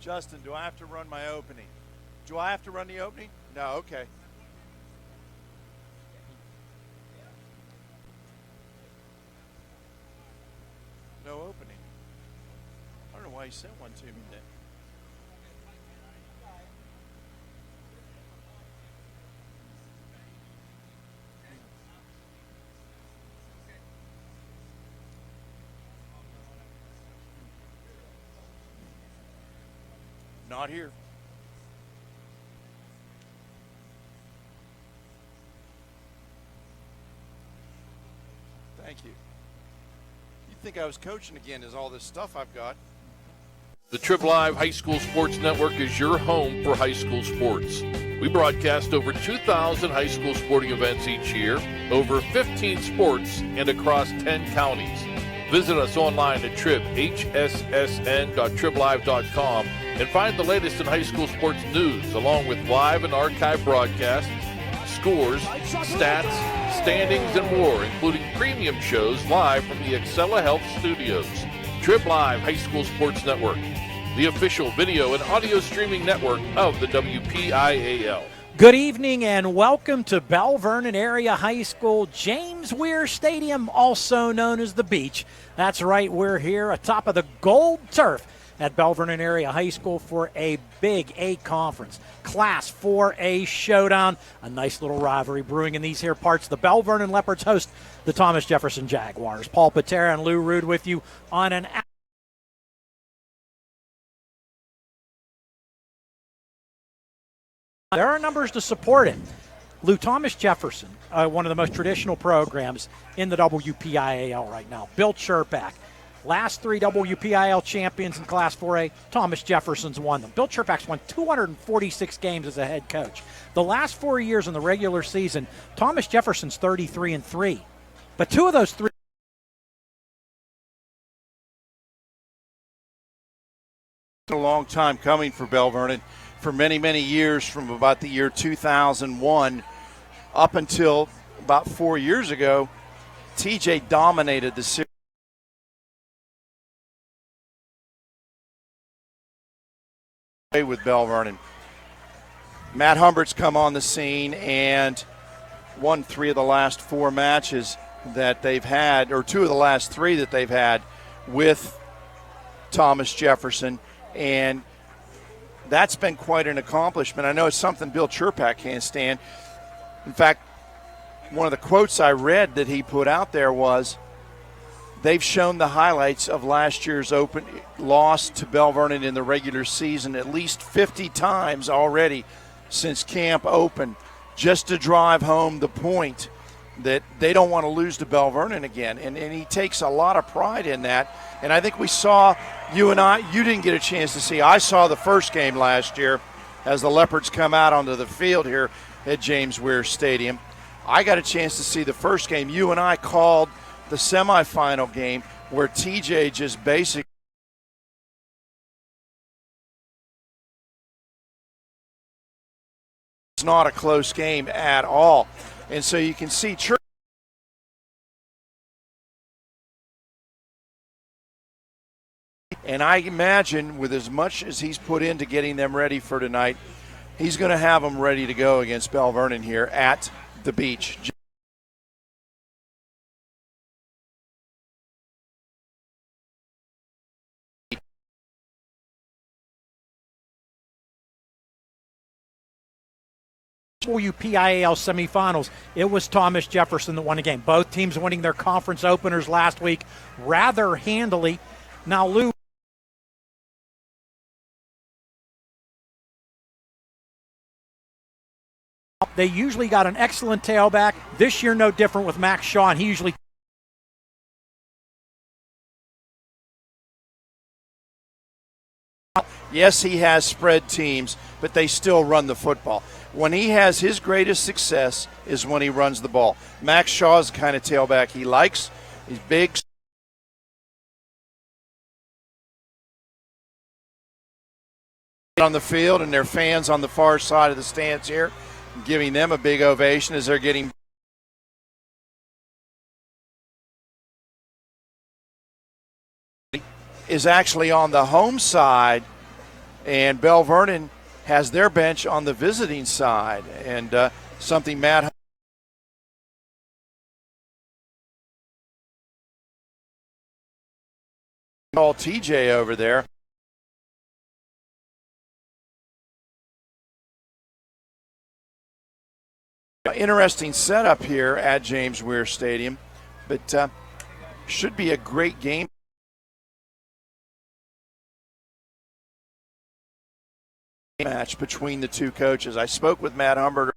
Justin, do I have to run my opening? Do I have to run the opening? No, okay. No opening. I don't know why you sent one to me then. Not here. Thank you. You'd think I was coaching again is all this stuff I've got. The TribLive High School Sports Network is your home for high school sports. We broadcast over 2,000 high school sporting events each year, over 15 sports, and across 10 counties. Visit us online at hssn.triblive.com and find the latest in high school sports news, along with live and archive broadcasts, scores, stats, standings, and more, including premium shows live from the Excella Health Studios. TribLive High School Sports Network, the official video and audio streaming network of the WPIAL. Good evening and welcome to Belle Vernon Area High School, James Weir Stadium, also known as the Beach. That's right, we're here atop of the gold turf at Belle Vernon Area High School for a Big A conference, Class 4A showdown. A nice little rivalry brewing in these here parts. The Belle Vernon Leopards host the Thomas Jefferson Jaguars. Paul Paterra and Lou Rood with you on an There are numbers to support it. Lou, Thomas Jefferson, one of the most traditional programs in the WPIAL right now. Bill Chirpak, last three WPIAL champions in Class 4A, Thomas Jefferson's won them. Bill Chirpak's won 246 games as a head coach. The last 4 years in the regular season, Thomas Jefferson's 33-3. But two of those three A long time coming for Belle Vernon. For many, many years, from about the year 2001 up until about 4 years ago, TJ dominated the series with Belle Vernon. Matt Humbert's come on the scene and won 3 of the last 4 matches that they've had, or 2 of the last 3 that they've had with Thomas Jefferson, and that's been quite an accomplishment. I know it's something Bill Chirpak can't stand. In fact, one of the quotes I read that he put out there was, they've shown the highlights of last year's open loss to Belle Vernon in the regular season at least 50 times already since camp opened, just to drive home the point that they don't want to lose to Belle Vernon again. And he takes a lot of pride in that. And I think we saw, you and I, you didn't get a chance to see. I saw the first game last year as the Leopards come out onto the field here at James Weir Stadium. I got a chance to see the first game. You and I called the semifinal game where TJ just basically it's not a close game at all. And so you can see and I imagine with as much as he's put into getting them ready for tonight, he's going to have them ready to go against Belle Vernon here at the Beach. WPIAL semifinals, it was Thomas Jefferson that won the game. Both teams winning their conference openers last week rather handily. Now, Lou, they usually got an excellent tailback. This year, no different with Max Shaw, and he usually yes, he has spread teams, but they still run the football. When he has his greatest success is when he runs the ball. Max Shaw's the kind of tailback he likes. He's big. On the field, and their fans on the far side of the stands here, giving them a big ovation as they're getting is actually on the home side And Belle Vernon has their bench on the visiting side, and something Matt call TJ over there. Interesting setup here at James Weir Stadium, but should be a great game. Match between the two coaches. I spoke with Matt Humbert.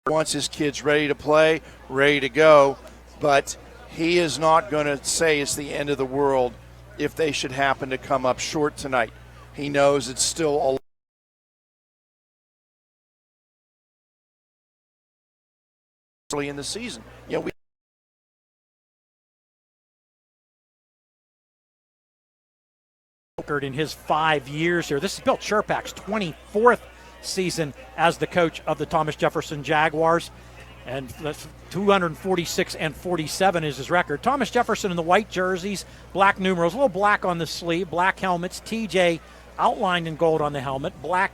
Wants his kids ready to play, ready to go, but he is not going to say it's the end of the world if they should happen to come up short tonight. He knows it's still early in the season. You know, in his 5 years here. This is Bill Cherpak's 24th season as the coach of the Thomas Jefferson Jaguars, and that's 246-47 is his record. Thomas Jefferson in the white jerseys, black numerals, a little black on the sleeve, black helmets, TJ outlined in gold on the helmet, white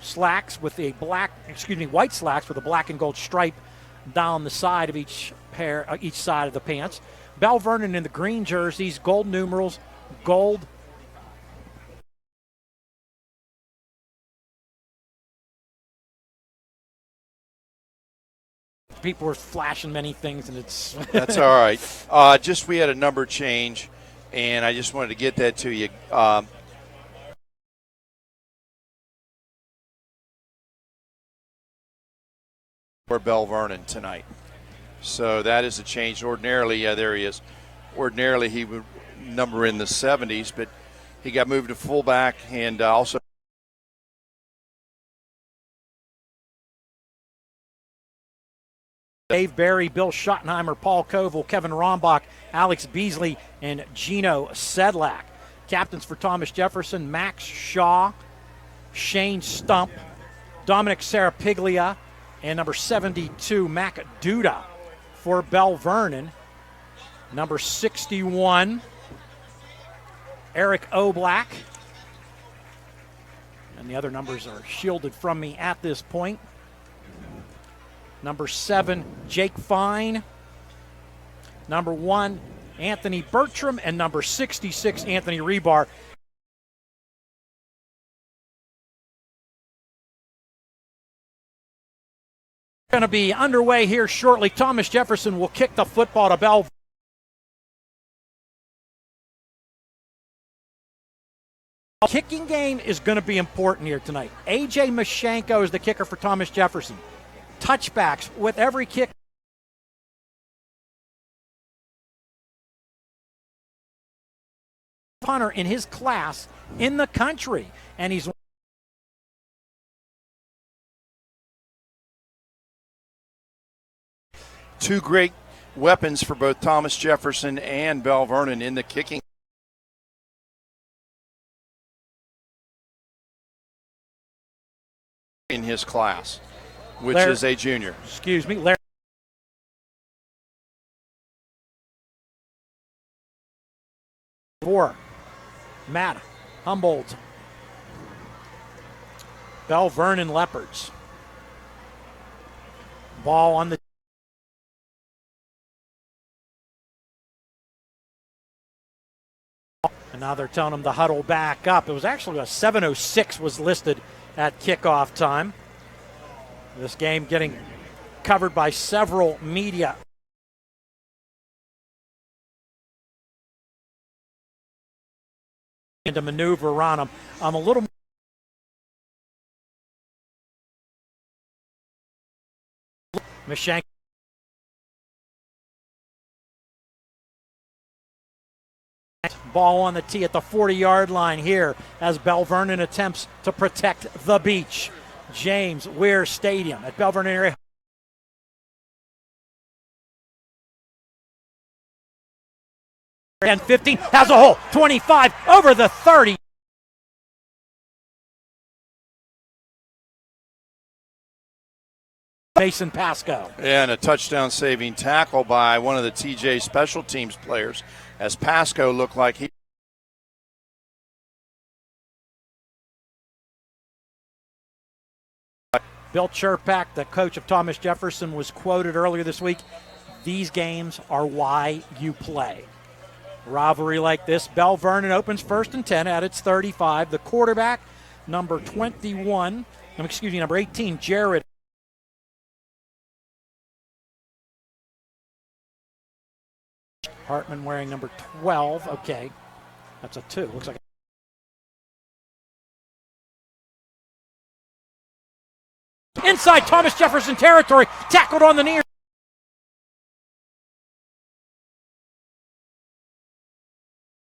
slacks with a black and gold stripe down the side of each side of the pants. Belle Vernon in the green jerseys, gold numerals, gold people were flashing many things, and it's that's all right. Just we had a number change, and I just wanted to get that to you. For Belle Vernon tonight, so that is a change. Ordinarily, yeah, there he is. Ordinarily, he would number in the 70s, but he got moved to fullback, and also. Dave Barry, Bill Schottenheimer, Paul Koval, Kevin Rombach, Alex Beasley, and Gino Sedlak. Captains for Thomas Jefferson, Max Shaw, Shane Stump, Dominic Sarapiglia, and number 72, Mac Duda. For Belle Vernon, number 61, Eric O'Black. And the other numbers are shielded from me at this point. Number 7, Jake Fine. Number 1, Anthony Bertram. And number 66, Anthony Rebar. Going to be underway here shortly. Thomas Jefferson will kick the football to Belle. Kicking game is going to be important here tonight. A.J. Mashenko is the kicker for Thomas Jefferson. Touchbacks with every kick. Punter in his class in the country, and he's two great weapons for both Thomas Jefferson and Belle Vernon in the kicking. In his class, which is a junior. Excuse me, Larry. For Matt Humboldt, Belle Vernon Leopards. Ball on the. And now they're telling him to huddle back up. It was actually a 7:06 was listed at kickoff time. This game getting covered by several media. And to maneuver around him. I'm a little. Mashenko. Ball on the tee at the 40-yard line here as Belle Vernon attempts to protect the beach. James Weir Stadium at Belle Vernon area. And 15 has a hole. 25 over the 30. Mason Pasco. And a touchdown saving tackle by one of the TJ special teams players as Pasco looked like he. Bill Cherpak, the coach of Thomas Jefferson, was quoted earlier this week. These games are why you play. Rivalry like this. Belle Vernon opens 1st and 10 at its 35. The quarterback, number 18, Jared. Hartman wearing number 12. Okay, that's a 2. Looks like. Inside Thomas Jefferson territory, tackled on the near.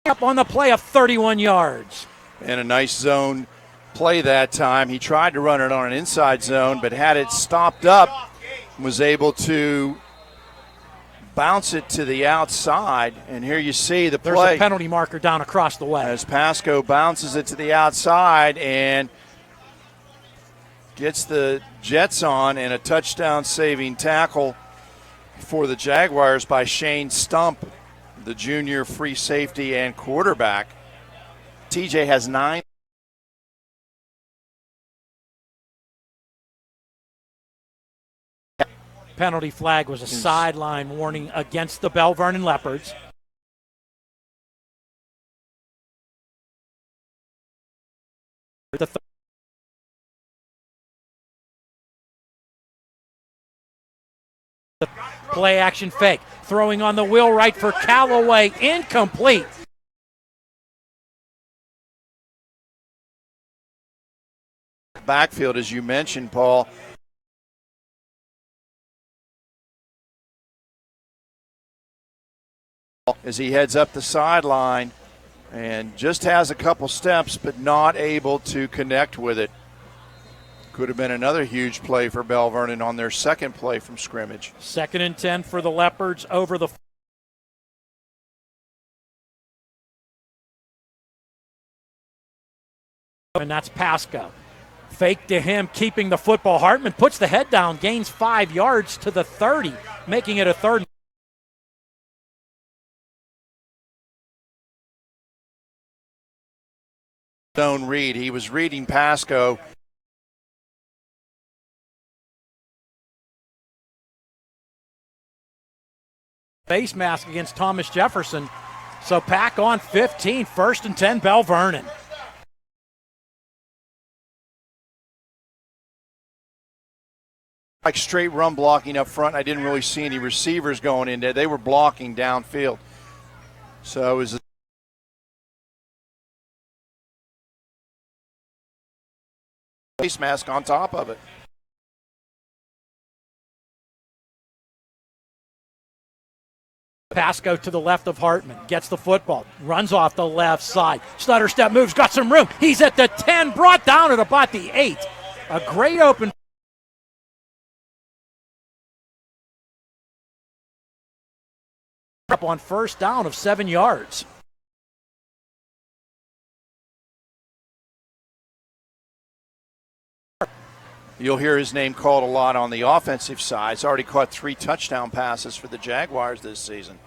Up on the play of 31 yards. And a nice zone play that time. He tried to run it on an inside zone, but had it stopped up, was able to bounce it to the outside. And here you see the play. There's a penalty marker down across the way. As Pasco bounces it to the outside and gets the Jets on, and a touchdown saving tackle for the Jaguars by Shane Stump, the junior free safety and quarterback. TJ has 9. Penalty flag was a sideline warning against the Belle Vernon Leopards. The play action fake. Throwing on the wheel right for Callaway. Incomplete. Backfield, as you mentioned, Paul. As he heads up the sideline and just has a couple steps, but not able to connect with it. Could have been another huge play for Belle Vernon on their second play from scrimmage. 2nd and 10 for the Leopards over the. And that's Pasco. Fake to him, keeping the football. Hartman puts the head down, gains 5 yards to the 30, making it a 3rd. Zone read. He was reading Pasco. Face mask against Thomas Jefferson. So Pack on 15, 1st and 10, Belle Vernon. Like straight run blocking up front. I didn't really see any receivers going in there. They were blocking downfield. So it was a face mask on top of it. Pasco to the left of Hartman, gets the football, runs off the left side. Stutter step moves, got some room. He's at the 10, brought down at about the 8. A great open. Up on 1st down of 7 yards. You'll hear his name called a lot on the offensive side. He's already caught 3 touchdown passes for the Jaguars this season.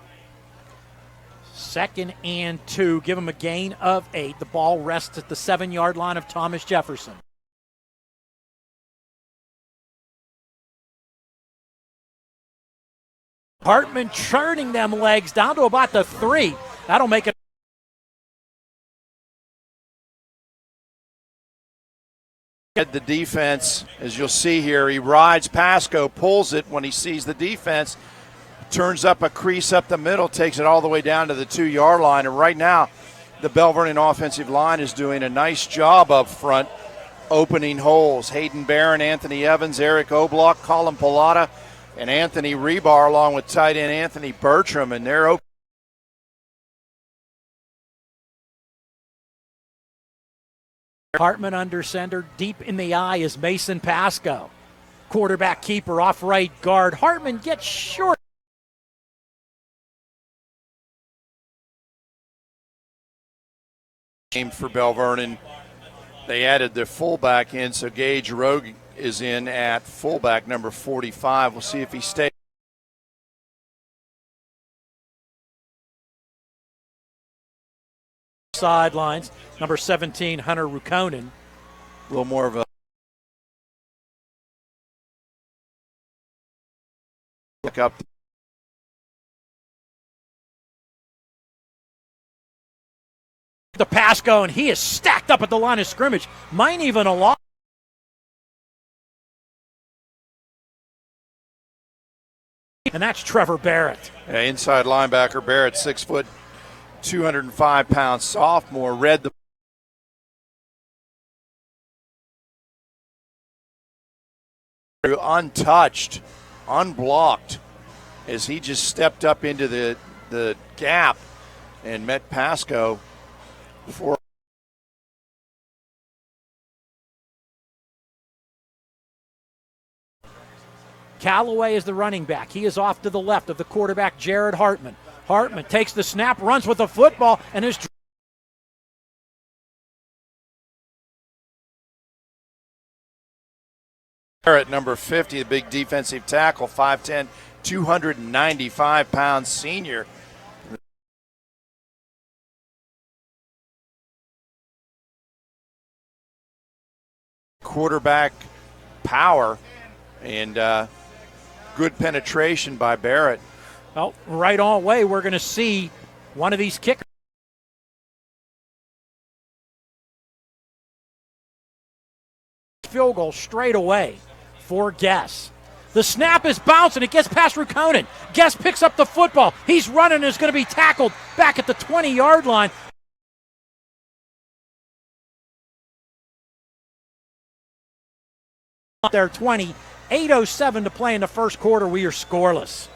2nd and 2. Give him a gain of 8. The ball rests at the 7-yard line of Thomas Jefferson. Hartman churning them legs down to about the 3. That'll make it. The defense, as you'll see here, he rides Pasco, pulls it when he sees the defense, turns up a crease up the middle, takes it all the way down to the 2-yard line. And right now, the Belle Vernon offensive line is doing a nice job up front, opening holes. Hayden Barron, Anthony Evans, Eric Oblock, Colin Pilata, and Anthony Rebar, along with tight end Anthony Bertram, and they're open. Hartman under center, deep in the eye is Mason Pasco. Quarterback keeper off right guard. Hartman gets short. Game for Belle Vernon. They added their fullback in, so Gage is in at fullback, number 45. We'll see if he stays. Sidelines, number 17, Hunter Rukonen. A little more of a look up. The pass going, he is stacked up at the line of scrimmage. Might even allow. And that's Trevor Barrett. Yeah, inside linebacker Barrett, 6 foot, 205 pound sophomore, read the untouched, unblocked, as he just stepped up into the gap and met Pasco for. Callaway is the running back. He is off to the left of the quarterback, Jared Hartman. Hartman takes the snap, runs with the football, and is Barrett, number 50, the big defensive tackle, 5'10", 295 pound senior. Quarterback power and good penetration by Barrett. well, right on way. We're going to see one of these kickers. Field goal straight away for Guess. The snap is bouncing. It gets past Rukonen. Guess picks up the football. He's running and is going to be tackled back at the 20-yard line. There 20, 8:07 to play in the first quarter. We are scoreless.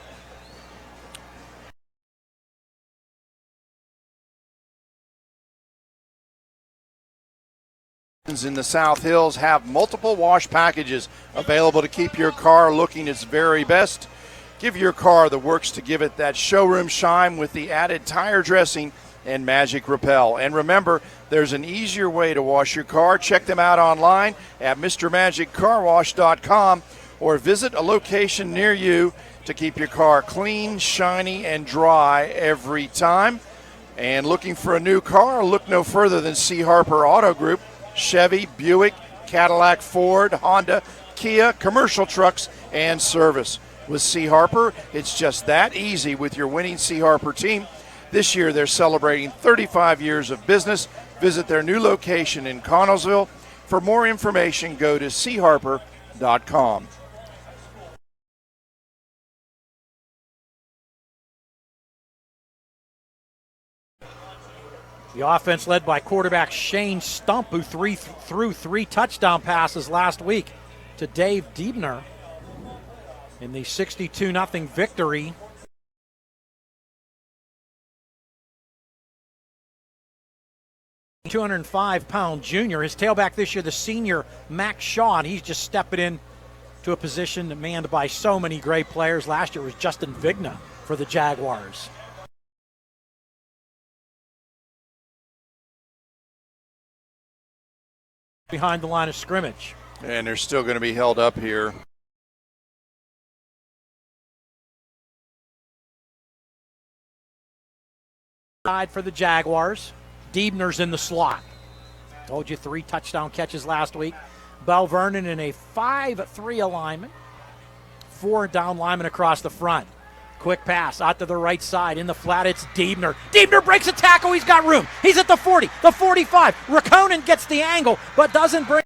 In the South Hills have multiple wash packages available to keep your car looking its very best. Give your car the works to give it that showroom shine with the added tire dressing and Magic Repel. And remember, there's an easier way to wash your car. Check them out online at MrMagicCarWash.com or visit a location near you to keep your car clean, shiny, and dry every time. And looking for a new car? Look no further than C. Harper Auto Group. Chevy, Buick, Cadillac, Ford, Honda, Kia, commercial trucks, and service. With C. Harper, it's just that easy with your winning C. Harper team. This year, they're celebrating 35 years of business. Visit their new location in Connellsville. For more information, go to charper.com. The offense led by quarterback Shane Stump, who threw 3 touchdown passes last week to Dave Diebner in the 62-0 victory. .205-pound junior. His tailback this year, the senior Max Shaw, and he's just stepping in to a position manned by so many great players. Last year was Justin Vigna for the Jaguars. Behind the line of scrimmage. And they're still going to be held up here. Side for the Jaguars. Diebner's in the slot. Told you 3 touchdown catches last week. Belle Vernon in a 5-3 alignment. 4 down linemen across the front. Quick pass out to the right side. In the flat, it's Diebner. Diebner breaks a tackle. He's got room. He's at the 40, the 45. Rukonen gets the angle, but doesn't bring.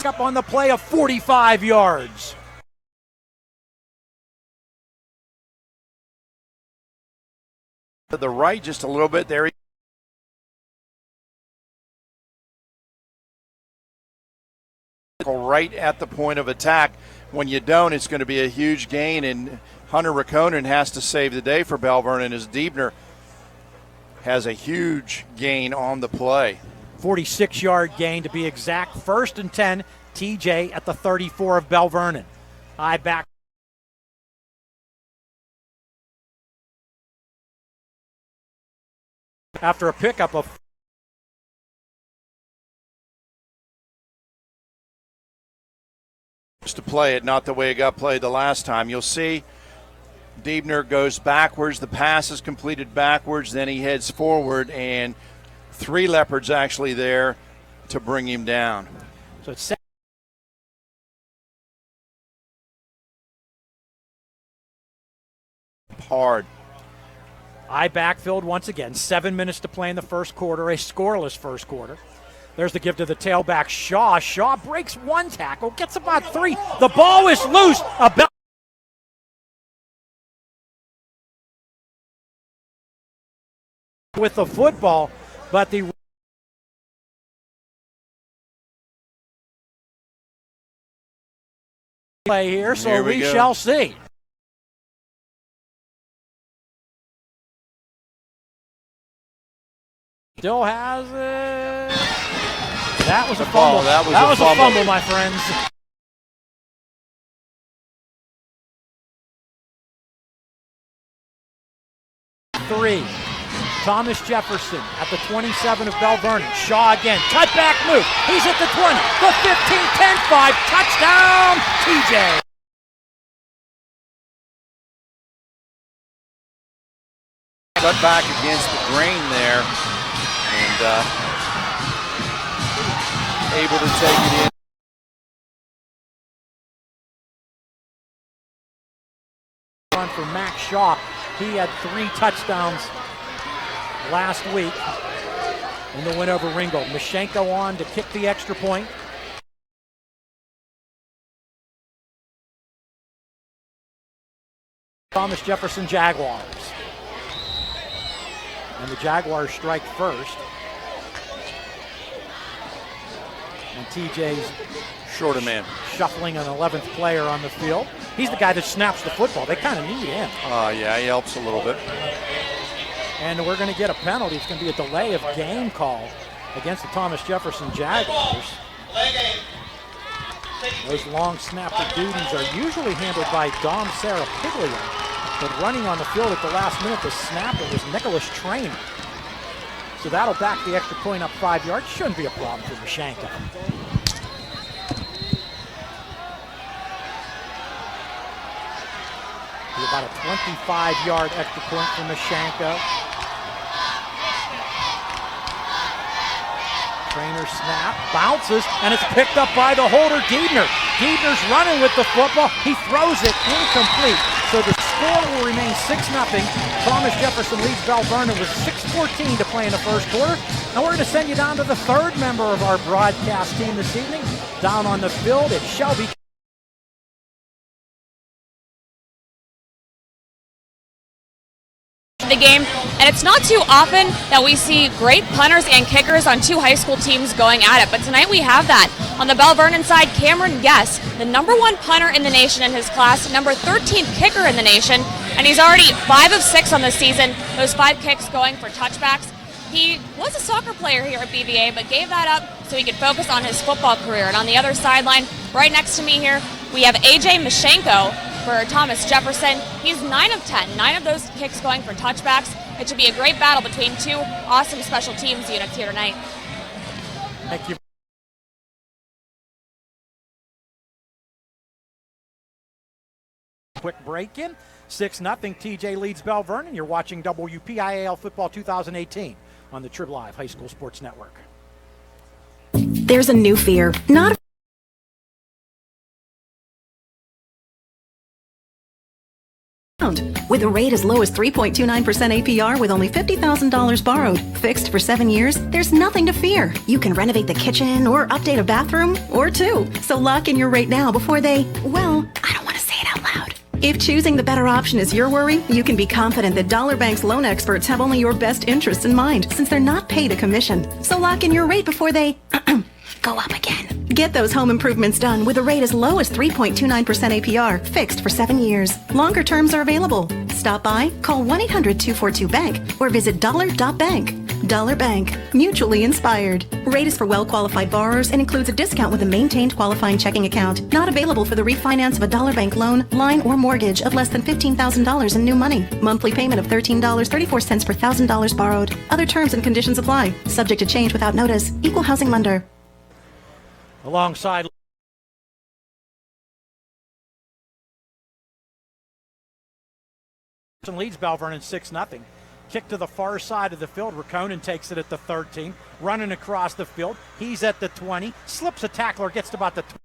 Up on the play of 45 yards. To the right just a little bit there. Right at the point of attack. When you don't, it's going to be a huge gain, and Hunter Rukonen has to save the day for Belle Vernon as Diebner has a huge gain on the play. 46-yard gain to be exact. 1st and 10, TJ at the 34 of Belle Vernon. High back. After a pickup of to play it, not the way it got played the last time. You'll see Diebner goes backwards. The pass is completed backwards. Then he heads forward, and 3 Leopards actually there to bring him down. So it's hard. I backfilled once again. 7 minutes to play in the first quarter, a scoreless first quarter. There's the give to the tailback, Shaw. Shaw breaks 1 tackle, gets about 3. The ball is loose. With the football, but the play here, so Here we go. shall see. Still has it. That was a fumble. That was a fumble, my friends. Three. Thomas Jefferson at the 27 of Belle Vernon. Shaw again. Cutback move. He's at the 20. The 15, 10, 5. Touchdown, TJ. Cut back against the grain there, and able to take it in. For Max Shaw, he had 3 touchdowns last week in the win over Ringgold. Mashenko on to kick the extra point. Thomas Jefferson Jaguars. And the Jaguars strike first. And TJ's Short a man. shuffling an 11th player on the field. He's the guy that snaps the football. They kind of need him. Yeah, he helps a little bit. And we're going to get a penalty. It's going to be a delay of game call against the Thomas Jefferson Jaguars. Those long snapper duties are usually handled by Dom Serapiglia. But running on the field at the last minute, the snapper was Nicholas Trainer. So that'll back the extra point up 5 yards. Shouldn't be a problem for Mashenko. About a 25-yard extra point for Mashenko. Trainer snap, bounces, and it's picked up by the holder, Diebner. Diebner's running with the football. He throws it incomplete. So the score will remain 6-0. Thomas Jefferson leads Belle Vernon with 6:14 to play in the first quarter. And we're going to send you down to the 3rd member of our broadcast team this evening. Down on the field, it's Shelby. The game, and it's not too often that we see great punters and kickers on 2 high school teams going at it, but tonight we have that. On the Belle Vernon side, Cameron Guess, the #1 punter in the nation in his class, number 13 kicker in the nation, and he's already 5 of 6 on the season, those 5 kicks going for touchbacks. He was a soccer player here at BVA, but gave that up so he could focus on his football career. And on the other sideline, right next to me here, we have AJ Mashenko for Thomas Jefferson. He's 9 of 10, 9 of those kicks going for touchbacks. It should be a great battle between 2 awesome special teams units here tonight. Thank you. Quick break in. 6-0. TJ leads Belle Vernon. You're watching WPIAL Football 2018 on the TribLive High School Sports Network. There's a new fear. Not with a rate as low as 3.29% APR with only $50,000 borrowed, fixed for 7 years, there's nothing to fear. You can renovate the kitchen or update a bathroom or 2. So lock in your rate now before they, well, I don't want to say it out loud. If choosing the better option is your worry, you can be confident that Dollar Bank's loan experts have only your best interests in mind since they're not paid a commission. So lock in your rate before they go up again. Get those home improvements done with a rate as low as 3.29% APR, fixed for 7 years. Longer terms are available. Stop by, call 1-800-242-BANK, or visit dollar.bank. Dollar Bank, mutually inspired. Rate is for well-qualified borrowers and includes a discount with a maintained qualifying checking account. Not available for the refinance of a Dollar Bank loan, line, or mortgage of less than $15,000 in new money. Monthly payment of $13.34 per $1,000 borrowed. Other terms and conditions apply. Subject to change without notice. Equal housing lender. Alongside Jefferson leads Belle Vernon 6-0. Kick to the far side of the field. Raconen takes it at the 13. Running across the field. He's at the 20. Slips a tackler, gets to about the 20.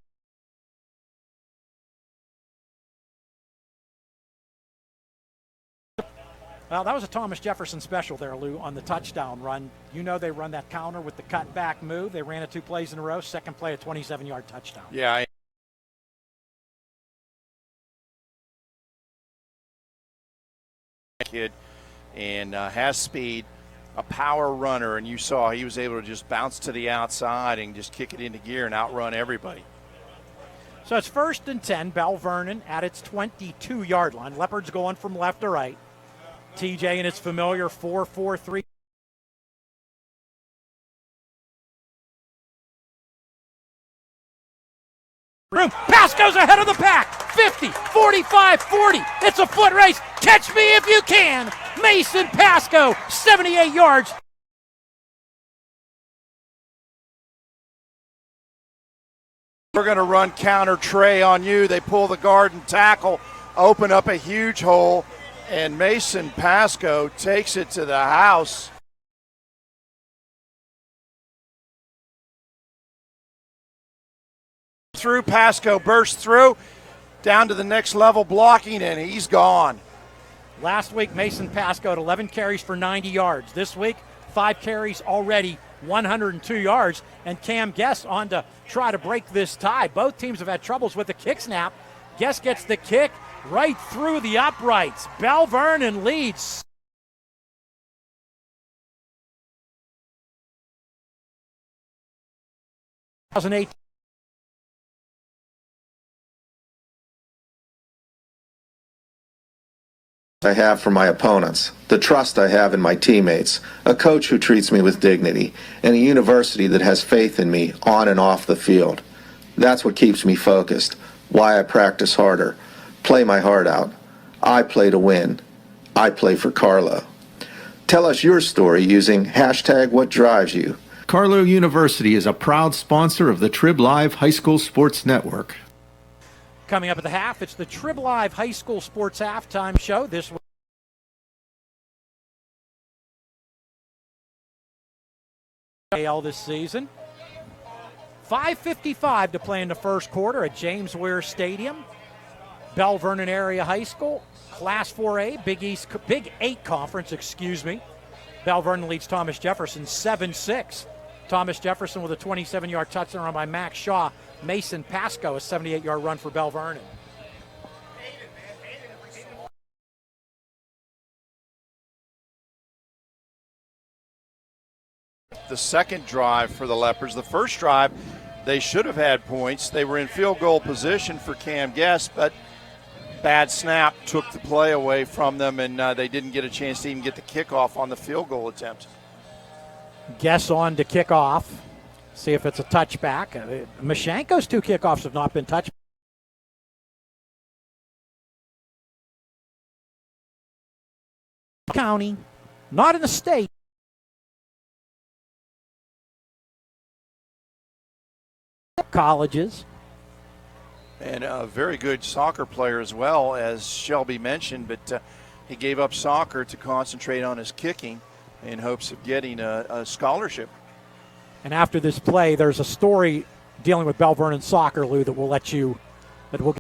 Well, that was a Thomas Jefferson special there, Lou, on the touchdown run. You know they run that counter with the cut-back move. They ran it 2 plays in a row. Second play, a 27-yard touchdown. Yeah. Kid and has speed, a power runner, and you saw he was able to just bounce to the outside and just kick it into gear and outrun everybody. So it's 1st and 10, Belle Vernon at its 22-yard line. Leopards going from left to right. TJ and its familiar 4-4-3. Pass goes ahead of the pack. 50, 45, 40. It's a foot race. Catch me if you can. Mason Pasco, 78 yards. We're going to run counter Trey on you. They pull the guard and tackle, open up a huge hole, and Mason Pasco takes it to the house. Through, Pasco bursts through, down to the next level blocking, and he's gone. Last week, Mason Pasco had 11 carries for 90 yards. This week, 5 carries already, 102 yards. And Cam Guess on to try to break this tie. Both teams have had troubles with the kick snap. Guess gets the kick right through the uprights. Belle Vernon leads. I have for my opponents, the trust I have in my teammates, a coach who treats me with dignity, and a university that has faith in me on and off the field. That's what keeps me focused, why I practice harder, play my heart out. I play to win. I play for Carlo. Tell us your story using #WhatDriveSYou. Carlo University is a proud sponsor of the TribLive High School Sports Network. Coming up at the half, it's the TribLive High School Sports Halftime Show. This this season. 5:55 to play in the first quarter at James Weir Stadium. Belle Vernon Area High School, Class 4A, Big 8 Conference, Belle Vernon leads Thomas Jefferson 7-6. Thomas Jefferson with a 27-yard touchdown run by Max Shaw. Mason Pasco, a 78-yard run for Belle Vernon. The second drive for the Leopards. The first drive, they should have had points. They were in field goal position for Cam Guess, but bad snap took the play away from them, and they didn't get a chance to even get the kickoff on the field goal attempt. Guess on to kick off. See if it's a touchback. Mashanko's 2 kickoffs have not been touched. County, not in the state. Colleges. And a very good soccer player as well, as Shelby mentioned, but he gave up soccer to concentrate on his kicking in hopes of getting a scholarship. And after this play, there's a story dealing with Belle Vernon soccer, Lou, that we'll let you, that we'll.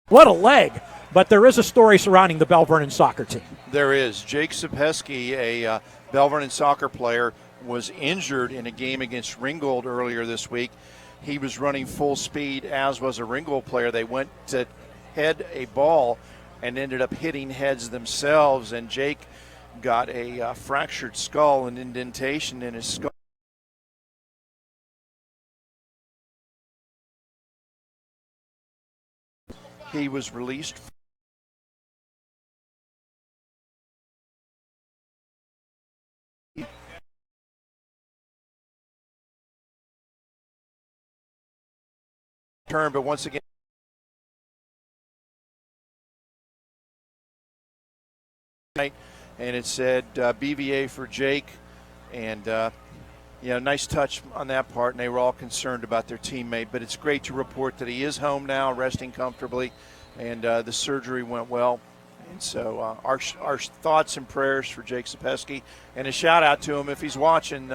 What a leg! But there is a story surrounding the Belle Vernon soccer team. There is. Jake Sapesky, a Belle Vernon soccer player, was injured in a game against Ringgold earlier this week. He was running full speed, as was a Ringgold player. They went to head a ball and ended up hitting heads themselves, and Jake got a fractured skull and indentation in his skull. He was released. But once again, and it said BVA for Jake, and nice touch on that part, and they were all concerned about their teammate. But it's great to report that he is home now, resting comfortably, and the surgery went well. And so our thoughts and prayers for Jake Sapesky, and a shout-out to him if he's watching.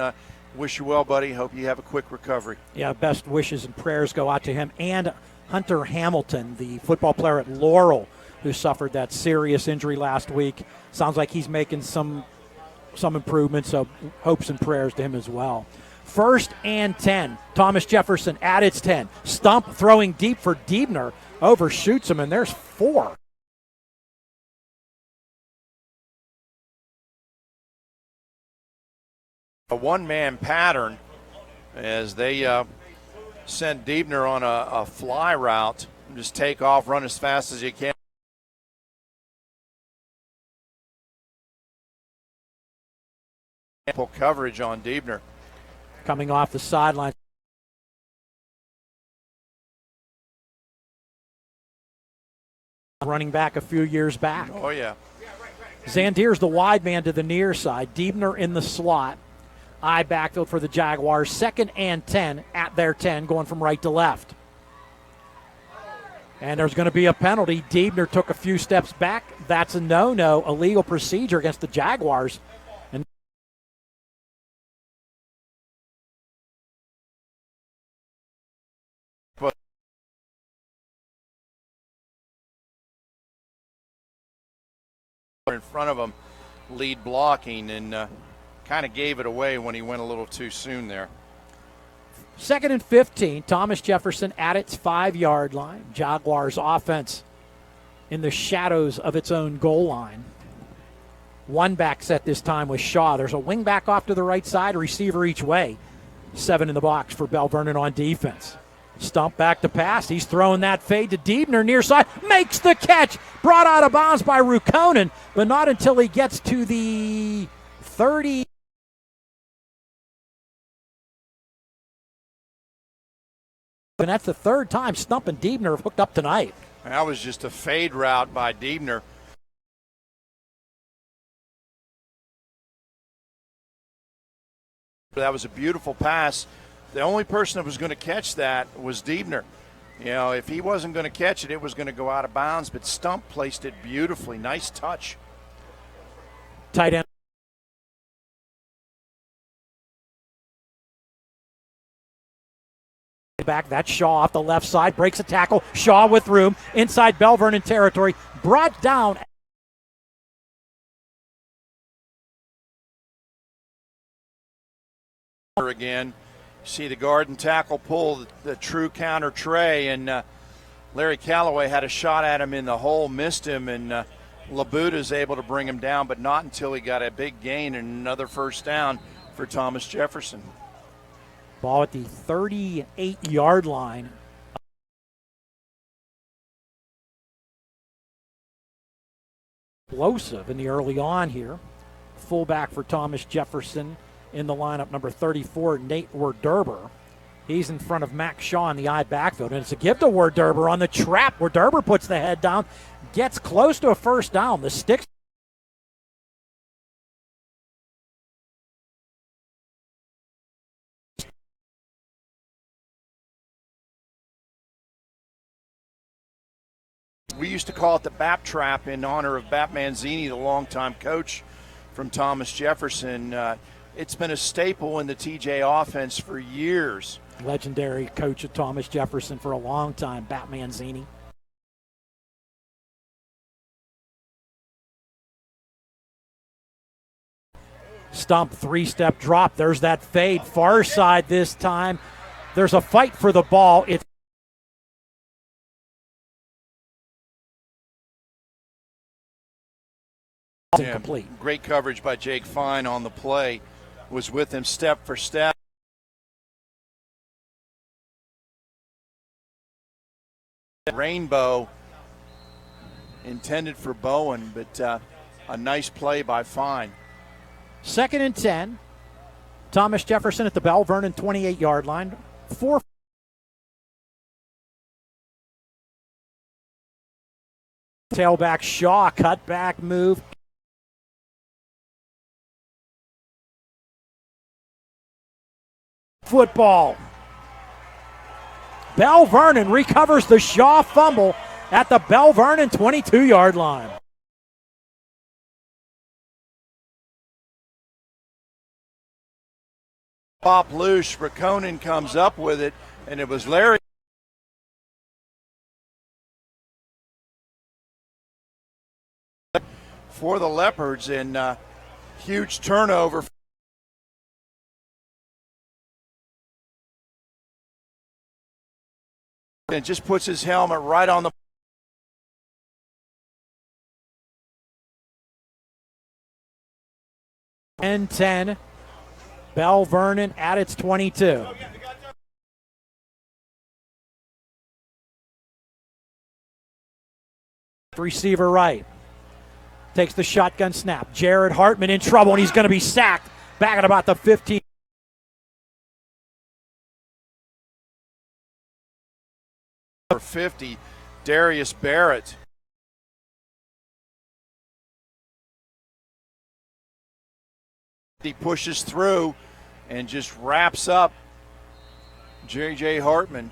Wish you well, buddy. Hope you have a quick recovery. Yeah, best wishes and prayers go out to him and Hunter Hamilton, the football player at Laurel, who suffered that serious injury last week. Sounds like he's making some improvements, so hopes and prayers to him as well. 1st and 10. Thomas Jefferson at its 10. Stump throwing deep for Diebner. Overshoots him, and there's 4. A one-man pattern as they send Diebner on a fly route. Just take off, run as fast as you can. Ample coverage on Diebner. Coming off the sideline. Running back a few years back. Oh, yeah. Zandier's the wide man to the near side. Diebner in the slot. I backfield for the Jaguars. 2nd and 10 at their 10, going from right to left. And there's going to be a penalty. Diebner took a few steps back. That's a no-no, illegal procedure against the Jaguars. And in front of him, lead blocking, and kind of gave it away when he went a little too soon there. 2nd and 15, Thomas Jefferson at its 5-yard line. Jaguars offense in the shadows of its own goal line. One back set this time with Shaw. There's a wing back off to the right side, a receiver each way. 7 in the box for Belle Vernon on defense. Stump back to pass. He's throwing that fade to Diebner near side. Makes the catch. Brought out of bounds by Rukonen, but not until he gets to the 30. And that's the 3rd time Stump and Diebner have hooked up tonight. That was just a fade route by Diebner. That was a beautiful pass. The only person that was going to catch that was Diebner. If he wasn't going to catch it, it was going to go out of bounds, but Stump placed it beautifully. Nice touch. Tight end. Back, that's Shaw off the left side, breaks a tackle. Shaw with room inside Belle Vernon territory, brought down. Again, see the guard and tackle pull, the true counter tray, and Larry Calloway had a shot at him in the hole, missed him, and Labuda's able to bring him down, but not until he got a big gain and another 1st down for Thomas Jefferson. Ball at the 38-yard line. Explosive in the early on here. Fullback for Thomas Jefferson in the lineup, number 34, Nate Werderber. He's in front of Max Shaw in the I backfield, and it's a give to Werderber on the trap. Werderber puts the head down, gets close to a 1st down. The sticks. We used to call it the Bap Trap in honor of Bap Manzini, the longtime coach from Thomas Jefferson. It's been a staple in the TJ offense for years. Legendary coach of Thomas Jefferson for a long time, Bap Manzini. Stump, 3-step drop. There's that fade. Far side this time. There's a fight for the ball. It's incomplete. Great coverage by Jake Fine on the play. Was with him step for step. Rainbow intended for Bowen, but a nice play by Fine. 2nd and 10. Thomas Jefferson at the Belle Vernon 28-yard line. 4. Tailback Shaw, cutback move. football. Belle Vernon recovers the Shaw fumble at the Belle Vernon 22-yard line. Pop loose, Raconen comes up with it, and it was Larry. For the Leopards, and huge turnover. And just puts his helmet right on the. And 10. Belle Vernon at its 22. Receiver right. Takes the shotgun snap. Jared Hartman in trouble, and he's going to be sacked back at about the 15. For 50, Darius Barrett. He pushes through and just wraps up J.J. Hartman.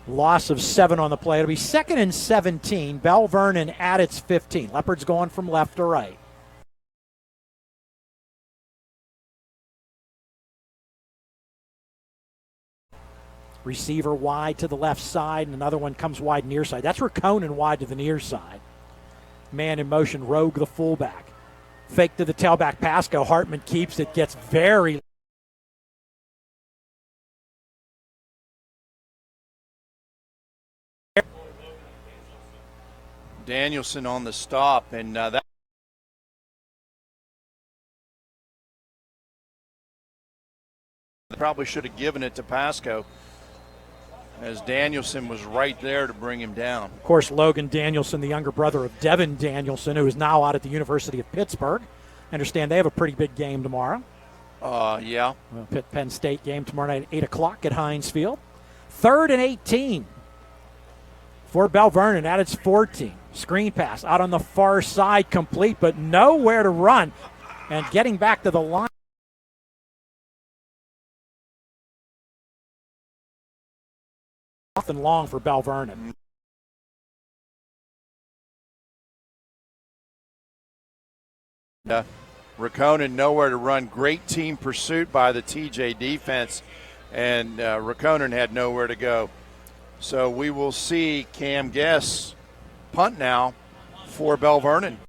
Loss of 7 on the play. It'll be 2nd and 17. Belle Vernon at its 15. Leopards going from left to right. Receiver wide to the left side, and another one comes wide near side. That's Raconen wide to the near side. Man in motion, Rogue the fullback. Fake to the tailback, Pasco. Hartman keeps it, gets very. Danielson on the stop, and that. Probably should have given it to Pasco, as Danielson was right there to bring him down. Of course, Logan Danielson, the younger brother of Devin Danielson, who is now out at the University of Pittsburgh. I understand they have a pretty big game tomorrow. Yeah. Penn State game tomorrow night at 8 o'clock at Heinz Field. 3rd and 18 for Belle Vernon at its 14. Screen pass out on the far side, complete, but nowhere to run. And getting back to the line. Nothing long for Belle Vernon. Raconen nowhere to run. Great team pursuit by the TJ defense, and Raconen had nowhere to go. So we will see Cam Guess punt now for Belle Vernon.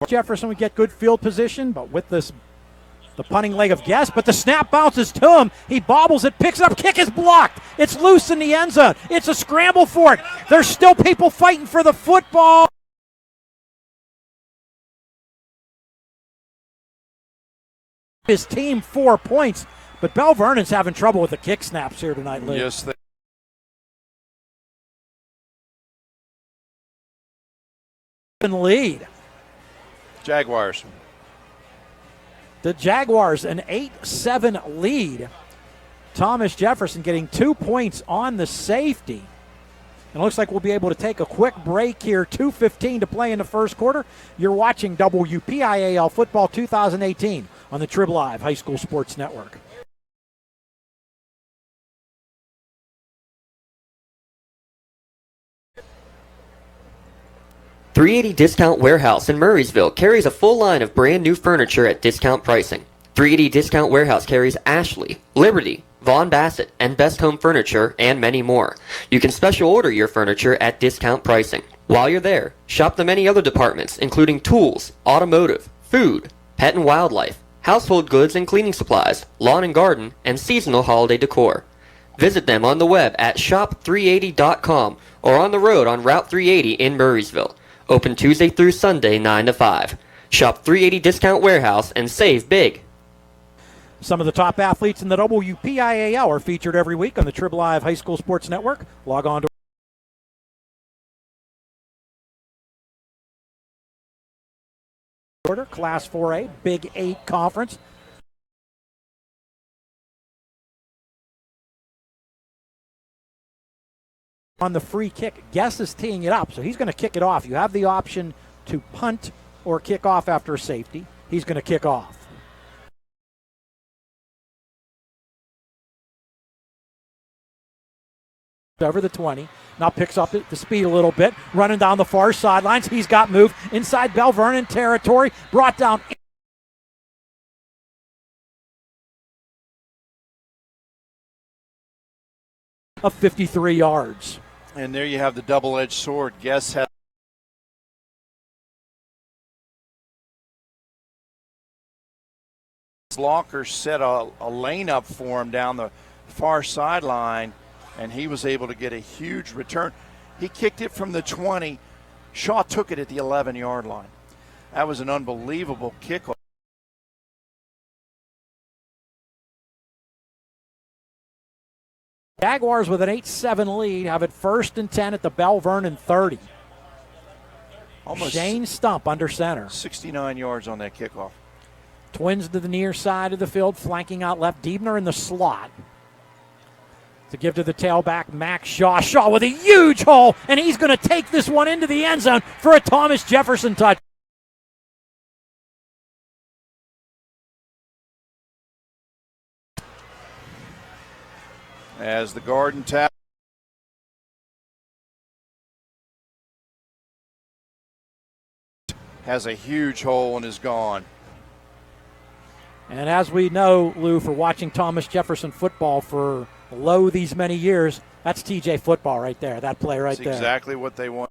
Jefferson would get good field position, but with this, the punting leg of Guess, but the snap bounces to him. He bobbles it, picks it up, kick is blocked. It's loose in the end zone. It's a scramble for it. There's still people fighting for the football. His team 4 points, but Belle Vernon's having trouble with the kick snaps here tonight, Lee. Yes, Lead. Jaguars. The Jaguars, an 8-7 lead. Thomas Jefferson getting 2 points on the safety. And it looks like we'll be able to take a quick break here. 2:15 to play in the first quarter. You're watching WPIAL Football 2018 on the TribLive High School Sports Network. .380 Discount Warehouse in Murraysville carries a full line of brand new furniture at discount pricing. .380 Discount Warehouse carries Ashley, Liberty, Vaughn Bassett, and Best Home Furniture, and many more. You can special order your furniture at discount pricing. While you're there, shop the many other departments, including tools, automotive, food, pet and wildlife, household goods and cleaning supplies, lawn and garden, and seasonal holiday decor. Visit them on the web at shop380.com or on the road on Route 380 in Murraysville. Open Tuesday through Sunday, 9 to 5. Shop 380 Discount Warehouse and save big. Some of the top athletes in the WPIAL are featured every week on the TribLive High School Sports Network. Log on to Class 4A, Big 8 Conference. On the free kick, Guess is teeing it up, so he's going to kick it off. You have the option to punt or kick off after a safety. He's going to kick off. Over the 20. Now picks up the speed a little bit. Running down the far sidelines. He's got moved inside Belle Vernon territory. Brought down of 53 yards. And there you have the double-edged sword. Guess how Locker set a lane up for him down the far sideline, and he was able to get a huge return. He kicked it from the 20. Shaw took it at the 11-yard line. That was an unbelievable kickoff. Jaguars with an 8-7 lead have it 1st and 10 at the Belle Vernon 30. Almost Shane Stump under center. 69 yards on that kickoff. Twins to the near side of the field, flanking out left. Diebner in the slot. To give to the tailback, Max Shaw. Shaw with a huge hole, and he's going to take this one into the end zone for a Thomas Jefferson touch. As the Garden tap. Has a huge hole and is gone. And as we know, Lou, for watching Thomas Jefferson football for these many years, that's TJ football right there, that play right there. That's exactly what they want.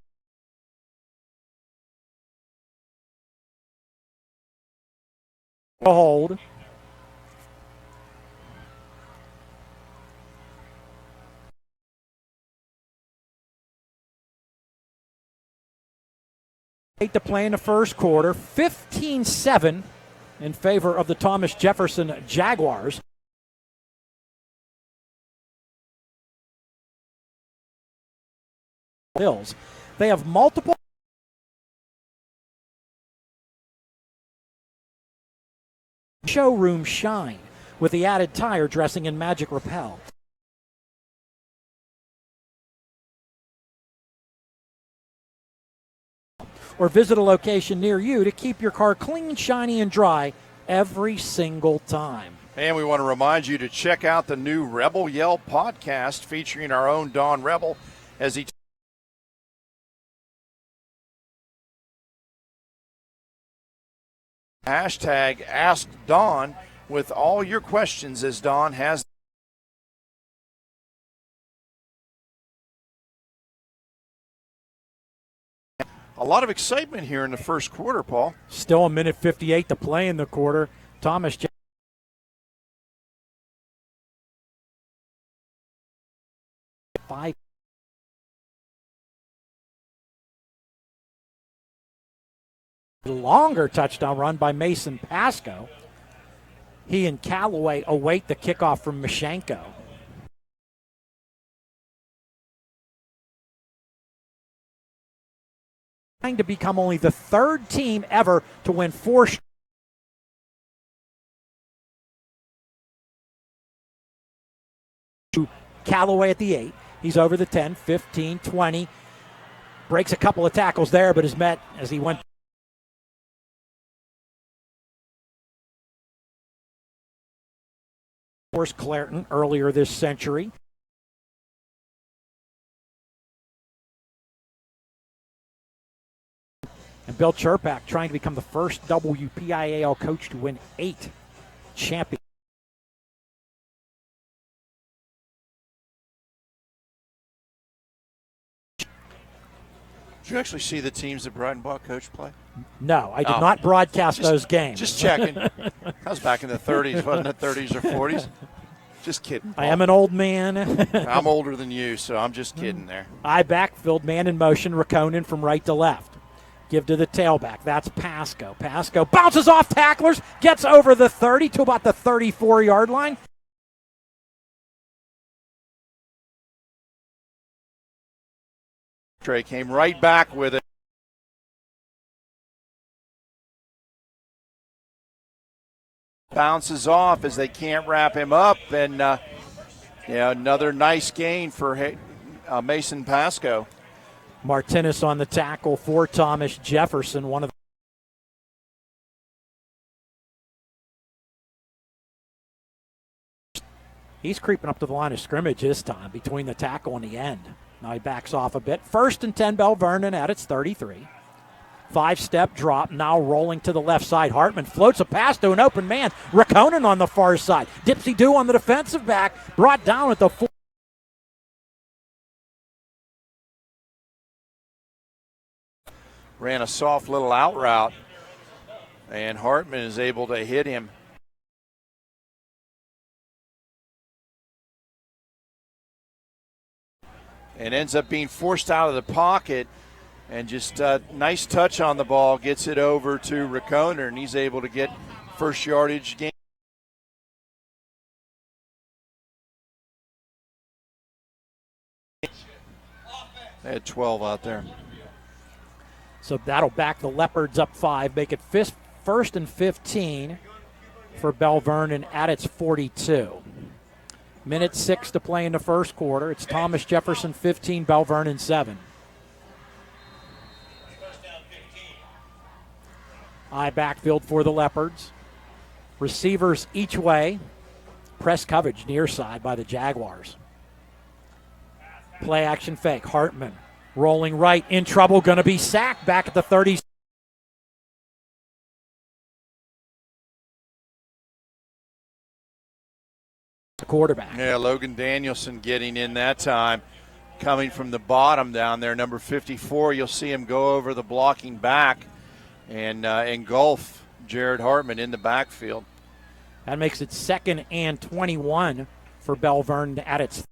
Hold. To play in the first quarter, 15-7 in favor of the Thomas Jefferson Jaguars. Bills. They have multiple showroom shine with the added tire dressing and Magic Repel. Or visit a location near you to keep your car clean, shiny, and dry every single time. And we want to remind you to check out the new Rebel Yell podcast featuring our own Don Rebel as he hashtag Ask Don with all your questions, as Don has a lot of excitement here in the first quarter, Paul. Still a minute 58 to play in the quarter. Thomas five. Longer touchdown run by Mason Pasco. He and Callaway await the kickoff from Mashenko. Trying to become only the third team ever to win 4 Callaway at the 8. He's over the 10, 15, 20. Breaks a couple of tackles there, but is met as he went. Of course, Clareton earlier this century. And Bill Cherpak trying to become the first WPIAL coach to win 8 championships. Did you actually see the teams that Brighton Buck coach play? No, I did not broadcast those games. Just checking. That was back in the 30s, wasn't it? 30s or 40s? Just kidding, Paul. I am an old man. I'm older than you, so I'm just kidding there. I backfilled, man in motion, Rakonen from right to left. Give to the tailback. That's Pasco. Pasco bounces off tacklers, gets over the 30 to about the 34-yard line. Trey came right back with it. Bounces off as they can't wrap him up, and another nice gain for Mason Pasco. Martinez on the tackle for Thomas Jefferson, one of the He's creeping up to the line of scrimmage this time between the tackle and the end. Now he backs off a bit. 1st and 10, Belle Vernon at its 33. 5-step drop, now rolling to the left side. Hartman floats a pass to an open man. Rakonen on the far side. Dipsy-do on the defensive back, brought down at the 4. Ran a soft little out route, and Hartman is able to hit him. And ends up being forced out of the pocket, and just a nice touch on the ball, gets it over to Rakoner, and he's able to get first yardage gain. They had 12 out there. So that'll back the Leopards up 5, make it 1st and 15 for Belle Vernon at its 42. Minute 6 to play in the first quarter. It's Thomas Jefferson 15, Belle Vernon 7. High backfield for the Leopards. Receivers each way. Press coverage near side by the Jaguars. Play action fake. Hartman rolling right, in trouble, going to be sacked back at the 30. The quarterback. Yeah, Logan Danielson getting in that time. Coming from the bottom down there, number 54. You'll see him go over the blocking back and engulf Jared Hartman in the backfield. That makes it 2nd and 21 for Belle Vernon at its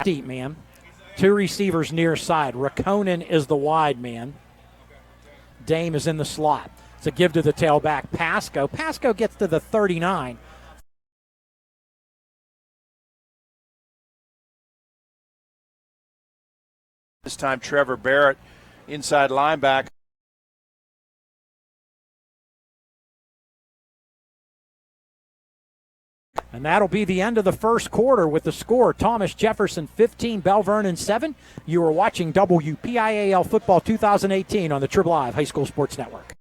deep man. 2 receivers near side. Rakonen is the wide man. Dame is in the slot. It's a give to the tailback, Pasco. Pasco gets to the 39. This time Trevor Barrett, inside linebacker. And that'll be the end of the first quarter with the score. Thomas Jefferson 15, Belle Vernon 7. You are watching WPIAL Football 2018 on the TribLive High School Sports Network.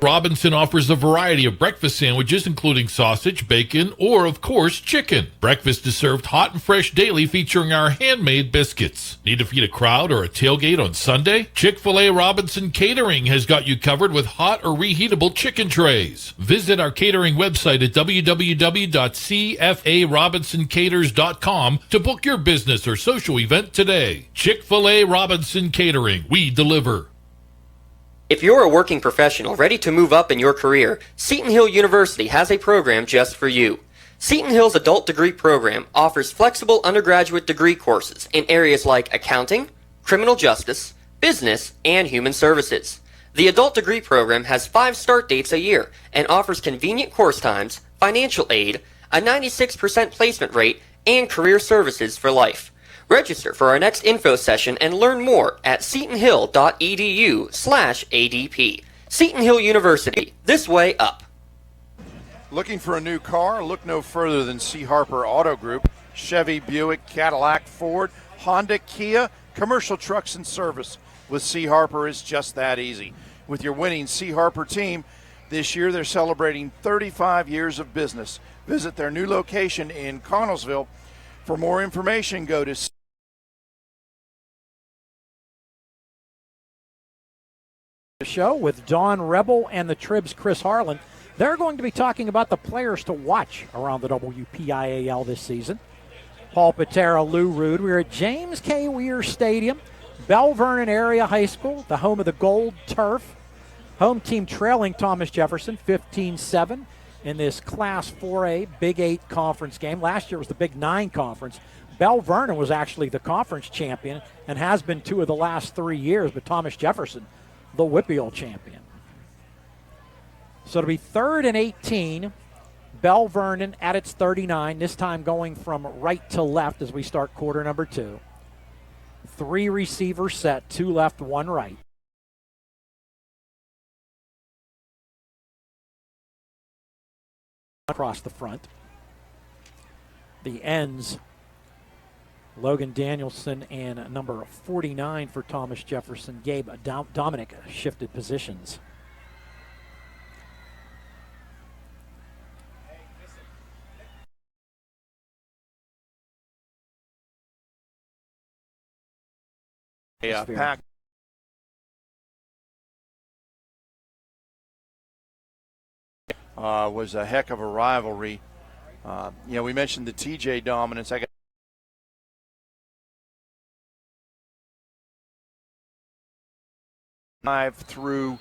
Robinson offers a variety of breakfast sandwiches, including sausage, bacon, or, of course, chicken. Breakfast is served hot and fresh daily, featuring our handmade biscuits. Need to feed a crowd or a tailgate on Sunday? Chick-fil-A Robinson Catering has got you covered with hot or reheatable chicken trays. Visit our catering website at www.cfarobinsoncaters.com to book your business or social event today. Chick-fil-A Robinson Catering. We deliver. If you're a working professional ready to move up in your career, Seton Hill University has a program just for you. Seton Hill's adult degree program offers flexible undergraduate degree courses in areas like accounting, criminal justice, business, and human services. The adult degree program has 5 start dates a year and offers convenient course times, financial aid, a 96% placement rate, and career services for life. Register for our next info session and learn more at setonhill.edu/ADP. Seton Hill University, this way up. Looking for a new car? Look no further than C. Harper Auto Group. Chevy, Buick, Cadillac, Ford, Honda, Kia, commercial trucks and service. With C. Harper, it's just that easy. With your winning C. Harper team, this year they're celebrating 35 years of business. Visit their new location in Connellsville. For more information, go to the show with Don Rebel and the Trib's Chris Harlan. They're going to be talking about the players to watch around the WPIAL this season. Paul Paterra, Lou Rood. We're at James K. Weir Stadium, Belle Vernon Area High School, the home of the Gold Turf. Home team trailing Thomas Jefferson 15-7 in this Class 4A Big 8 conference game. Last year was the Big 9 conference. Belle Vernon was actually the conference champion and has been 2 of the last 3 years, but Thomas Jefferson, the WPIAL champion. So it'll be 3rd and 18. Belle Vernon at its 39, this time going from right to left as we start quarter number 2. 3 receivers set, 2 left, 1 right. Across the front. The ends Logan Danielson and number 49 for Thomas Jefferson. Gabe Dominic shifted positions. Yeah, pack. Was a heck of a rivalry. We mentioned the TJ dominance. I got through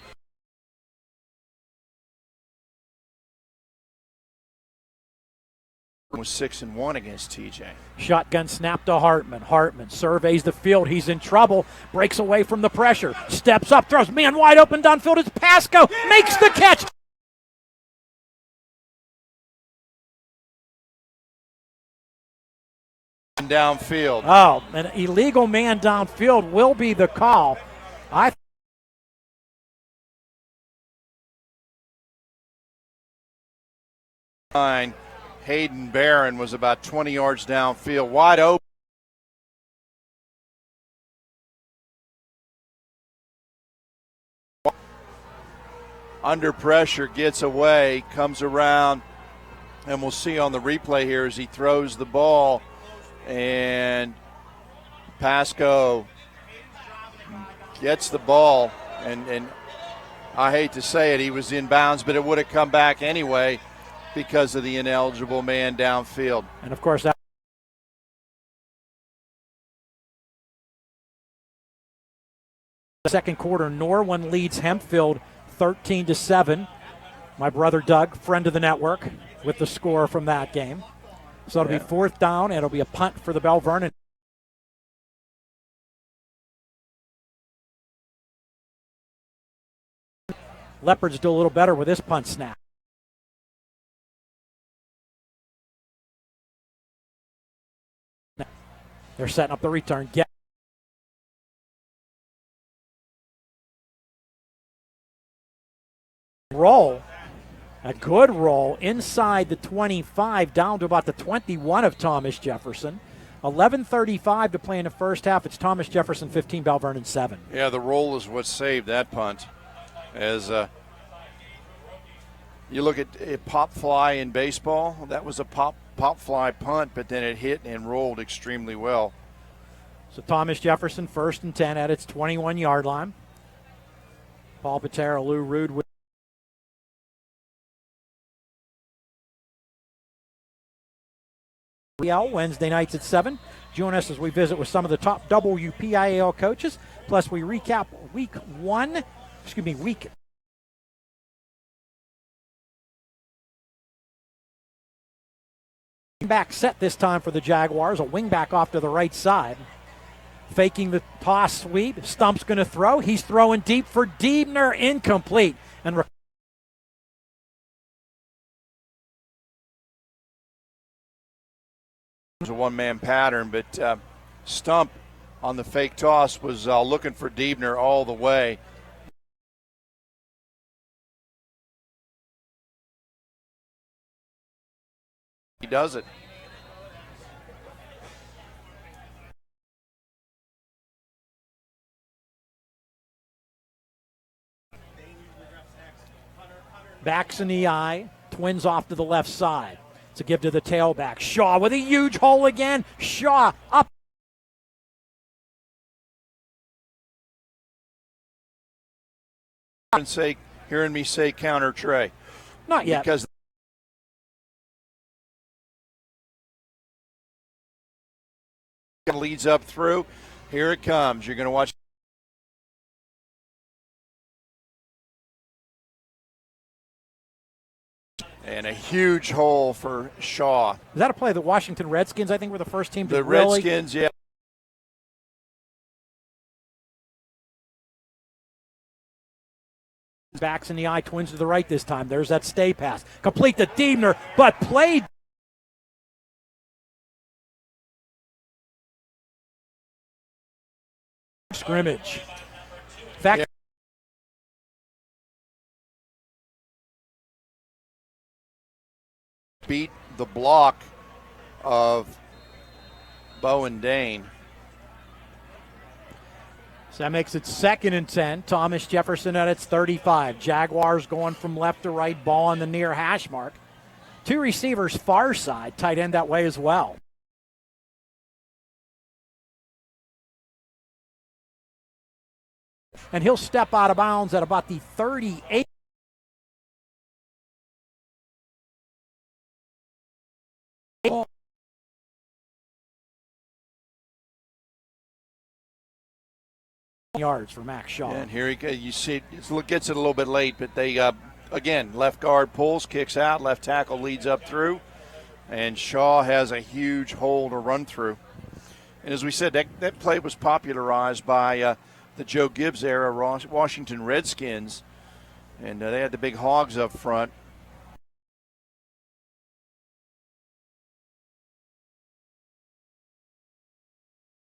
was 6-1 against TJ. Shotgun snap to Hartman. Hartman surveys the field. He's in trouble. Breaks away from the pressure. Steps up, throws man wide open downfield. It's Pasco. Makes the catch. Downfield. Oh, an illegal man downfield will be the call. Hayden Barron was about 20 yards downfield, wide open. Under pressure, gets away, comes around, and we'll see on the replay here as he throws the ball. And Pasco gets the ball, and I hate to say it, he was in bounds, but it would have come back anyway because of the ineligible man downfield. And of course, that second quarter, Norwin leads Hempfield 13-7. My brother Doug, friend of the network, with the score from that game. So it'll be fourth down, and it'll be a punt for the Belle Vernon. Leopards do a little better with this punt snap. They're setting up the return. Roll. A good roll inside the 25 down to about the 21 of Thomas Jefferson. 11:35 to play in the first half. It's Thomas Jefferson 15, Belle Vernon 7. Yeah, the roll is what saved that punt. As you look at a pop fly in baseball, that was a pop fly punt, but then it hit and rolled extremely well. So Thomas Jefferson first and 10 at its 21-yard line. Paul Paterra, Lou Rood with Wednesday nights at 7. Join us as we visit with some of the top WPIAL coaches. Plus, we recap week back set this time for the Jaguars. A wingback off to the right side. Faking the toss sweep. Stump's going to throw. He's throwing deep for Diebner. Incomplete. And a one-man pattern, but Stump on the fake toss was looking for Diebner all the way. He does it. Backs in the eye. Twins off to the left side. To give to the tailback. Shaw with a huge hole again. Shaw up. Hearing me say counter Trey. Not yet. Because leads up through. Here it comes. You're going to watch. And a huge hole for Shaw. Is that a play? The Washington Redskins, I think, were the first team to The really. Redskins, yeah. Backs in the eye, Twins to the right this time. There's that stay pass. Complete to Diebner, but played. Scrimmage. In fact, beat the block of Bowen Dane. So that makes it 2nd and 10. Thomas Jefferson at its 35. Jaguars going from left to right, ball on the near hash mark. 2 receivers far side, tight end that way as well. And he'll step out of bounds at about the 38. Yards for Max Shaw. And here he goes. You see, it gets it a little bit late, but they, again, left guard pulls, kicks out, left tackle leads up through, and Shaw has a huge hole to run through. And as we said, that play was popularized by the Joe Gibbs era Washington Redskins, and they had the big hogs up front.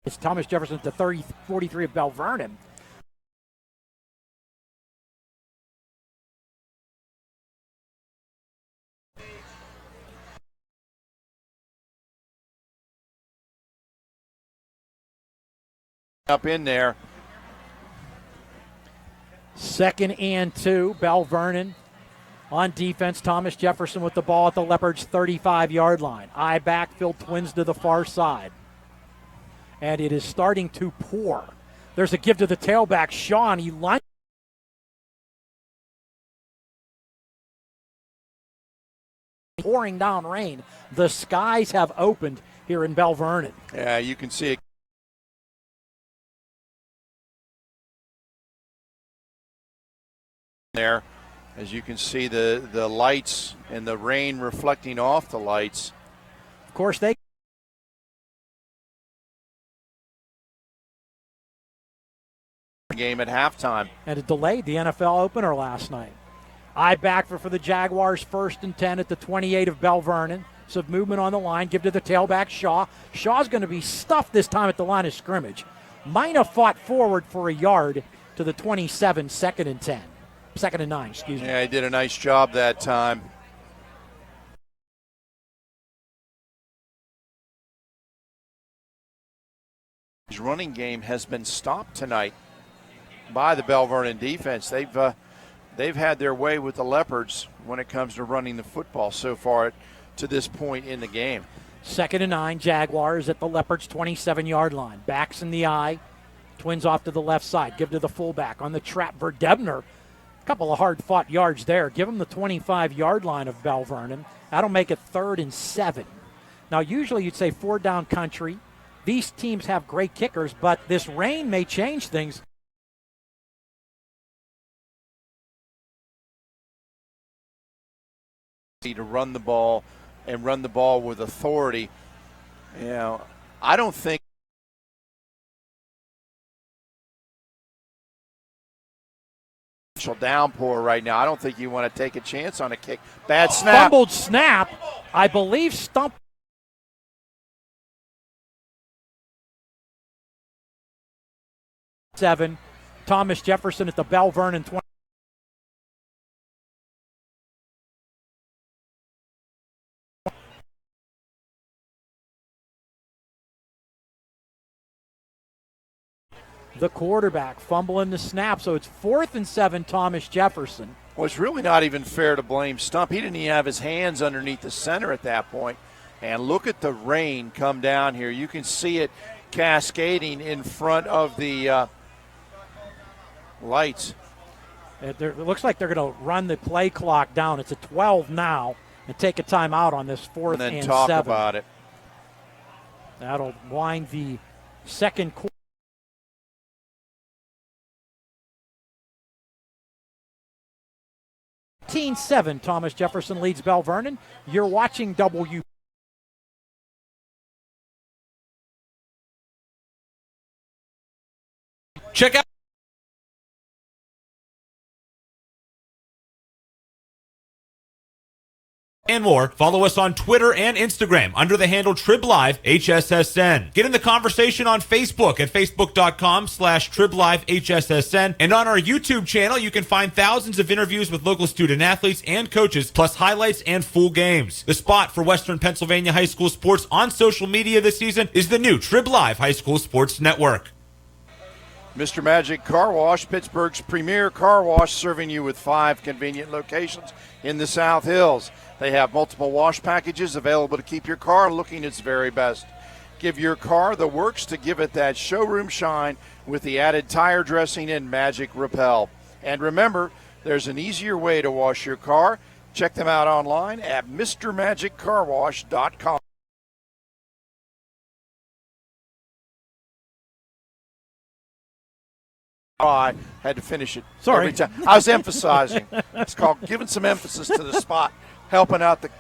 It's Thomas Jefferson at the 43 of Belle Vernon. Up in there. 2nd and 2, Belle Vernon on defense. Thomas Jefferson with the ball at the Leopards' 35-yard line. I backfield, Twins to the far side. And it is starting to pour. There's a give to the tailback, Sean. He lines. Pouring down rain. The skies have opened here in Belle Vernon. Yeah, you can see it. There, as you can see the lights and the rain reflecting off the lights. Of course, they game at halftime. And it delayed the NFL opener last night. I back for the Jaguars, 1st and 10 at the 28 of Belle Vernon. Some movement on the line, give to the tailback, Shaw. Shaw's going to be stuffed this time at the line of scrimmage. Mina fought forward for a yard to the 27, 2nd and 10. 2nd and 9, excuse me. Yeah, he did a nice job that time. His running game has been stopped tonight by the Belle Vernon defense. They've had their way with the Leopards when it comes to running the football so far to this point in the game. 2nd and 9, Jaguars at the Leopards' 27-yard line. Backs in the eye. Twins off to the left side. Give to the fullback on the trap. Verdebner. A couple of hard-fought yards there. Give him the 25-yard line of Belle Vernon. That'll make it 3rd and 7. Now, usually you'd say 4-down country. These teams have great kickers, but this rain may change things. To run the ball and run the ball with authority. You know, I don't think downpour right now. I don't think you want to take a chance on a kick. Bad snap. Fumbled snap. I believe Stump. Seven. Thomas Jefferson at the Belle Vernon 20. The quarterback fumbling the snap, so it's 4th and 7, Thomas Jefferson. Well, it's really not even fair to blame Stump. He didn't even have his hands underneath the center at that point. And look at the rain come down here. You can see it cascading in front of the lights. It looks like they're going to run the play clock down. It's a 12 now and take a timeout on this 4th and 7. And then talk about it. That'll wind the second quarter. 18-7, Thomas Jefferson leads Belle Vernon. You're watching WPIAL. Check out and more, follow us on Twitter and Instagram under the handle TribLive HSSN. Get in the conversation on Facebook at facebook.com/TribLive HSSN. And on our YouTube channel, you can find thousands of interviews with local student athletes and coaches, plus highlights and full games. The spot for Western Pennsylvania high school sports on social media this season is the new TribLive High School Sports Network. Mr. Magic Car Wash, Pittsburgh's premier car wash, serving you with 5 convenient locations in the South Hills. They have multiple wash packages available to keep your car looking its very best. Give your car the works to give it that showroom shine with the added tire dressing and Magic Repel. And remember, there's an easier way to wash your car. Check them out online at MrMagicCarWash.com. I had to finish it every time. I was emphasizing. It's called giving some emphasis to the spot, helping out the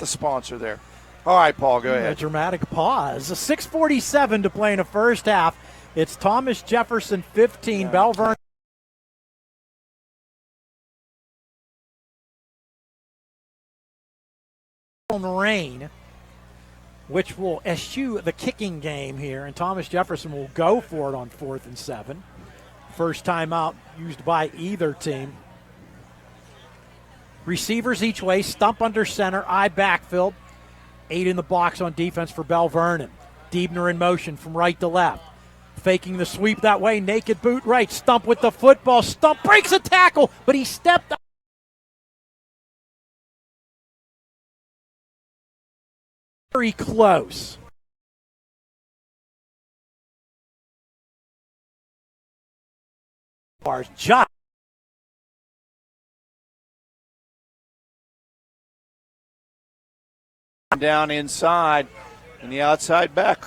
sponsor there. All right, Paul, go ahead. A dramatic pause. 6:47 to play in the first half. It's Thomas Jefferson 15, Belle Vernon. Rain, which will eschew the kicking game here, and Thomas Jefferson will go for it on 4th and 7. First timeout used by either team. Receivers each way, stump under center, I backfield. 8 in the box on defense for Belle Vernon. Diebner in motion from right to left. Faking the sweep that way, naked boot right. Stump with the football. Stump breaks a tackle, but he stepped up. Very close. Just down inside, and the outside back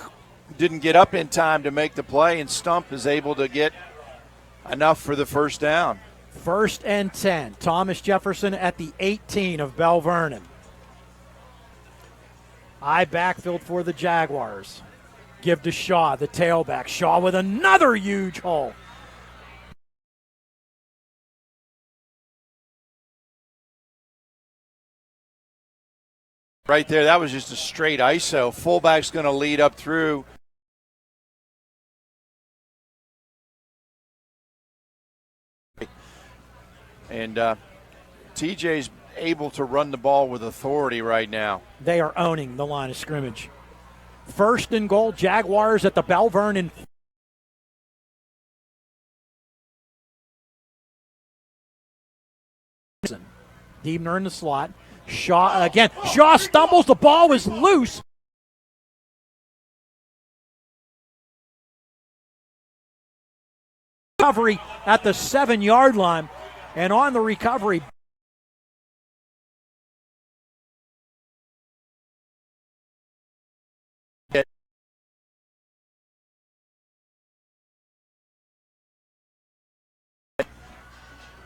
didn't get up in time to make the play, and Stump is able to get enough for the first down. 1st and 10. Thomas Jefferson at the 18 of Belle Vernon. I backfield for the Jaguars. Give to Shaw, the tailback. Shaw with another huge hole. Right there, that was just a straight ISO. Fullback's going to lead up through. And TJ's able to run the ball with authority right now. They are owning the line of scrimmage. 1st and goal, Jaguars at the Belle Vernon. Diebner in the slot. Shaw again. Shaw stumbles. The ball was loose. Recovery at the 7-yard line. And on the recovery,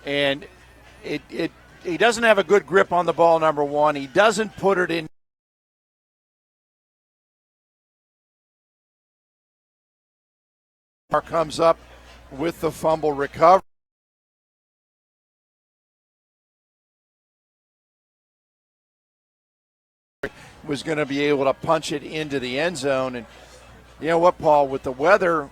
and he doesn't have a good grip on the ball, number one. He doesn't put it in. Comes up with the fumble recovery. Was going to be able to punch it into the end zone. And you know what, Paul, with the weather,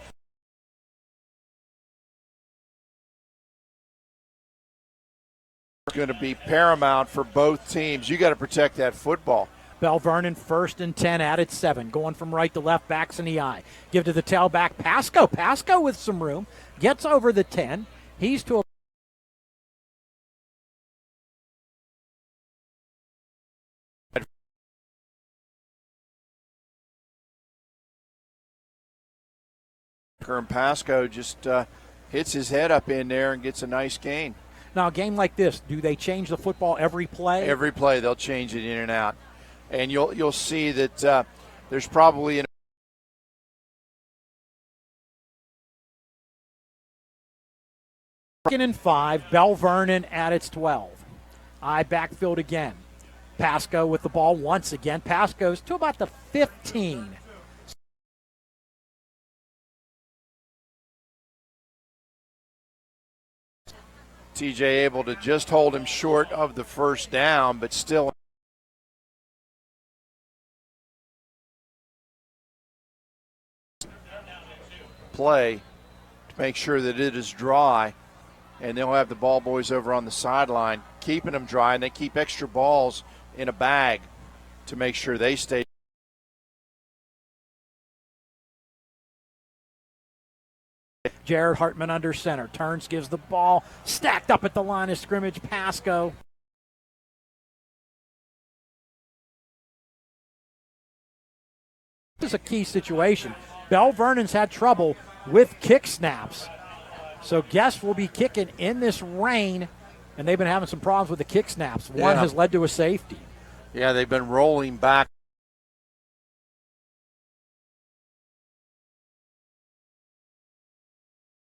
going to be paramount for both teams. You got to protect that football. Belle Vernon 1st and 10 at 7. Going from right to left, backs in the eye. Give to the tailback, Pasco. Pasco with some room. Gets over the 10. He's to a and Pasco just hits his head up in there and gets a nice gain. Now, a game like this, do they change the football every play? Every play, they'll change it in and out. And you'll see that there's probably an 2nd and 5, Belle Vernon at its 12. I backfield again. Pasco with the ball once again. Pasco's to about the 15. TJ able to just hold him short of the first down, but still play to make sure that it is dry. And they'll have the ball boys over on the sideline keeping them dry, and they keep extra balls in a bag to make sure they stay. Jared Hartman under center. Turns, gives the ball. Stacked up at the line of scrimmage. Pasco. This is a key situation. Belle Vernon's had trouble with kick snaps. So Guest will be kicking in this rain, and they've been having some problems with the kick snaps. One has led to a safety. Yeah, they've been rolling back.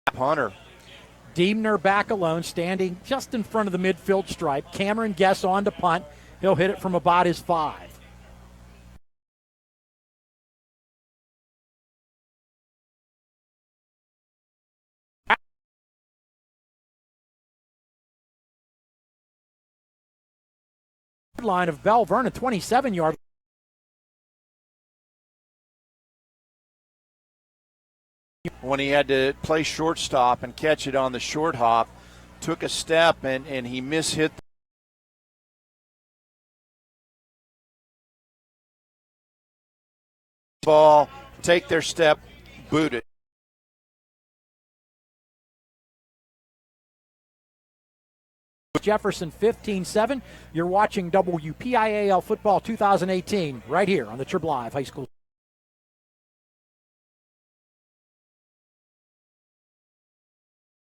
Punter. Diemner back alone, standing just in front of the midfield stripe. Cameron Guest on to punt. He'll hit it from about his 5. Line of Belle Vernon, 27-yard. When he had to play shortstop and catch it on the short hop, took a step and he mishit the ball, take their step, boot it. Jefferson 15-7. You're watching WPIAL Football 2018 right here on the TribLive High School.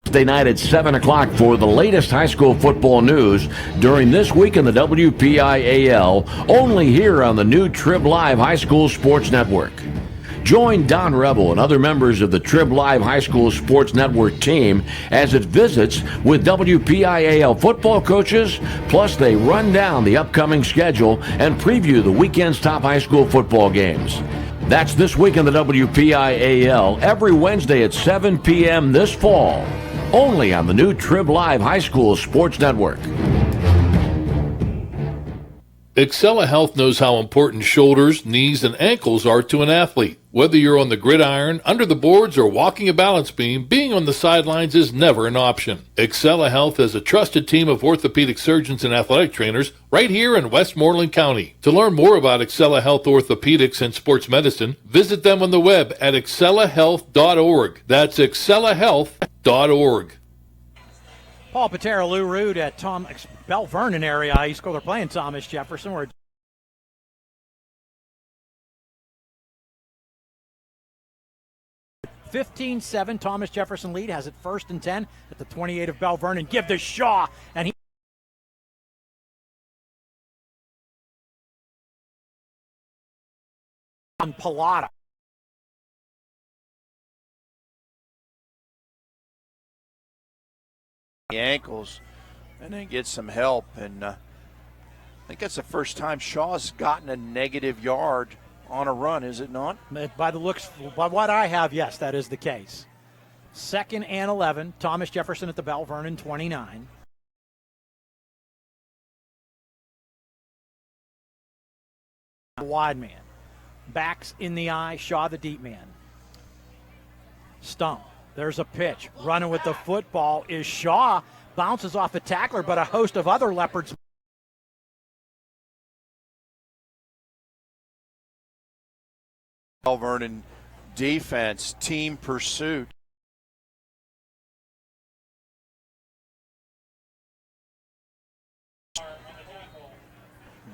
Thursday night at 7 o'clock for the latest high school football news during this week in the WPIAL, only here on the new TribLive High School Sports Network. Join Don Rebel and other members of the TribLive High School Sports Network team as it visits with WPIAL football coaches, plus they run down the upcoming schedule and preview the weekend's top high school football games. That's this week in the WPIAL, every Wednesday at 7 p.m. this fall, only on the new TribLive High School Sports Network. Excella Health knows how important shoulders, knees, and ankles are to an athlete. Whether you're on the gridiron, under the boards, or walking a balance beam, being on the sidelines is never an option. Excella Health has a trusted team of orthopedic surgeons and athletic trainers right here in Westmoreland County. To learn more about Excella Health Orthopedics and Sports Medicine, visit them on the web at excellahealth.org. That's excellahealth.org. Paul Paterra, Lou Rood at Belle Vernon Area High School. They're playing Thomas Jefferson. We're 15-7. Thomas Jefferson lead, has it 1st and 10 at the 28 of Belle Vernon. Give to Shaw, and he on Pilata. The ankles and then get some help, and I think that's the first time Shaw's gotten a negative yard on a run, is it not? By the looks, by what I have, yes, that is the case. 2nd and 11. Thomas Jefferson at the Belle Vernon 29. Wide man. Backs in the eye. Shaw the deep man. Stump. There's a pitch. Running with the football is Shaw. Bounces off a tackler, but a host of other Leopards. Belle Vernon defense, team pursuit.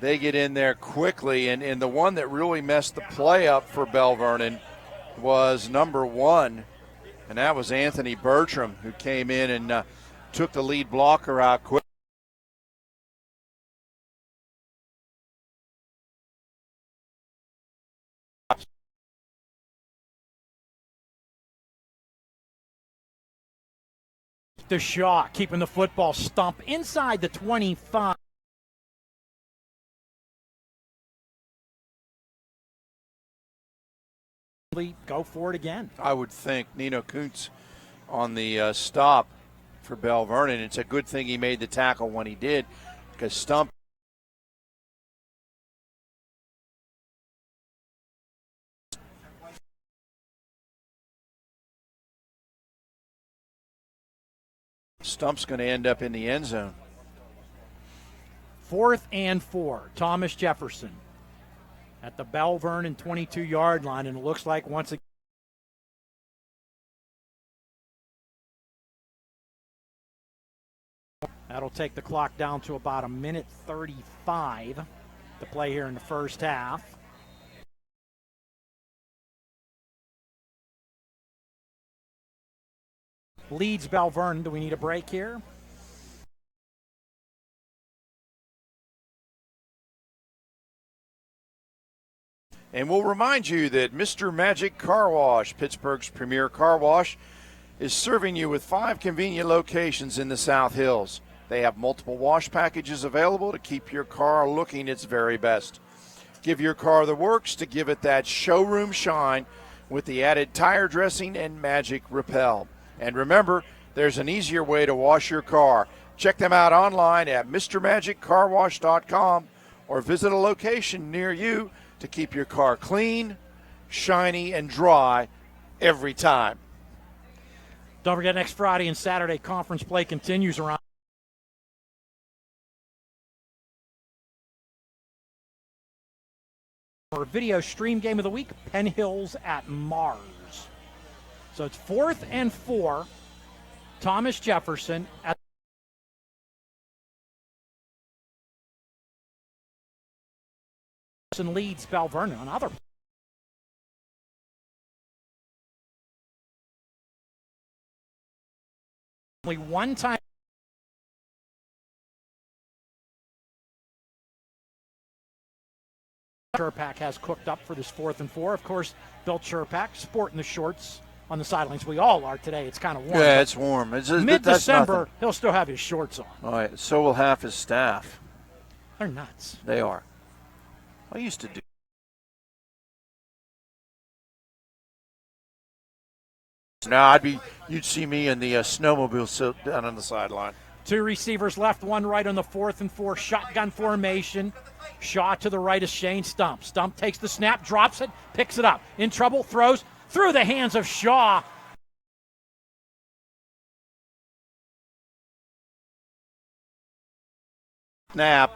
They get in there quickly, and the one that really messed the play up for Belle Vernon was number 1, and that was Anthony Bertram, who came in and took the lead blocker out quick. To Shaw, keeping the football. Stump inside the 25. Go for it again. I would think Nino Kuntz on the stop for Belle Vernon. It's a good thing he made the tackle when he did, because Stump Stump's going to end up in the end zone. 4th and 4. Thomas Jefferson at the Belle Vernon 22-yard line, and it looks like once again that'll take the clock down to about 1:35 to play here in the first half. Leads Belle Vernon. Do we need a break here? And we'll remind you that Mr. Magic Car Wash, Pittsburgh's premier car wash, is serving you with 5 convenient locations in the South Hills. They have multiple wash packages available to keep your car looking its very best. Give your car the works to give it that showroom shine with the added tire dressing and Magic Repel. And remember, there's an easier way to wash your car. Check them out online at MrMagicCarWash.com or visit a location near you to keep your car clean, shiny, and dry every time. Don't forget, next Friday and Saturday, conference play continues around. Our video stream game of the week, Penn Hills at Mars. So it's 4th and 4. Thomas Jefferson at leads Belle Vernon on other. Only one time. Churpak has cooked up for this 4th and 4. Of course, Bill Churpak sporting the shorts on the sidelines. We all are today. It's kind of warm. Yeah, it's warm. Mid-December, he'll still have his shorts on. All right, so will half his staff. They're nuts. They are. I used to do. Now you'd see me in the snowmobile sit down on the sideline. 2 receivers left, 1 right on the 4th and 4 shotgun formation. Shaw to the right of Shane Stump. Stump takes the snap, drops it, picks it up. In trouble, throws through the hands of Shaw. Snap.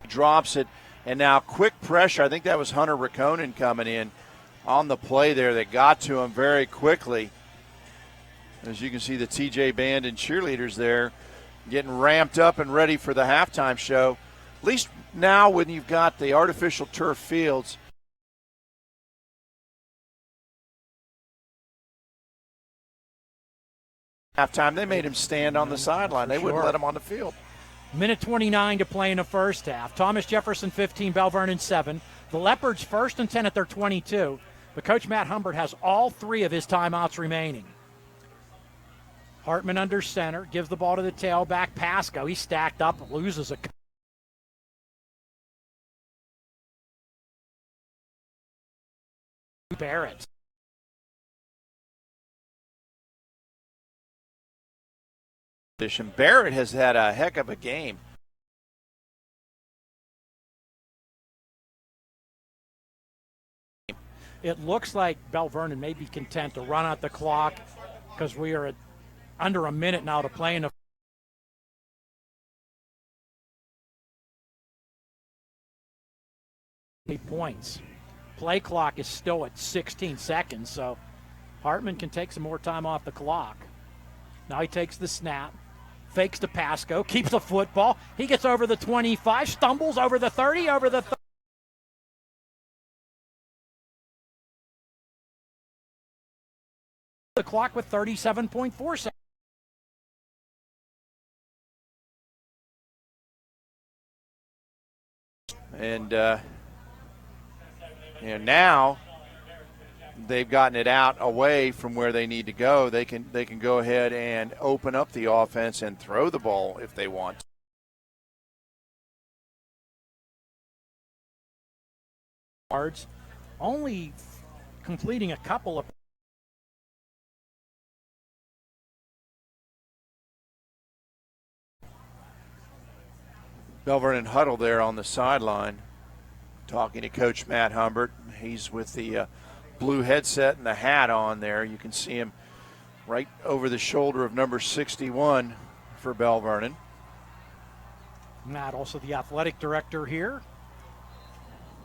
Drops it, and now quick pressure. I think that was Hunter Rakonen coming in on the play there that got to him very quickly. As you can see, the TJ band and cheerleaders there getting ramped up and ready for the halftime show. At least now when you've got the artificial turf fields. Halftime, they made him stand on the sideline. They wouldn't let him on the field. 1:29 to play in the first half. Thomas Jefferson 15, Belle Vernon 7. The Leopards 1st and 10 at their 22. But Coach Matt Humbert has all 3 of his timeouts remaining. Hartman under center, gives the ball to the tailback, Pasco. He's stacked up, loses a. Barrett. Barrett has had a heck of a game. It looks like Belle Vernon may be content to run out the clock because we are at under a minute now to play in the points. Play clock is still at 16 seconds, so Hartman can take some more time off the clock. Now he takes the snap, fakes to Pasco, keeps the football. He gets over the 25, stumbles over the 30, over the 30. The clock with 37.4 seconds. And now they've gotten it out away from where they need to go. They can go ahead and open up the offense and throw the ball if they want. Yards, only completing a couple of. Belle Vernon huddle there on the sideline, talking to Coach Matt Humbert. He's with the blue headset and the hat on there. You can see him right over the shoulder of number 61 for Belle Vernon. Matt, also the athletic director here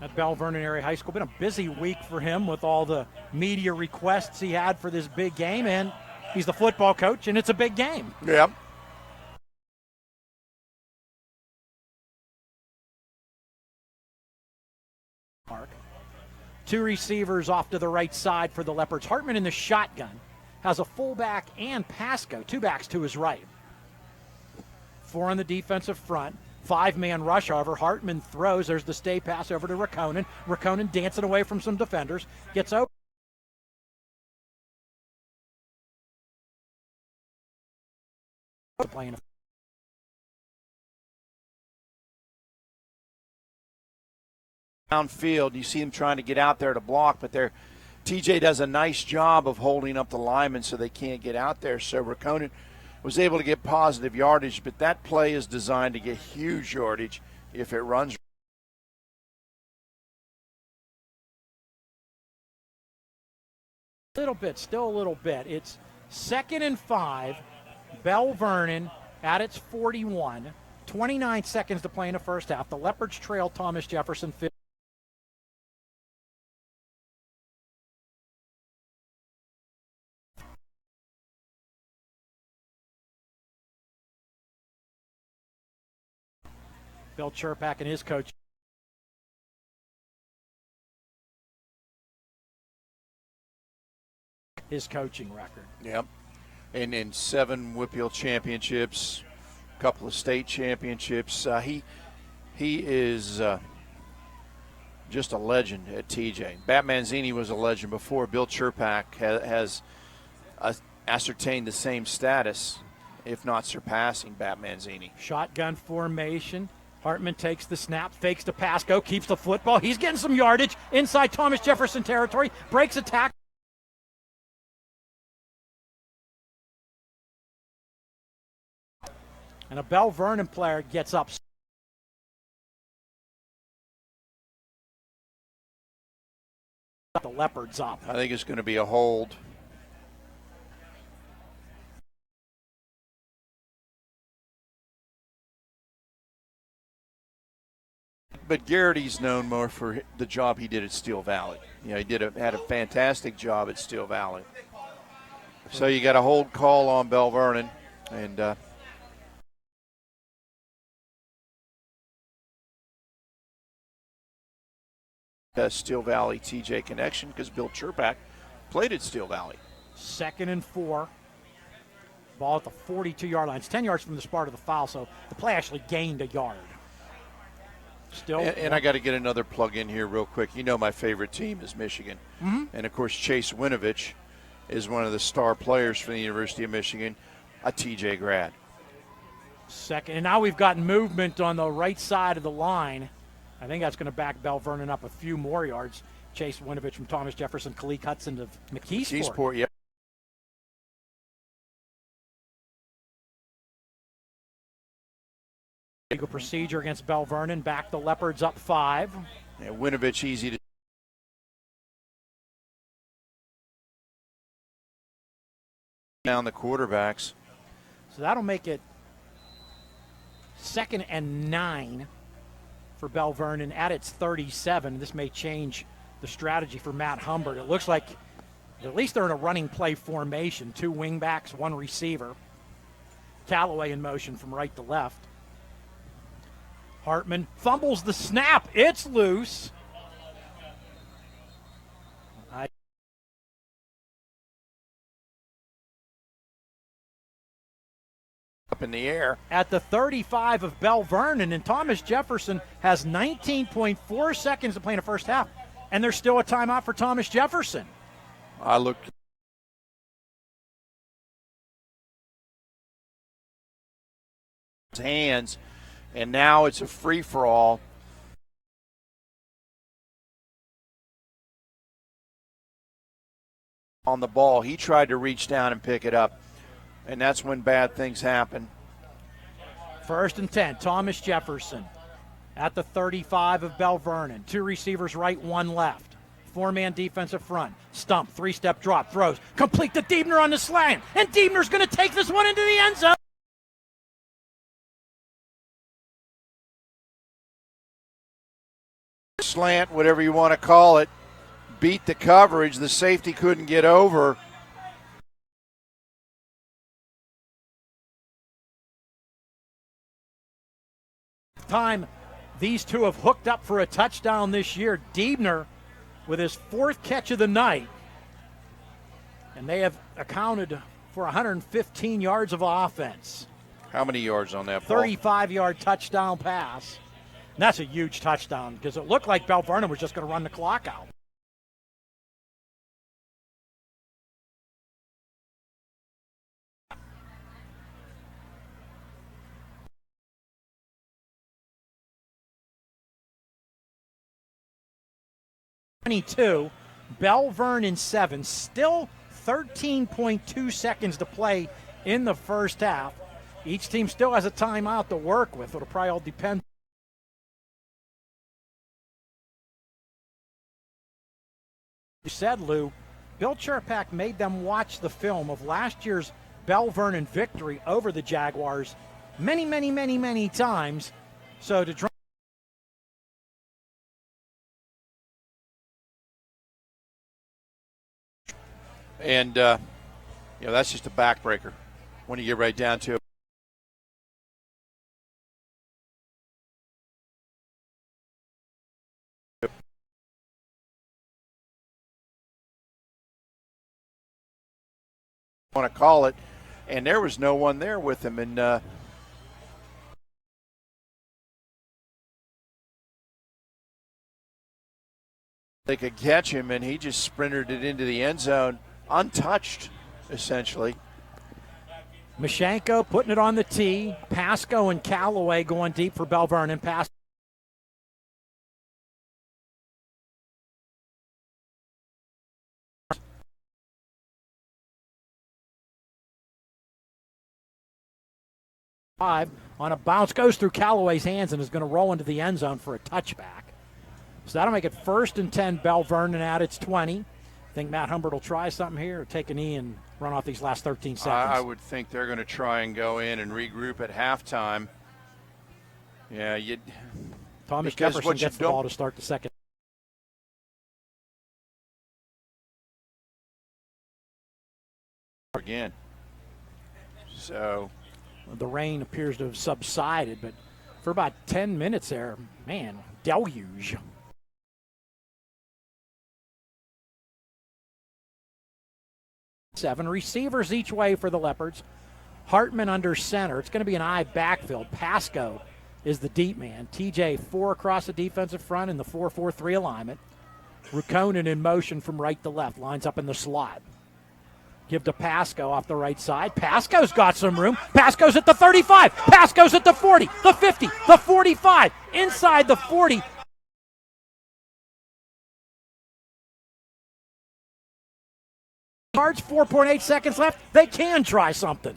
at Belle Vernon Area High School. Been a busy week for him with all the media requests he had for this big game, and he's the football coach, and it's a big game. Yep. Two receivers off to the right side for the Leopards. Hartman in the shotgun has a fullback and Pasco, two backs to his right. Four on the defensive front. Five-man rush, however. Hartman throws. There's the stay pass over to Rakonen. Rakonen dancing away from some defenders. Gets open. Playing downfield, you see them trying to get out there to block, but TJ does a nice job of holding up the linemen so they can't get out there. So Rakonen was able to get positive yardage, but that play is designed to get huge yardage if it runs. Still a little bit. It's 2nd and 5. Belle Vernon at its 41. 29 seconds to play in the first half. The Leopards trail Thomas Jefferson. Bill Cherpak and his coach. His coaching record. Yep. And in 7 WPIAL championships, a couple of state championships. He is just a legend at TJ. Bat Manzini was a legend before. Bill Cherpak has ascertained the same status, if not surpassing Bat Manzini. Shotgun formation. Hartman takes the snap, fakes to Pasco, keeps the football. He's getting some yardage inside Thomas Jefferson territory, breaks a tackle. And a Belle Vernon player gets up. The Leopards up. I think it's going to be a hold. But Garrity's known more for the job he did at Steel Valley. You know, he had a fantastic job at Steel Valley. So you got a hold call on Belle Vernon, and Steel Valley TJ connection because Bill Cherpak played at Steel Valley. 2nd and 4. Ball at the 42-yard line. It's 10 yards from the start of the foul, so the play actually gained a yard. Still, and I got to get another plug in here real quick. You know my favorite team is Michigan. Mm-hmm. And, of course, Chase Winovich is one of the star players for the University of Michigan, a TJ grad. 2nd, and now we've got movement on the right side of the line. I think that's going to back Belle Vernon up a few more yards. Chase Winovich from Thomas Jefferson, Kalik Hudson to McKeesport. McKeesport, yep. Legal procedure against Belle Vernon. Back the Leopards up 5. Yeah, Winovich easy to down the quarterbacks. So that'll make it 2nd and 9 for Belle Vernon at its 37. This may change the strategy for Matt Humbert. It looks like at least they're in a running play formation. 2 wingbacks, 1 receiver. Callaway in motion from right to left. Hartman fumbles the snap. It's loose. Up in the air. At the 35 of Belle Vernon, and Thomas Jefferson has 19.4 seconds to play in the first half. And there's still a timeout for Thomas Jefferson. I looked. Hands, and now it's a free-for-all. On the ball, he tried to reach down and pick it up, and that's when bad things happen. 1st and 10, Thomas Jefferson at the 35 of Belle Vernon. 2 receivers right, 1 left. Four-man defensive front. Stump, three-step drop, throws. Complete to Diebner on the slant. And Diebner's going to take this one into the end zone. Slant, whatever you want to call it, beat the coverage. The safety couldn't get over. Time these two have hooked up for a touchdown this year. Diebner with his fourth catch of the night. And they have accounted for 115 yards of offense. How many yards on that ball? 35-yard touchdown pass. And that's a huge touchdown because it looked like Belle Vernon was just going to run the clock out. Belle Vernon 7, still 13.2 seconds to play in the first half. Each team still has a timeout to work with. It'll probably all depend. You said, Lou, Bill Cherpak made them watch the film of last year's Belle Vernon victory over the Jaguars many times. So to try. And, that's just a backbreaker when you get right down to it. Want to call it, and there was no one there with him, and they could catch him, and he just sprinted it into the end zone untouched, essentially. Mashenko putting it on the tee. Pasco and Callaway going deep for Belle Vernon. Pasco. On a bounce, goes through Callaway's hands and is going to roll into the end zone for a touchback. So that'll make it 1st and 10, Belle Vernon at its 20. Think Matt Humbert will try something here, or take a knee and run off these last 13 seconds? I would think they're going to try and go in and regroup at halftime. Yeah, Thomas Jefferson gets the ball to start the second. Again. So the rain appears to have subsided, but for about 10 minutes there, man, deluge. Seven receivers each way for the Leopards. Hartman under center. It's going to be an I backfield. Pasco is the deep man. TJ 4 across the defensive front in the 4-4-3 alignment. Rukonen in motion from right to left. Lines up in the slot. Give to Pasco off the right side. Pasco's got some room. Pasco's at the 35. Pasco's at the 40, the 50, the 45. Inside the 40. Yards, 4.8 seconds left. They can try something.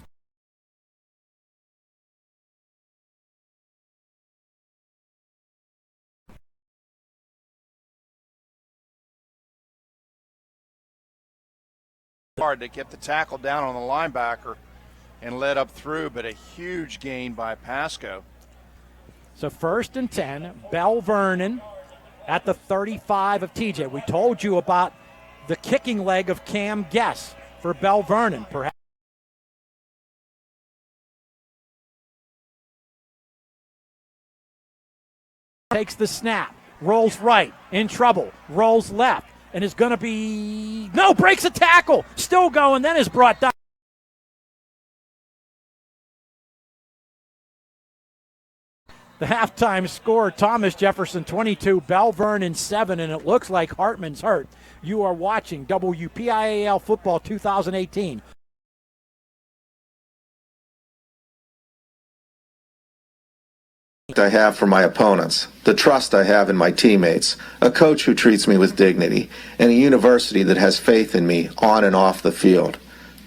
Hard to get the tackle down on the linebacker and led up through, but a huge gain by Pasco. So 1st and 10, Belle Vernon at the 35 of TJ. We told you about the kicking leg of Cam Guess for Belle Vernon. Perhaps takes the snap, rolls right, in trouble, rolls left, and is going to be, no, breaks a tackle, still going, then is brought down. The halftime score, Thomas Jefferson 22, Belle Vernon 7, and it looks like Hartman's hurt. You are watching WPIAL Football 2018. I have for my opponents, the trust I have in my teammates, a coach who treats me with dignity, and a university that has faith in me on and off the field.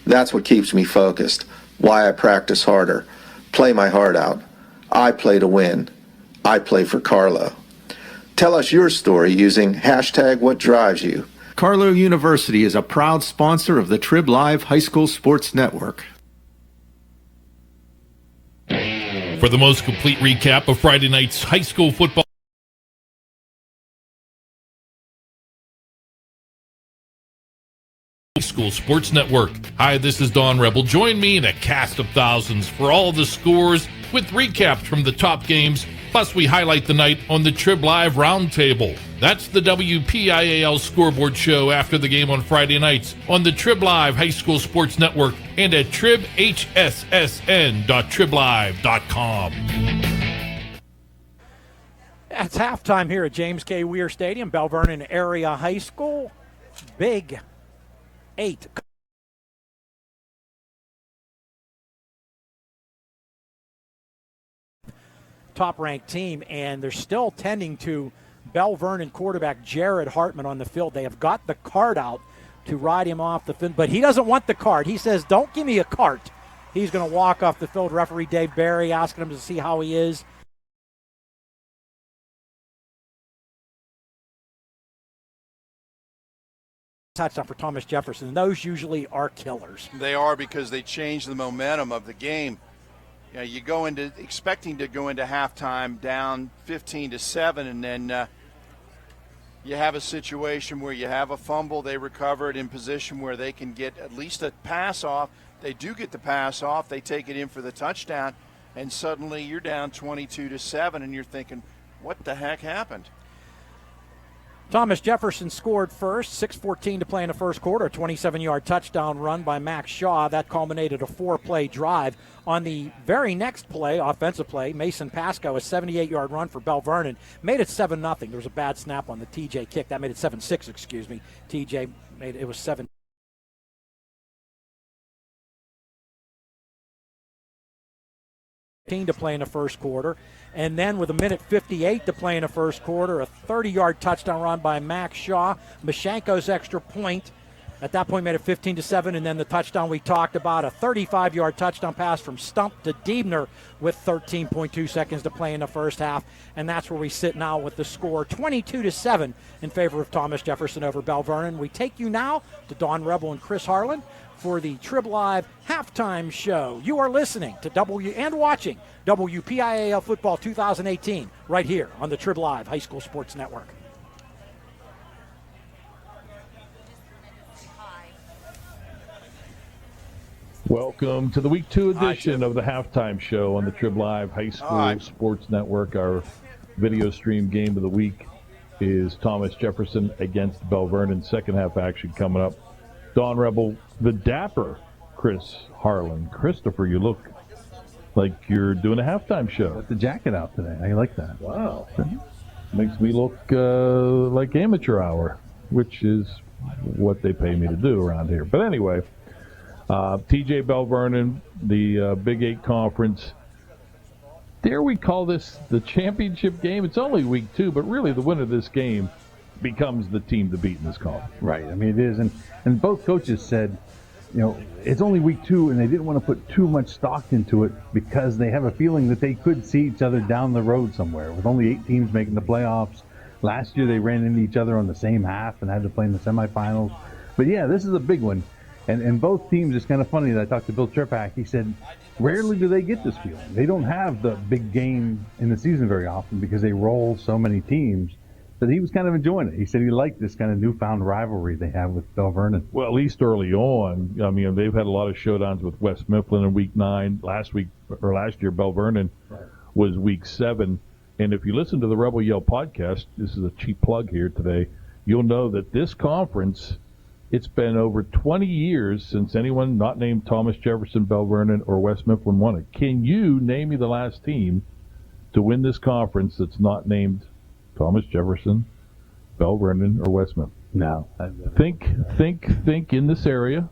That's what keeps me focused, why I practice harder, play my heart out. I play to win. I play for Carlo. Tell us your story using #WhatDriveSYou. Carlow University is a proud sponsor of the TribLive High School Sports Network. For the most complete recap of Friday night's high school football School Sports Network. Hi, this is Don Rebel. Join me in a cast of thousands for all the scores with recaps from the top games. Plus, we highlight the night on the TribLive Roundtable. That's the WPIAL scoreboard show after the game on Friday nights on the TribLive High School Sports Network and at tribhssn.triblive.com. It's halftime here at James K. Weir Stadium, Belle Vernon Area High School. Big 8. Top-ranked team, and they're still tending to Belle Vernon quarterback Jared Hartman on the field. They have got the cart out to ride him off the field, but he doesn't want the cart. He says, don't give me a cart. He's going to walk off the field. Referee Dave Barry asking him to see how he is. Touchdown for Thomas Jefferson. Those usually are killers. They are, because they change the momentum of the game. You know, you go into expecting to go into halftime down 15-7, and then you have a situation where you have a fumble. They recover it in position where they can get at least a pass off. They do get the pass off. They take it in for the touchdown, and suddenly you're down 22-7, and you're thinking, what the heck happened? Thomas Jefferson scored first, 6:14 to play in the first quarter, a 27-yard touchdown run by Max Shaw. That culminated a 4-play drive. On the very next play, offensive play, Mason Pasco, a 78-yard run for Belle Vernon, made it 7-0. There was a bad snap on the TJ kick. That made it 7-6, excuse me. TJ made it was 7. To play in the first quarter, and then with a minute 58 to play in the first quarter, a 30-yard touchdown run by Max Shaw. Mashenko's extra point at that point made it 15-7, and then the touchdown we talked about, a 35-yard touchdown pass from Stump to Diebner with 13.2 seconds to play in the first half, and that's where we sit now with the score 22-7 in favor of Thomas Jefferson over Belle Vernon. We take you now to Don Rebel and Chris Harlan for the TribLive halftime show. You are listening to and watching WPIAL Football 2018 right here on the TribLive High School Sports Network. Welcome to the Week 2 edition of the halftime show on the TribLive High School Sports Network. Our video stream game of the week is Thomas Jefferson against Belle Vernon. Second half action coming up. Don Rebel, the dapper Chris Harlan. Christopher, you look like you're doing a halftime show. Got the jacket out today. I like that. Wow. Makes me look like amateur hour, which is what they pay me to do around here. But anyway, TJ Belle Vernon, the Big 8 conference. Dare we call this the championship game? It's only week 2, but really the winner of this game becomes the team to beat in this conference. Right. I mean, it is. And both coaches said, you know, it's only week 2, and they didn't want to put too much stock into it because they have a feeling that they could see each other down the road somewhere. With only 8 teams making the playoffs, last year they ran into each other on the same half and had to play in the semifinals. But yeah, this is a big one. And both teams, it's kind of funny that I talked to Bill Trepak. He said, rarely do they get this feeling. They don't have the big game in the season very often because they roll so many teams. That he was kind of enjoying it. He said he liked this kind of newfound rivalry they have with Belle Vernon. Well, at least early on. I mean, they've had a lot of showdowns with West Mifflin in week 9. Last year, Belle Vernon was week 7. And if you listen to the Rebel Yell podcast, this is a cheap plug here today, you'll know that this conference, it's been over 20 years since anyone not named Thomas Jefferson, Belle Vernon, or West Mifflin won it. Can you name me the last team to win this conference that's not named Thomas Jefferson, Belle Vernon, or West Mifflin? No. Think in this area.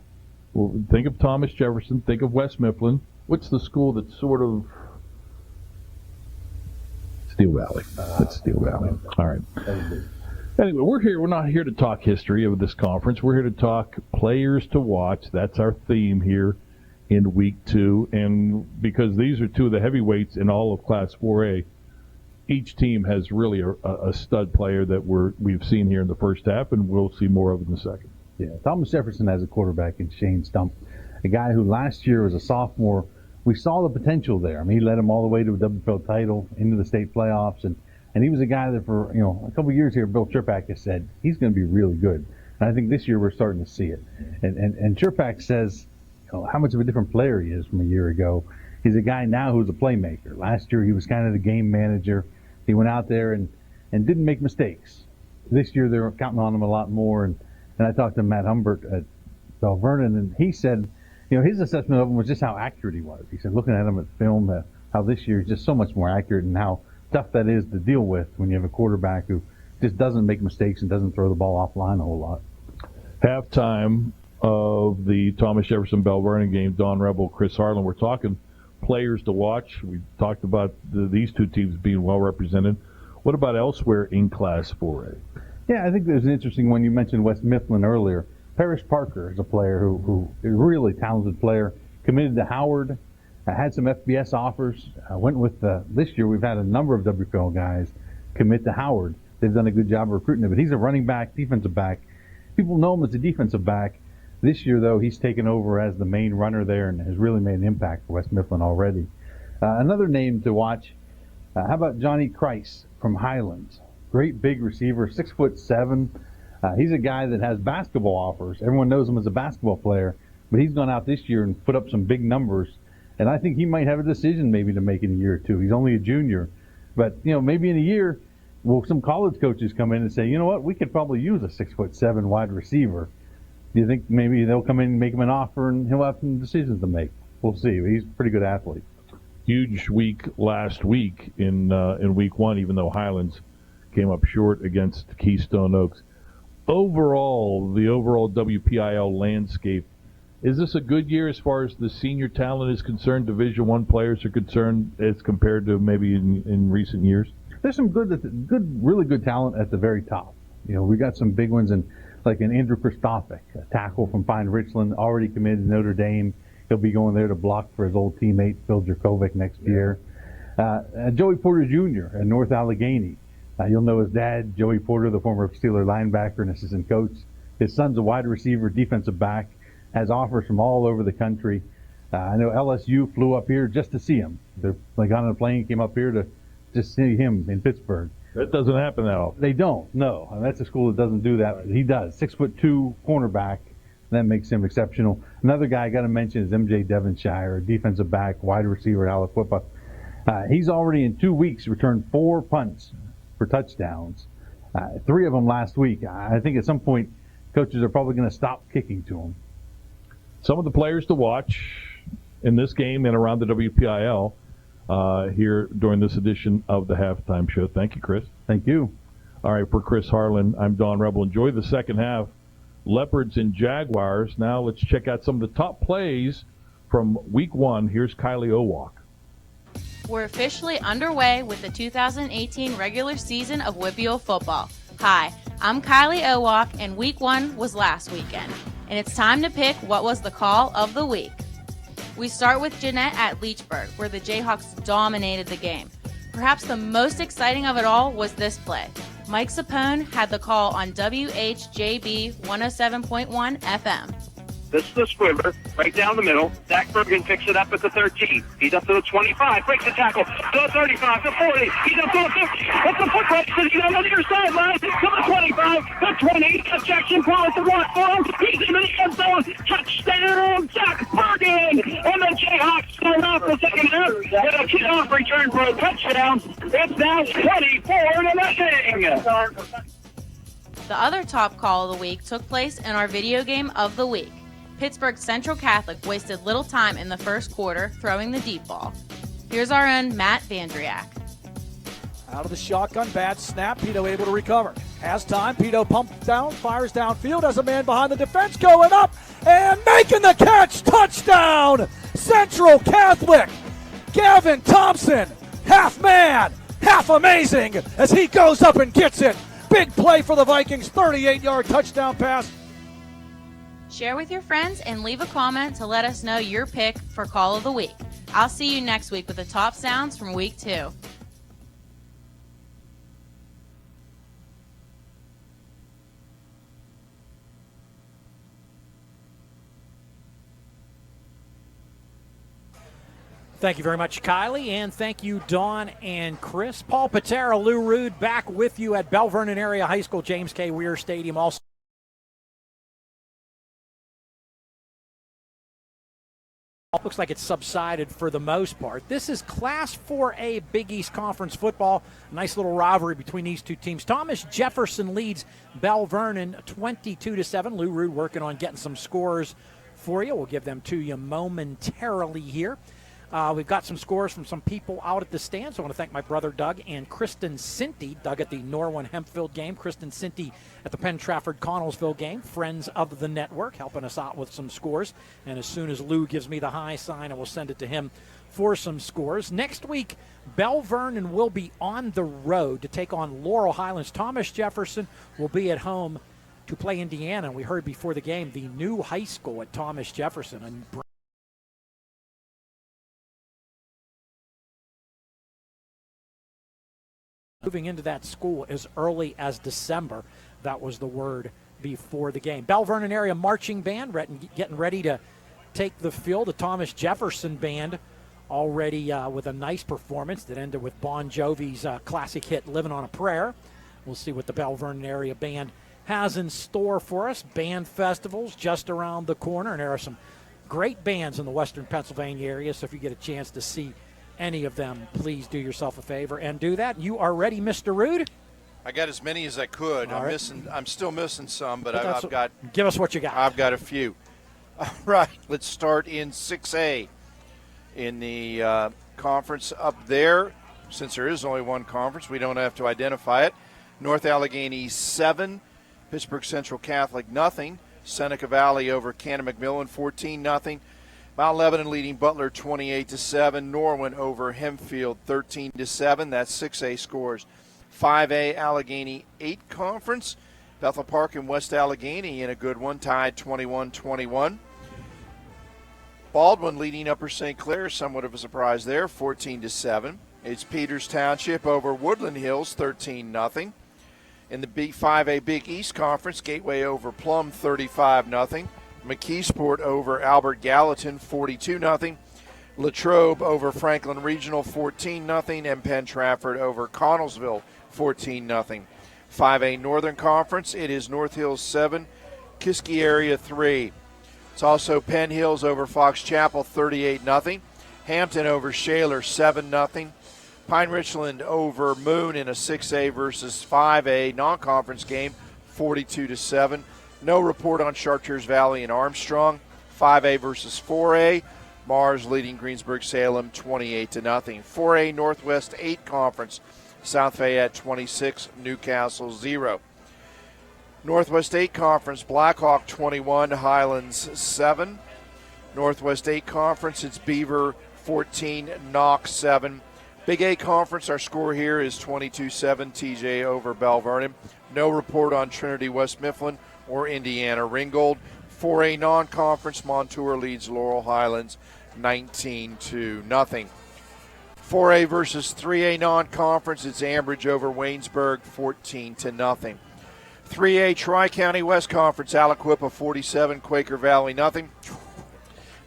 Well, think of Thomas Jefferson. Think of West Mifflin. What's the school that's sort of Steel Valley? That's Steel Valley. All right. Anyway, we're here. We're not here to talk history of this conference. We're here to talk players to watch. That's our theme here in week 2. And because these are 2 of the heavyweights in all of Class 4A, each team has really a stud player that we've seen here in the first half, and we'll see more of in the second. Yeah, Thomas Jefferson has a quarterback in Shane Stump, a guy who last year was a sophomore. We saw the potential there. I mean, he led him all the way to a WPIAL title, into the state playoffs, and he was a guy that for a couple of years here, Bill Chirpak has said he's going to be really good. And I think this year we're starting to see it. And Chirpak says how much of a different player he is from a year ago. He's a guy now who's a playmaker. Last year he was kind of the game manager. He went out there and didn't make mistakes. This year they're counting on him a lot more. And I talked to Matt Humbert at Belle Vernon, and he said, his assessment of him was just how accurate he was. He said, looking at him at film, how this year he's just so much more accurate, and how tough that is to deal with when you have a quarterback who just doesn't make mistakes and doesn't throw the ball offline a whole lot. Halftime of the Thomas Jefferson Belle Vernon game, Don Rebel, Chris Harlan. We're talking players to watch. We talked about these two teams being well represented. What about elsewhere in Class 4A? Yeah, I think there's an interesting one. You mentioned West Mifflin earlier. Parrish Parker is a player who is a really talented player, committed to Howard, had some FBS offers, went with this year we've had a number of WPIAL guys commit to Howard. They've done a good job of recruiting him, but he's a running back, defensive back. People know him as a defensive back. This year, though, he's taken over as the main runner there and has really made an impact for West Mifflin already. Another name to watch, how about Johnny Kreis from Highlands? Great big receiver, 6'7". He's a guy that has basketball offers. Everyone knows him as a basketball player, but he's gone out this year and put up some big numbers. And I think he might have a decision maybe to make in a year or two. He's only a junior. But, maybe in a year, will some college coaches come in and say, you know what, we could probably use a 6'7" wide receiver. Do you think maybe they'll come in and make him an offer and he'll have some decisions to make? We'll see. He's a pretty good athlete. Huge week last week in week one, even though Highlands came up short against Keystone Oaks. The overall WPIAL landscape, is this a good year as far as the senior talent is concerned, Division I players are concerned, as compared to maybe in recent years? There's some really good talent at the very top. We got some big ones, like an Andrew Kristofic, a tackle from Pine Richland, already committed to Notre Dame. He'll be going there to block for his old teammate Phil Jerkovic next year. Joey Porter Jr. at North Allegheny. You'll know his dad, Joey Porter, the former Steeler linebacker and assistant coach. His son's a wide receiver, defensive back, has offers from all over the country. I know LSU flew up here just to see him. They got on a plane, came up here to just see him in Pittsburgh. That doesn't happen that often. They don't, no. And that's a school that doesn't do that. He does. 6'2" cornerback. That makes him exceptional. Another guy I got to mention is MJ Devonshire, a defensive back, wide receiver at Aliquippa. He's already in 2 weeks returned 4 punts for touchdowns. 3 of them last week. I think at some point coaches are probably going to stop kicking to him. Some of the players to watch in this game and around the WPIAL here during this edition of the Halftime Show. Thank you, Chris. Thank you. All right, for Chris Harlan, I'm Don Rebel. Enjoy the second half. Leopards and Jaguars. Now let's check out some of the top plays from Week 1. Here's Kylie Owak. We're officially underway with the 2018 regular season of WPIAL football. Hi, I'm Kylie Owak, and Week 1 was last weekend. And it's time to pick what was the call of the week. We start with Jeanette at Leechburg, where the Jayhawks dominated the game. Perhaps the most exciting of it all was this play. Mike Sapone had the call on WHJB 107.1 FM. This is the squibber, right down the middle. Zach Bergen picks it up at the 13. He's up to the 25, breaks the tackle, to the 35, to 40. He's up to the 50. What's the foot race? He's on the near sideline, to the 25, the 20. Jackson Paul at the block for him. He's in the end zone. Touchdown, Zach Bergen. And the Jayhawks start off the second half with a kickoff return for a touchdown. It's now 24-0. The other top call of the week took place in our video game of the week. Pittsburgh Central Catholic wasted little time in the first quarter throwing the deep ball. Here's our own Matt Vandriak. Out of the shotgun, bad snap, Pito able to recover. Has time, Pito pumps down, fires downfield, has a man behind the defense going up and making the catch. Touchdown, Central Catholic. Gavin Thompson, half man, half amazing as he goes up and gets it. Big play for the Vikings, 38-yard touchdown pass. Share with your friends and leave a comment to let us know your pick for Call of the Week. I'll see you next week with the top sounds from Week 2. Thank you very much, Kylie, and thank you, Dawn and Chris. Paul Paterra, Lou Rood, back with you at Belle Vernon Area High School, James K. Weir Stadium. Also, looks like it's subsided for the most part. This is Class 4A Big East Conference football. Nice little rivalry between these two teams. Thomas Jefferson leads Belle Vernon 22-7. Lou Rood working on getting some scores for you. We'll give them to you momentarily here. We've got some scores from some people out at the stands. I want to thank my brother Doug and Kristen Sinti. Doug at the Norwin Hempfield game, Kristen Sinti at the Penn Trafford Connellsville game. Friends of the network helping us out with some scores. And as soon as Lou gives me the high sign, I will send it to him for some scores. Next week, Belle Vernon will be on the road to take on Laurel Highlands. Thomas Jefferson will be at home to play Indiana. And we heard before the game the new high school at Thomas Jefferson. And moving into that school as early as December. That was the word before the game. Belle Vernon area marching band getting ready to take the field. The Thomas Jefferson band already with a nice performance that ended with Bon Jovi's classic hit, Living on a Prayer. We'll see what the Belle Vernon area band has in store for us. Band festivals just around the corner, and there are some great bands in the western Pennsylvania area, so if you get a chance to see any of them, please do yourself a favor and do that. You are ready, Mr. Rood? I got as many as I could. I'm still missing some, but I've got. Give us what you got. I've got a few. All right, let's start in 6A. In the conference up there, since there is only one conference, we don't have to identify it. North Allegheny 7, Pittsburgh Central Catholic nothing. Seneca Valley over Cannon McMillan 14-0. Mount Lebanon leading Butler 28-7. Norwin over Hempfield 13-7. That's 6A scores. 5A Allegheny 8 conference. Bethel Park and West Allegheny in a good one, tied 21-21. Baldwin leading Upper St. Clair, somewhat of a surprise there, 14-7. It's Peters Township over Woodland Hills 13-0. In the 5A Big East Conference, Gateway over Plum 35-0. McKeesport over Albert Gallatin, 42-0. Latrobe over Franklin Regional, 14-0. And Penn Trafford over Connellsville, 14-0. 5A Northern Conference, it is North Hills 7, Kiski Area 3. It's also Penn Hills over Fox Chapel, 38-0. Hampton over Shaler, 7-0. Pine Richland over Moon in a 6A versus 5A non-conference game, 42-7. No report on Chartiers Valley and Armstrong. 5A versus 4A. Mars leading Greensburg-Salem 28-0. 4A Northwest 8 Conference. South Fayette 26, Newcastle 0. Northwest 8 Conference, Blackhawk 21, Highlands 7. Northwest 8 Conference, it's Beaver 14, Knox 7. Big A Conference, our score here is 22-7, TJ over Belle Vernon. No report on Trinity West Mifflin or Indiana Ringgold. 4A non-conference, Montour leads Laurel Highlands 19-0. 4A versus 3A non-conference, it's Ambridge over Waynesburg 14-0. 3A Tri-County West Conference, Aliquippa 47, Quaker Valley 0.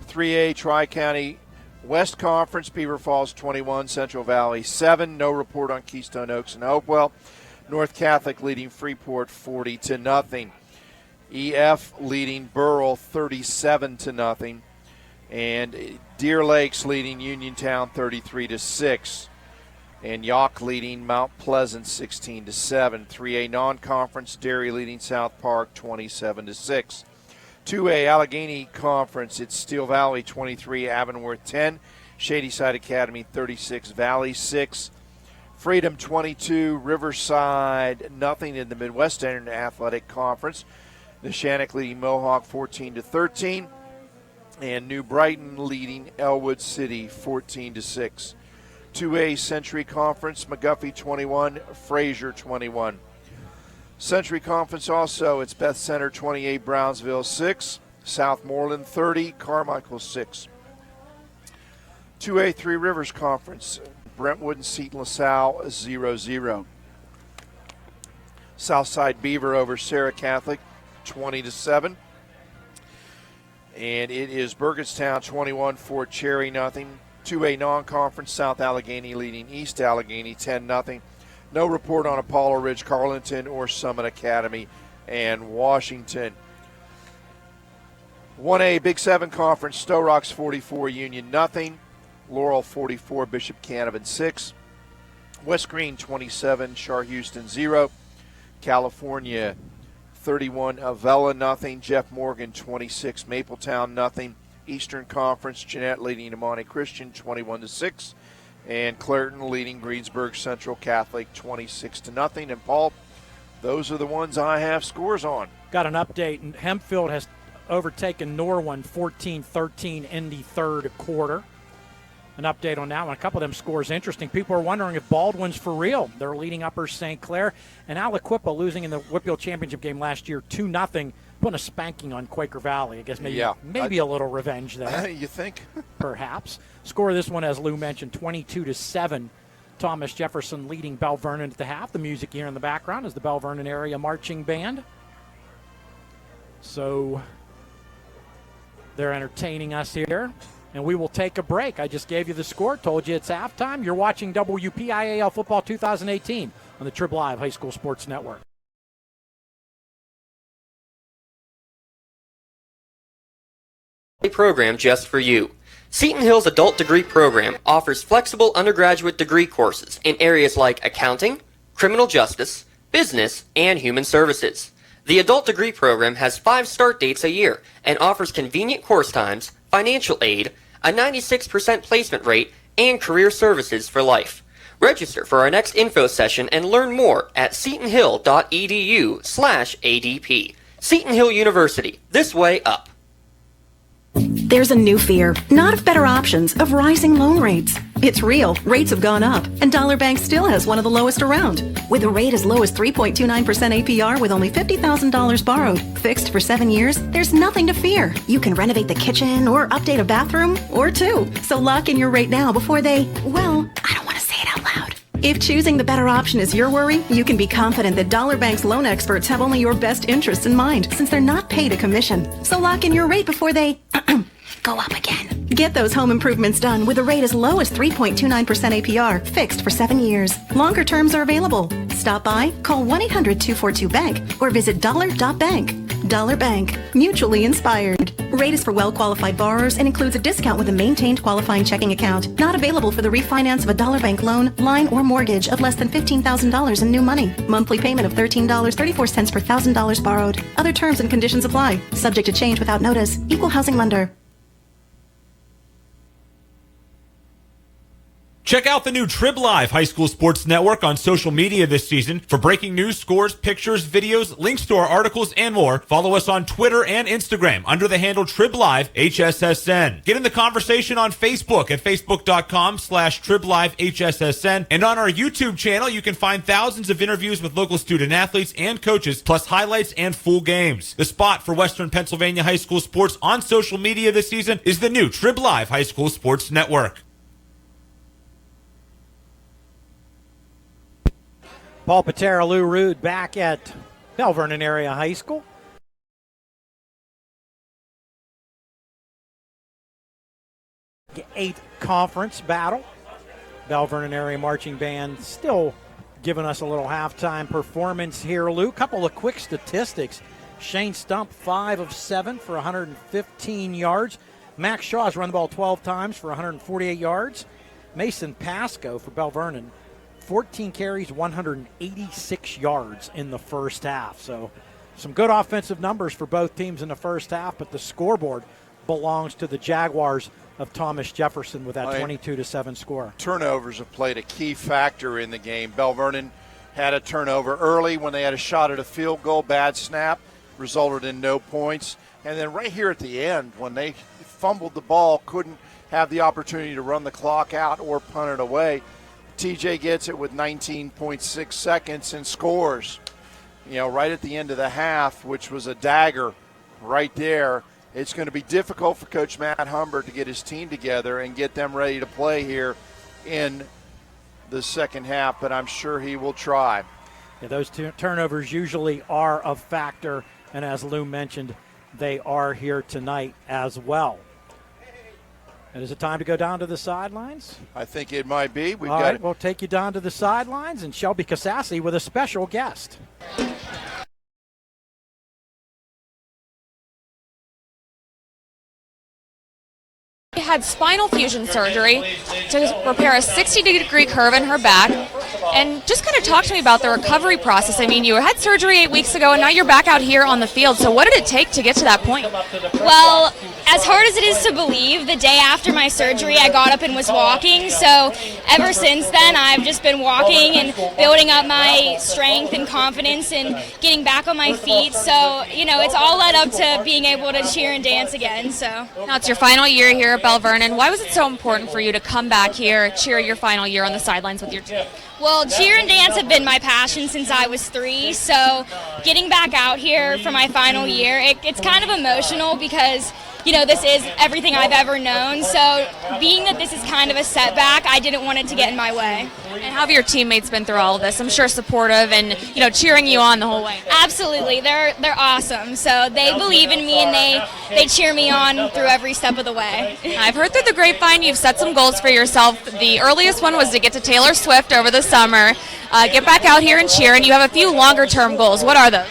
3A Tri-County West Conference, Beaver Falls 21, Central Valley 7. No report on Keystone Oaks and Hopewell. North Catholic leading Freeport 40-0. EF leading Burrell 37-0. And Deer Lakes leading Uniontown 33-6. And Yawk leading Mount Pleasant 16-7. 3A non-conference, Derry leading South Park 27-6. 2A Allegheny Conference, it's Steel Valley 23, Avonworth 10. Shadyside Academy 36, Valley 6. Freedom 22, Riverside nothing in the Midwestern Athletic Conference. Neshannock leading Mohawk 14-13. And New Brighton leading Elwood City 14-6. 2A Century Conference, McGuffey 21, Fraser 21. Century Conference also, it's Beth Center 28, Brownsville 6, Southmoreland 30, Carmichael 6. 2A Three Rivers Conference, Brentwood and Seton LaSalle 0-0. Southside Beaver over Sarah Catholic 20-7. And it is Burgettstown 21, Fort Cherry 0. 2A non-conference, South Allegheny leading East Allegheny 10-0. No report on Apollo Ridge, Carlinton, or Summit Academy and Washington. 1A Big 7 Conference, Stowe Rocks 44, Union nothing. Laurel 44, Bishop Canevin 6. West Green 27, Shar Houston 0. California 31, Avella nothing. Jeff Morgan 26, Mapletown nothing. Eastern Conference, Jeanette leading Imani Christian 21-6. And Clairton leading Greensburg Central Catholic 26-0. And Paul, those are the ones I have scores on. Got an update, and Hempfield has overtaken Norwin 14-13 in the third quarter. An update on that one. A couple of them scores interesting. People are wondering if Baldwin's for real. They're leading Upper St. Clair. And Aliquippa losing in the WPIAL Championship game last year 2-0, putting a spanking on Quaker Valley. I guess maybe a little revenge there. You think? Perhaps. Score of this one, as Lou mentioned, 22-7. Thomas Jefferson leading Belle Vernon at the half. The music here in the background is the Belle Vernon Area Marching Band. So they're entertaining us here. And we will take a break. I just gave you the score, told you it's halftime. You're watching WPIAL Football 2018 on the TribLive High School Sports Network. A program just for you. Seton Hill's adult degree program offers flexible undergraduate degree courses in areas like accounting, criminal justice, business, and human services. The adult degree program has 5 start dates a year and offers convenient course times, financial aid, a 96% placement rate, and career services for life. Register for our next info session and learn more at setonhill.edu/ADP. Seton Hill University, this way up. There's a new fear, not of better options, of rising loan rates. It's real. Rates have gone up, and Dollar Bank still has one of the lowest around. With a rate as low as 3.29% APR with only $50,000 borrowed, fixed for 7 years, there's nothing to fear. You can renovate the kitchen or update a bathroom or 2. So lock in your rate now before they, well, I don't want to say it out loud. If choosing the better option is your worry, you can be confident that Dollar Bank's loan experts have only your best interests in mind, since they're not paid a commission. So lock in your rate before they go up again. Get those home improvements done with a rate as low as 3.29% APR, fixed for 7 years. Longer terms are available. Stop by, call 1-800-242-BANK, or visit dollar.bank. Dollar Bank, mutually inspired. Rate is for well-qualified borrowers and includes a discount with a maintained qualifying checking account. Not available for the refinance of a Dollar Bank loan, line, or mortgage of less than $15,000 in new money. Monthly payment of $13.34 per $1,000 borrowed. Other terms and conditions apply. Subject to change without notice. Equal housing lender. Check out the new TribLive High School Sports Network on social media this season. For breaking news, scores, pictures, videos, links to our articles, and more, follow us on Twitter and Instagram under the handle TribLive HSSN. Get in the conversation on Facebook at facebook.com/TribLive HSSN. And on our YouTube channel, you can find thousands of interviews with local student athletes and coaches, plus highlights and full games. The spot for Western Pennsylvania high school sports on social media this season is the new TribLive High School Sports Network. Paul Paterra, Lou Rood back at Belle Vernon Area High School. Eighth conference battle. Belle Vernon Area Marching Band still giving us a little halftime performance here, Lou. Couple of quick statistics. Shane Stump, 5 of 7 for 115 yards. Max Shaw's run the ball 12 times for 148 yards. Mason Pasco for Belle Vernon, 14 carries, 186 yards in the first half. So some good offensive numbers for both teams in the first half, but the scoreboard belongs to the Jaguars of Thomas Jefferson with that 22-7 score. Turnovers have played a key factor in the game. Belle Vernon had a turnover early when they had a shot at a field goal. Bad snap, resulted in no points. And then right here at the end, when they fumbled the ball, couldn't have the opportunity to run the clock out or punt it away. TJ gets it with 19.6 seconds and scores, right at the end of the half, which was a dagger right there. It's going to be difficult for Coach Matt Humbert to get his team together and get them ready to play here in the second half, but I'm sure he will try. Yeah, those turnovers usually are a factor, and as Lou mentioned, they are here tonight as well. And is it time to go down to the sidelines? I think it might be. We've All got right, we'll take you down to the sidelines, and Shelby Casassi with a special guest. Had spinal fusion surgery to repair a 60-degree curve in her back. And just kind of talk to me about the recovery process. I mean, you had surgery 8 weeks ago, and now you're back out here on the field. So what did it take to get to that point? Well, as hard as it is to believe, the day after my surgery, I got up and was walking. So ever since then, I've just been walking and building up my strength and confidence and getting back on my feet. So, you know, it's all led up to being able to cheer and dance again. So now it's your final year here at Belle Vernon. Why was it so important for you to come back here, cheer your final year on the sidelines with your team? Well, cheer and dance have been my passion since I was 3, so getting back out here for my final year, it's kind of emotional because, you know, this is everything I've ever known, so being that this is kind of a setback, I didn't want it to get in my way. And how have your teammates been through all of this? I'm sure supportive and, you know, cheering you on the whole way. Absolutely. They're awesome. So they believe in me and they cheer me on through every step of the way. I've heard through the grapevine you've set some goals for yourself. The earliest one was to get to Taylor Swift over the summer, get back out here and cheer, and you have a few longer-term goals. What are those?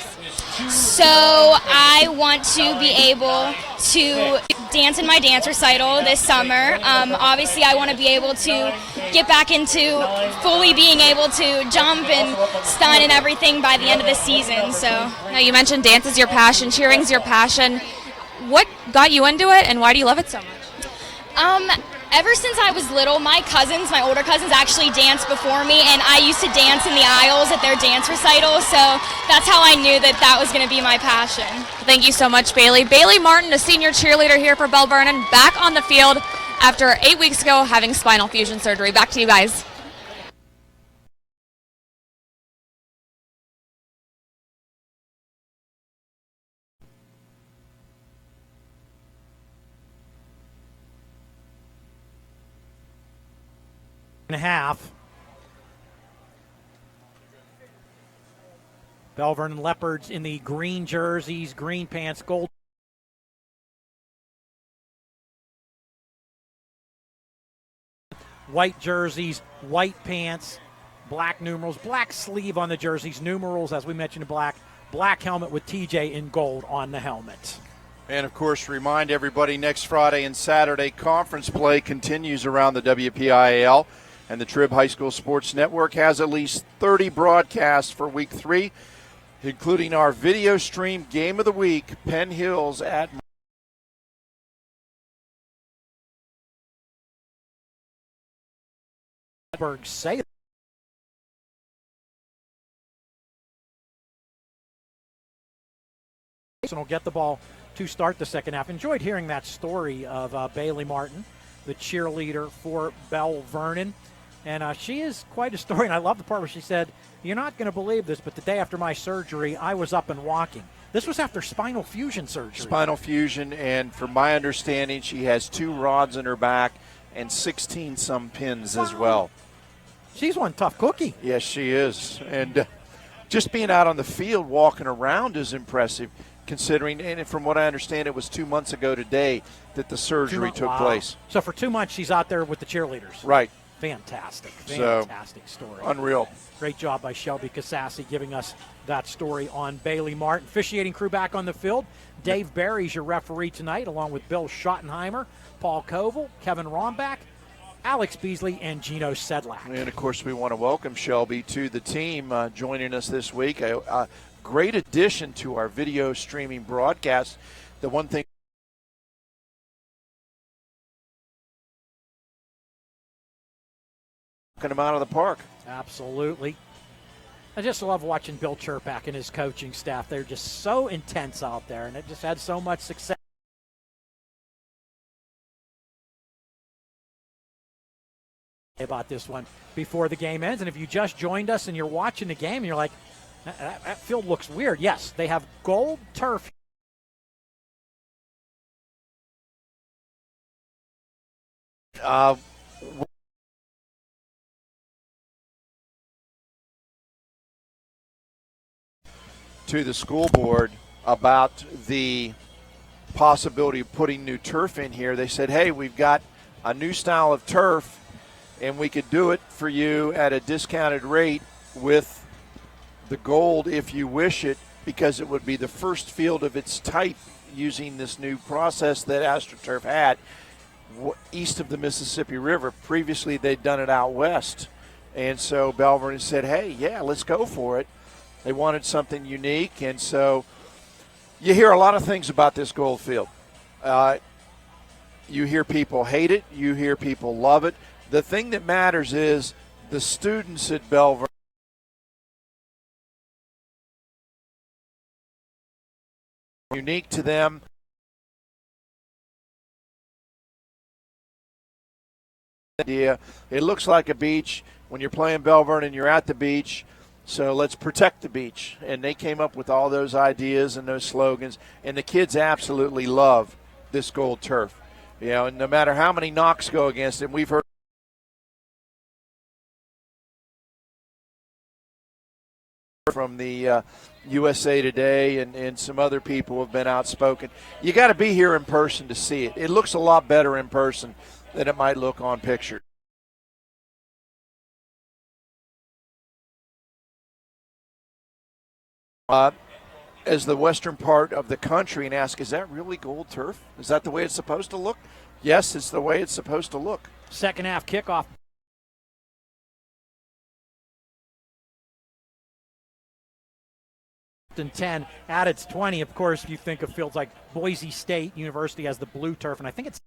So I want to be able to dance in my dance recital this summer. Obviously, I want to be able to get back into fully being able to jump and stun and everything by the end of the season. So now you mentioned dance is your passion, cheering's your passion. What got you into it, and why do you love it so much? Ever since I was little, my older cousins actually danced before me, and I used to dance in the aisles at their dance recital, so that's how I knew that was going to be my passion. Thank you so much, Bailey. Bailey Martin, a senior cheerleader here for Belle Vernon, back on the field after 8 weeks ago having spinal fusion surgery. Back to you guys. And a half. Belle Vernon Leopards in the green jerseys, green pants, gold. White jerseys, white pants, black numerals, black sleeve on the jerseys, numerals, as we mentioned, in black helmet with TJ in gold on the helmet. And, of course, remind everybody next Friday and Saturday conference play continues around the WPIAL. And the Trib High School Sports Network has at least 30 broadcasts for Week 3, including our video stream Game of the Week, Penn Hills at say will get the ball to start the second half. Enjoyed hearing that story of Bailey Martin, the cheerleader for Belle Vernon. And she is quite a story, and I love the part where she said, "You're not going to believe this, but the day after my surgery, I was up and walking." This was after spinal fusion surgery. Spinal fusion, and from my understanding, she has 2 rods in her back and 16-some pins as well. She's one tough cookie. Yes, she is. And just being out on the field walking around is impressive, considering, and from what I understand, it was 2 months ago today that the surgery took place. So for 2 months, she's out there with the cheerleaders. Right. Fantastic story. Unreal. Great job by Shelby Casassi giving us that story on Bailey Martin. Officiating crew back on the field. Dave Barry's your referee tonight, along with Bill Schottenheimer, Paul Koval, Kevin Rombach, Alex Beasley, and Gino Sedlak. And, of course, we want to welcome Shelby to the team joining us this week. A great addition to our video streaming broadcast. The one thing him out of the park. Absolutely. I just love watching Bill Chirpak and his coaching staff. They're just so intense out there, and it just had so much success. About this one before the game ends, and if you just joined us and you're watching the game and you're like, that field looks weird. Yes, they have gold turf. To the school board about the possibility of putting new turf in here. They said, hey, we've got a new style of turf, and we could do it for you at a discounted rate with the gold if you wish it, because it would be the first field of its type using this new process that AstroTurf had east of the Mississippi River. Previously, they'd done it out west. And so Belle Vernon said, hey, yeah, let's go for it. They wanted something unique. And so you hear a lot of things about this gold field. You hear people hate it. You hear people love it. The thing that matters is the students at Belle Vernon, unique to them. Idea. It looks like a beach. When you're playing Belle Vernon, you're at the beach. So let's protect the beach. And they came up with all those ideas and those slogans. And the kids absolutely love this gold turf. You know, and no matter how many knocks go against it, we've heard from the USA Today and some other people have been outspoken. You got to be here in person to see it. It looks a lot better in person than it might look on picture. As the western part of the country, and ask, is that really gold turf? Is that the way it's supposed to look? Yes, it's the way it's supposed to look. Second half kickoff. And 10 at its 20. Of course, you think of fields like Boise State University has the blue turf, and I think it's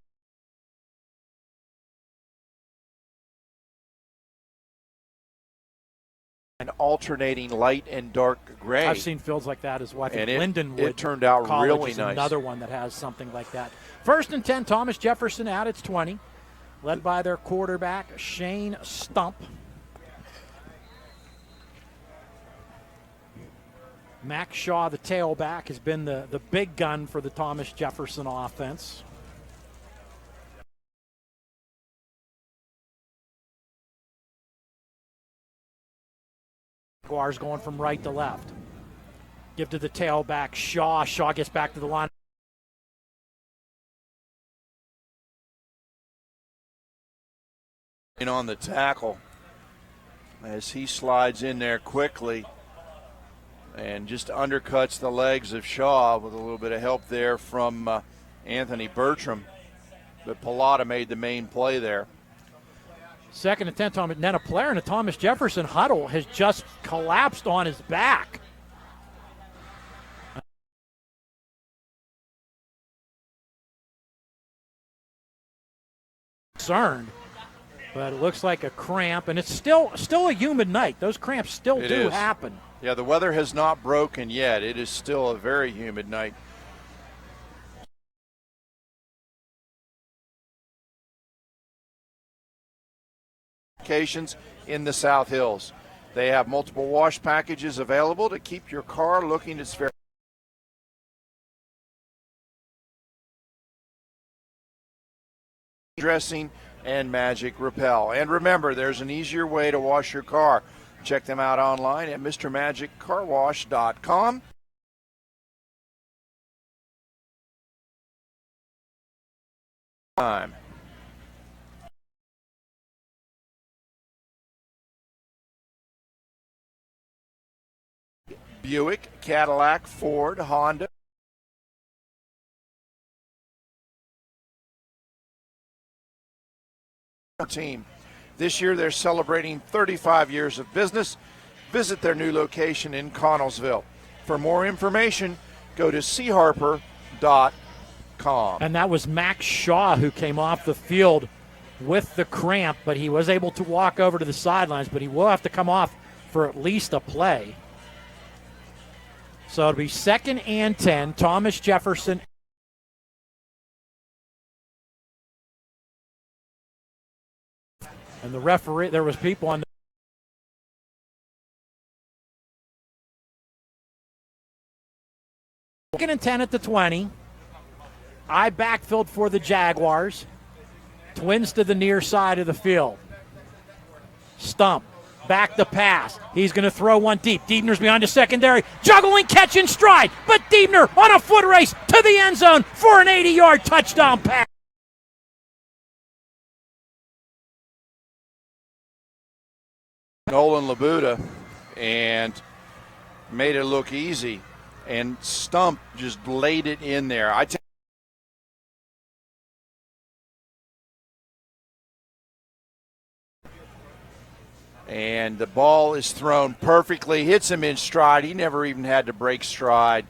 an alternating light and dark gray. I've seen fields like that as well. I think Lindenwood it turned out College really is nice. Another one that has something like that. First and 10, Thomas Jefferson at its 20, led by their quarterback, Shane Stump. Max Shaw, the tailback, has been the big gun for the Thomas Jefferson offense. Jaguars going from right to left. Give to the tailback, Shaw. Shaw gets back to the line. And on the tackle as he slides in there quickly and just undercuts the legs of Shaw with a little bit of help there from Anthony Bertram. But Pallotta made the main play there. Second and 10, and then a player in the Thomas Jefferson huddle has just collapsed on his back. Concerned, but it looks like a cramp, and it's still a humid night. Those cramps still do happen. Yeah, the weather has not broken yet. It is still a very humid night. Locations in the South Hills. They have multiple wash packages available to keep your car looking its very dressing and Magic Repel. And remember, there's an easier way to wash your car. Check them out online at MrMagicCarWash.com. Time. Buick, Cadillac, Ford, Honda. Team. This year they're celebrating 35 years of business. Visit their new location in Connellsville. For more information, go to charper.com. And that was Max Shaw who came off the field with the cramp, but he was able to walk over to the sidelines, but he will have to come off for at least a play. So it'll be second and 10, Thomas Jefferson. And the referee, there was people on the second and 10 at the 20. I backfilled for the Jaguars. Twins to the near side of the field. Stump. Back the pass. He's going to throw one deep. Diebner's behind the secondary. Juggling catch in stride. But Diebner on a foot race to the end zone for an 80-yard touchdown pass. Nolan Labuda and made it look easy, and Stump just laid it in there. And the ball is thrown perfectly, hits him in stride. He never even had to break stride.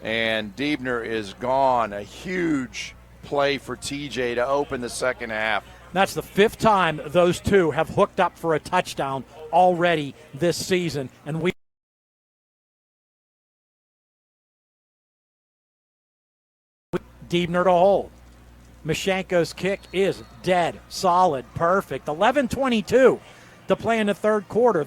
And Diebner is gone. A huge play for TJ to open the second half. That's the 5th time those two have hooked up for a touchdown already this season. And we Diebner to hold. Mashenko's kick is dead, solid, perfect. 11:22 to play in the third quarter.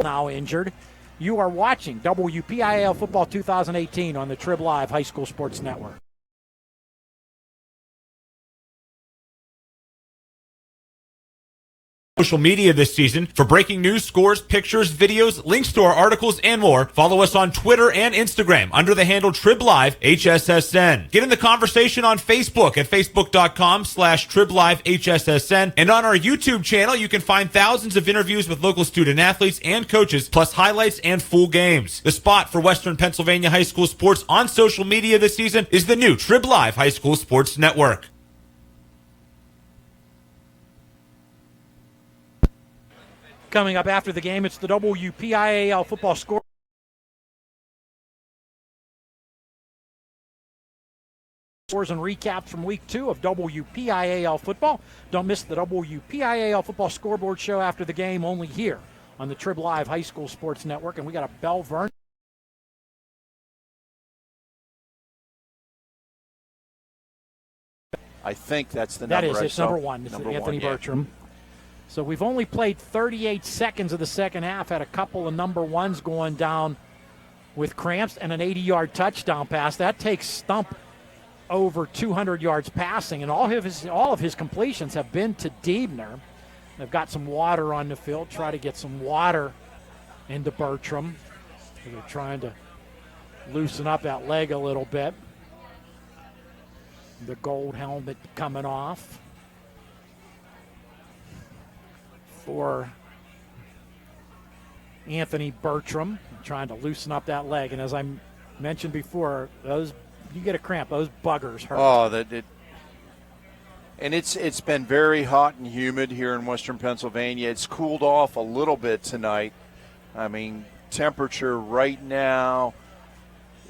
Now injured. You are watching WPIAL Football 2018 on the TribLive High School Sports Network. Social media this season for breaking news, scores, pictures, videos, links to our articles, and more. Follow us on Twitter and Instagram under the handle TribLive HSSN. Get in the conversation on Facebook at facebook.com/TribLive HSSN. And on our YouTube channel, you can find thousands of interviews with local student athletes and coaches, plus highlights and full games. The spot for Western Pennsylvania high school sports on social media this season is the new TribLive High School Sports Network. Coming up after the game, it's the WPIAL football score. Scores and recaps from week 2 of WPIAL football. Don't miss the WPIAL football scoreboard show after the game, only here on the TribLive High School Sports Network. And we got a Belle Vernon. I think that's the number. That is, it's number 1. It's Anthony Bertram. So we've only played 38 seconds of the second half, had a couple of number 1s going down with cramps and an 80-yard touchdown pass. That takes Stump over 200 yards passing, and all of his completions have been to Diebner. They've got some water on the field, try to get some water into Bertram. They're trying to loosen up that leg a little bit. The gold helmet coming off for Anthony Bertram, trying to loosen up that leg. And as I mentioned before, you get a cramp, those buggers hurt. Oh, and it's been very hot and humid here in Western Pennsylvania. It's cooled off a little bit tonight. I mean, temperature right now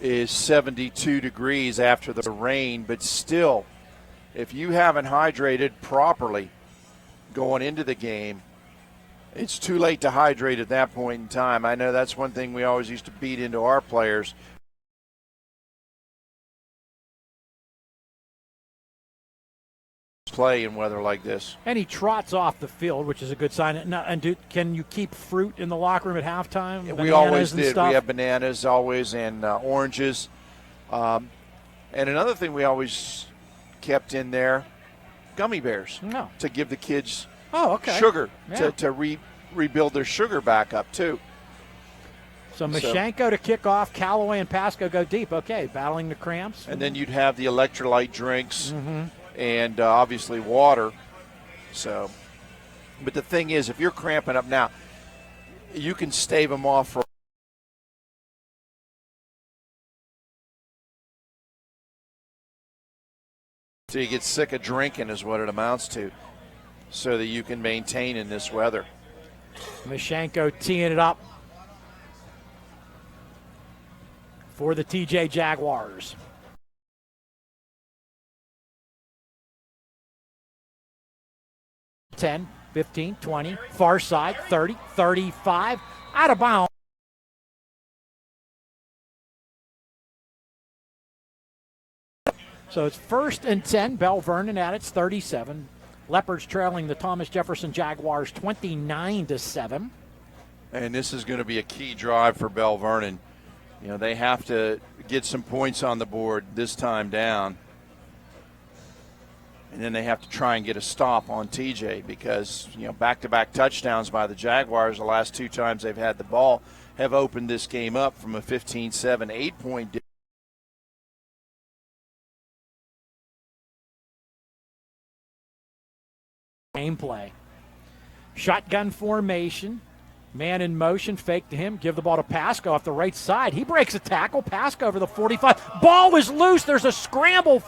is 72 degrees after the rain, but still, if you haven't hydrated properly going into the game, it's too late to hydrate at that point in time. I know that's one thing we always used to beat into our players. Play in weather like this. And he trots off the field, which is a good sign. Can you keep fruit in the locker room at halftime? Yeah, we always did. We have bananas always and oranges. And another thing we always kept in there, gummy bears to give the kids sugar to rebuild their sugar back up too. So Mashenko to kick off, Callaway and Pasco go deep. Okay, battling the cramps. And then you'd have the electrolyte drinks and obviously water. So, but the thing is, if you're cramping up now, you can stave them off for till you get sick of drinking is what it amounts to, so that you can maintain in this weather. Mashenko teeing it up for the TJ Jaguars. (10, 15, 20, far side, 30, 35, out of bounds. So it's 1st and 10, Belle Vernon at its 37. Leopards trailing the Thomas Jefferson Jaguars 29-7. And this is going to be a key drive for Belle Vernon. You know, they have to get some points on the board this time down. And then they have to try and get a stop on TJ because, you know, back-to-back touchdowns by the Jaguars the last 2 times they've had the ball have opened this game up from a 15-7, 8-point difference. Gameplay. Shotgun formation. Man in motion, fake to him, give the ball to Pasco off the right side. He breaks a tackle. Pasco over the 45. Ball is loose. There's a scramble.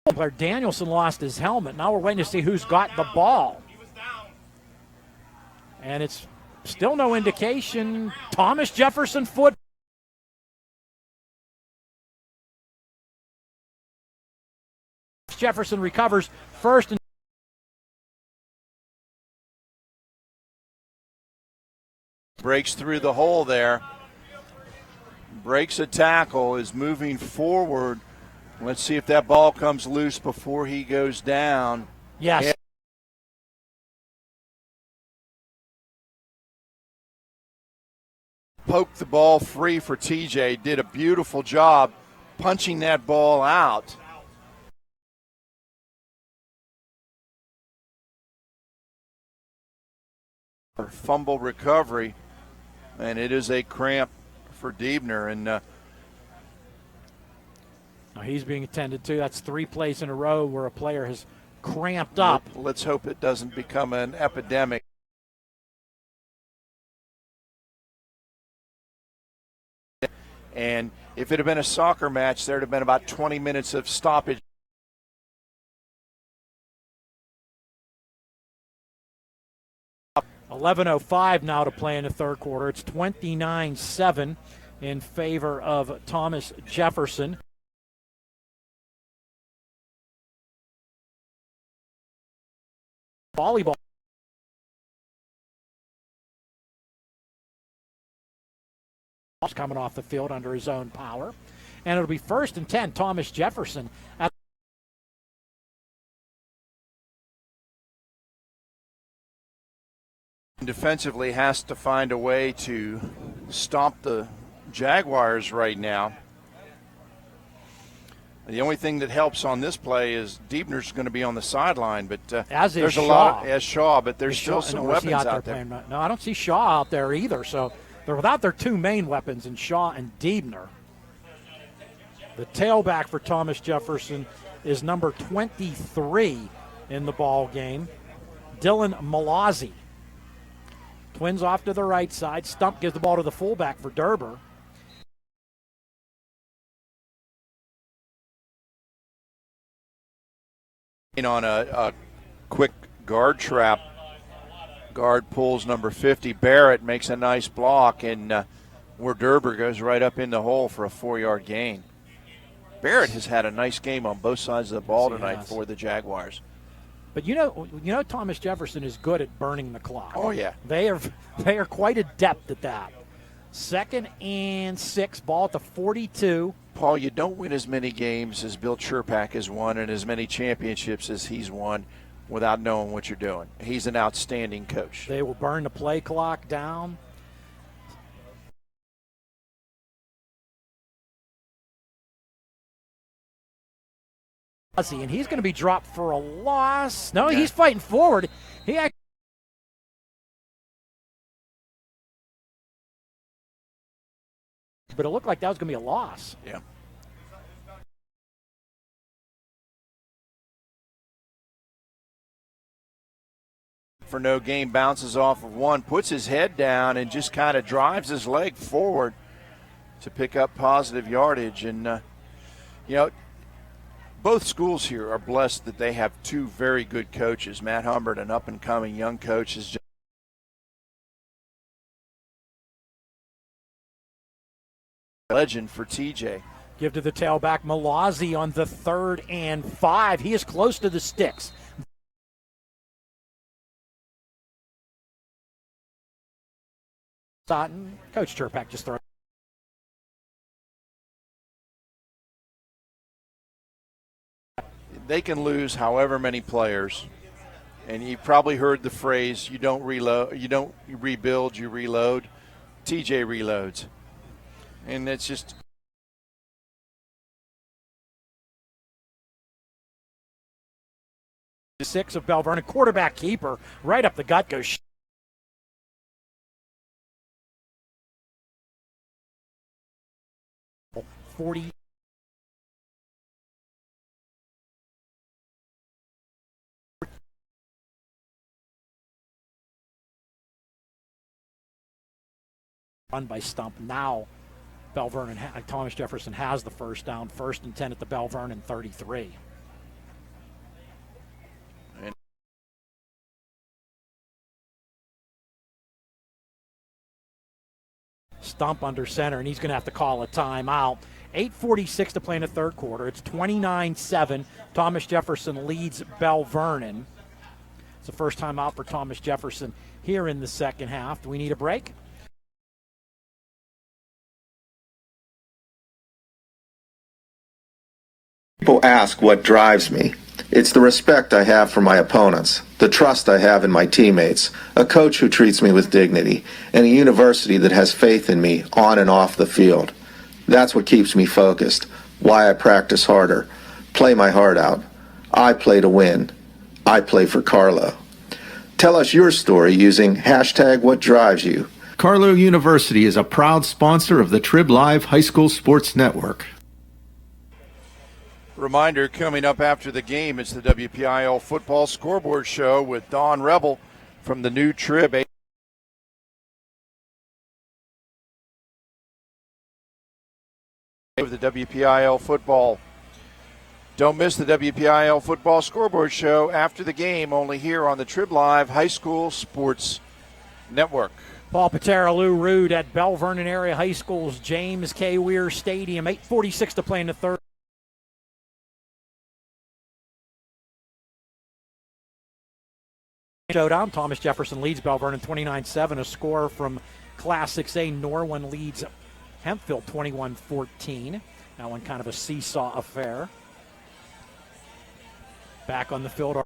Player Danielson lost his helmet. Now we're waiting to see who's got the ball. And it's still no indication. Thomas Jefferson foot. Jefferson recovers first. Breaks through the hole there. Breaks a tackle, is moving forward. Let's see if that ball comes loose before he goes down. Yes. Poked the ball free for TJ. Did a beautiful job punching that ball out. Fumble recovery, and it is a cramp for Diebner, and now he's being attended to. That's 3 plays in a row where a player has cramped up. Let's hope it doesn't become an epidemic. And if it had been a soccer match, there'd have been about 20 minutes of stoppage. $11:05 now to play in the third quarter. It's 29-7 in favor of Thomas Jefferson. Volleyball. Coming off the field under his own power. And it'll be 1st and 10, Thomas Jefferson at defensively has to find a way to stop the Jaguars right now. The only thing that helps on this play is Diebner's going to be on the sideline, but as there's Shaw. a lot as Shaw, but there's Shaw, still some weapons out there. No, I don't see Shaw out there either. So they're without their 2 main weapons in Shaw and Diebner. The tailback for Thomas Jefferson is number 23 in the ball game, Dylan Malazzi. Twins off to the right side. Stump gives the ball to the fullback for Derber. On a quick guard trap. Guard pulls number 50. Barrett makes a nice block, and where Derber goes right up in the hole for a 4-yard gain. Barrett has had a nice game on both sides of the ball tonight for the Jaguars. But you know Thomas Jefferson is good at burning the clock. Oh yeah, they are quite adept at that. 2nd and 6, ball at the 42. Paul, you don't win as many games as Bill Chirpak has won and as many championships as he's won without knowing what you're doing. He's an outstanding coach. They will burn the play clock down. And he's going to be dropped for a loss. No, he's fighting forward. But it looked like that was going to be a loss. Yeah. For no gain, bounces off of one, puts his head down, and just kind of drives his leg forward to pick up positive yardage. And, both schools here are blessed that they have 2 very good coaches. Matt Humbert, an up-and-coming young coach, is just legend for TJ. Give to the tailback, Malazzi on the 3rd and 5. He is close to the sticks. Coach Chirpak just throws. They can lose however many players, and you probably heard the phrase, you don't rebuild, you reload. TJ reloads. And it's just the 6 of Belle Vernon, quarterback keeper, right up the gut goes 40. Run by Stump. Now Belle Vernon, Thomas Jefferson has the first down. 1st and 10 at the Belle Vernon 33. Stump under center, and he's going to have to call a timeout. 8:46 to play in the third quarter. It's 29-7. Thomas Jefferson leads Belle Vernon. It's the first time out for Thomas Jefferson here in the second half. Do we need a break? People ask what drives me. It's the respect I have for my opponents, the trust I have in my teammates, a coach who treats me with dignity, and a university that has faith in me on and off the field. That's what keeps me focused, why I practice harder, play my heart out. I play to win. I play for Carlo. Tell us your story using #WhatDriveSYou. Carlo University is a proud sponsor of the TribLive High School Sports Network. Reminder, coming up after the game, it's the WPIAL Football Scoreboard Show with Don Rebel from the new Trib. Of the WPIAL Football. Don't miss the WPIAL Football Scoreboard Show after the game, only here on the TribLive High School Sports Network. Paul Paterra, Lou Rood at Belle Vernon Area High School's James K. Weir Stadium. 8:46 to play in the third. Showdown. Thomas Jefferson leads Belle Vernon 29-7. A score from Class 6A. Norwin leads Hempfield 21-14. That one kind of a seesaw affair. Back on the field.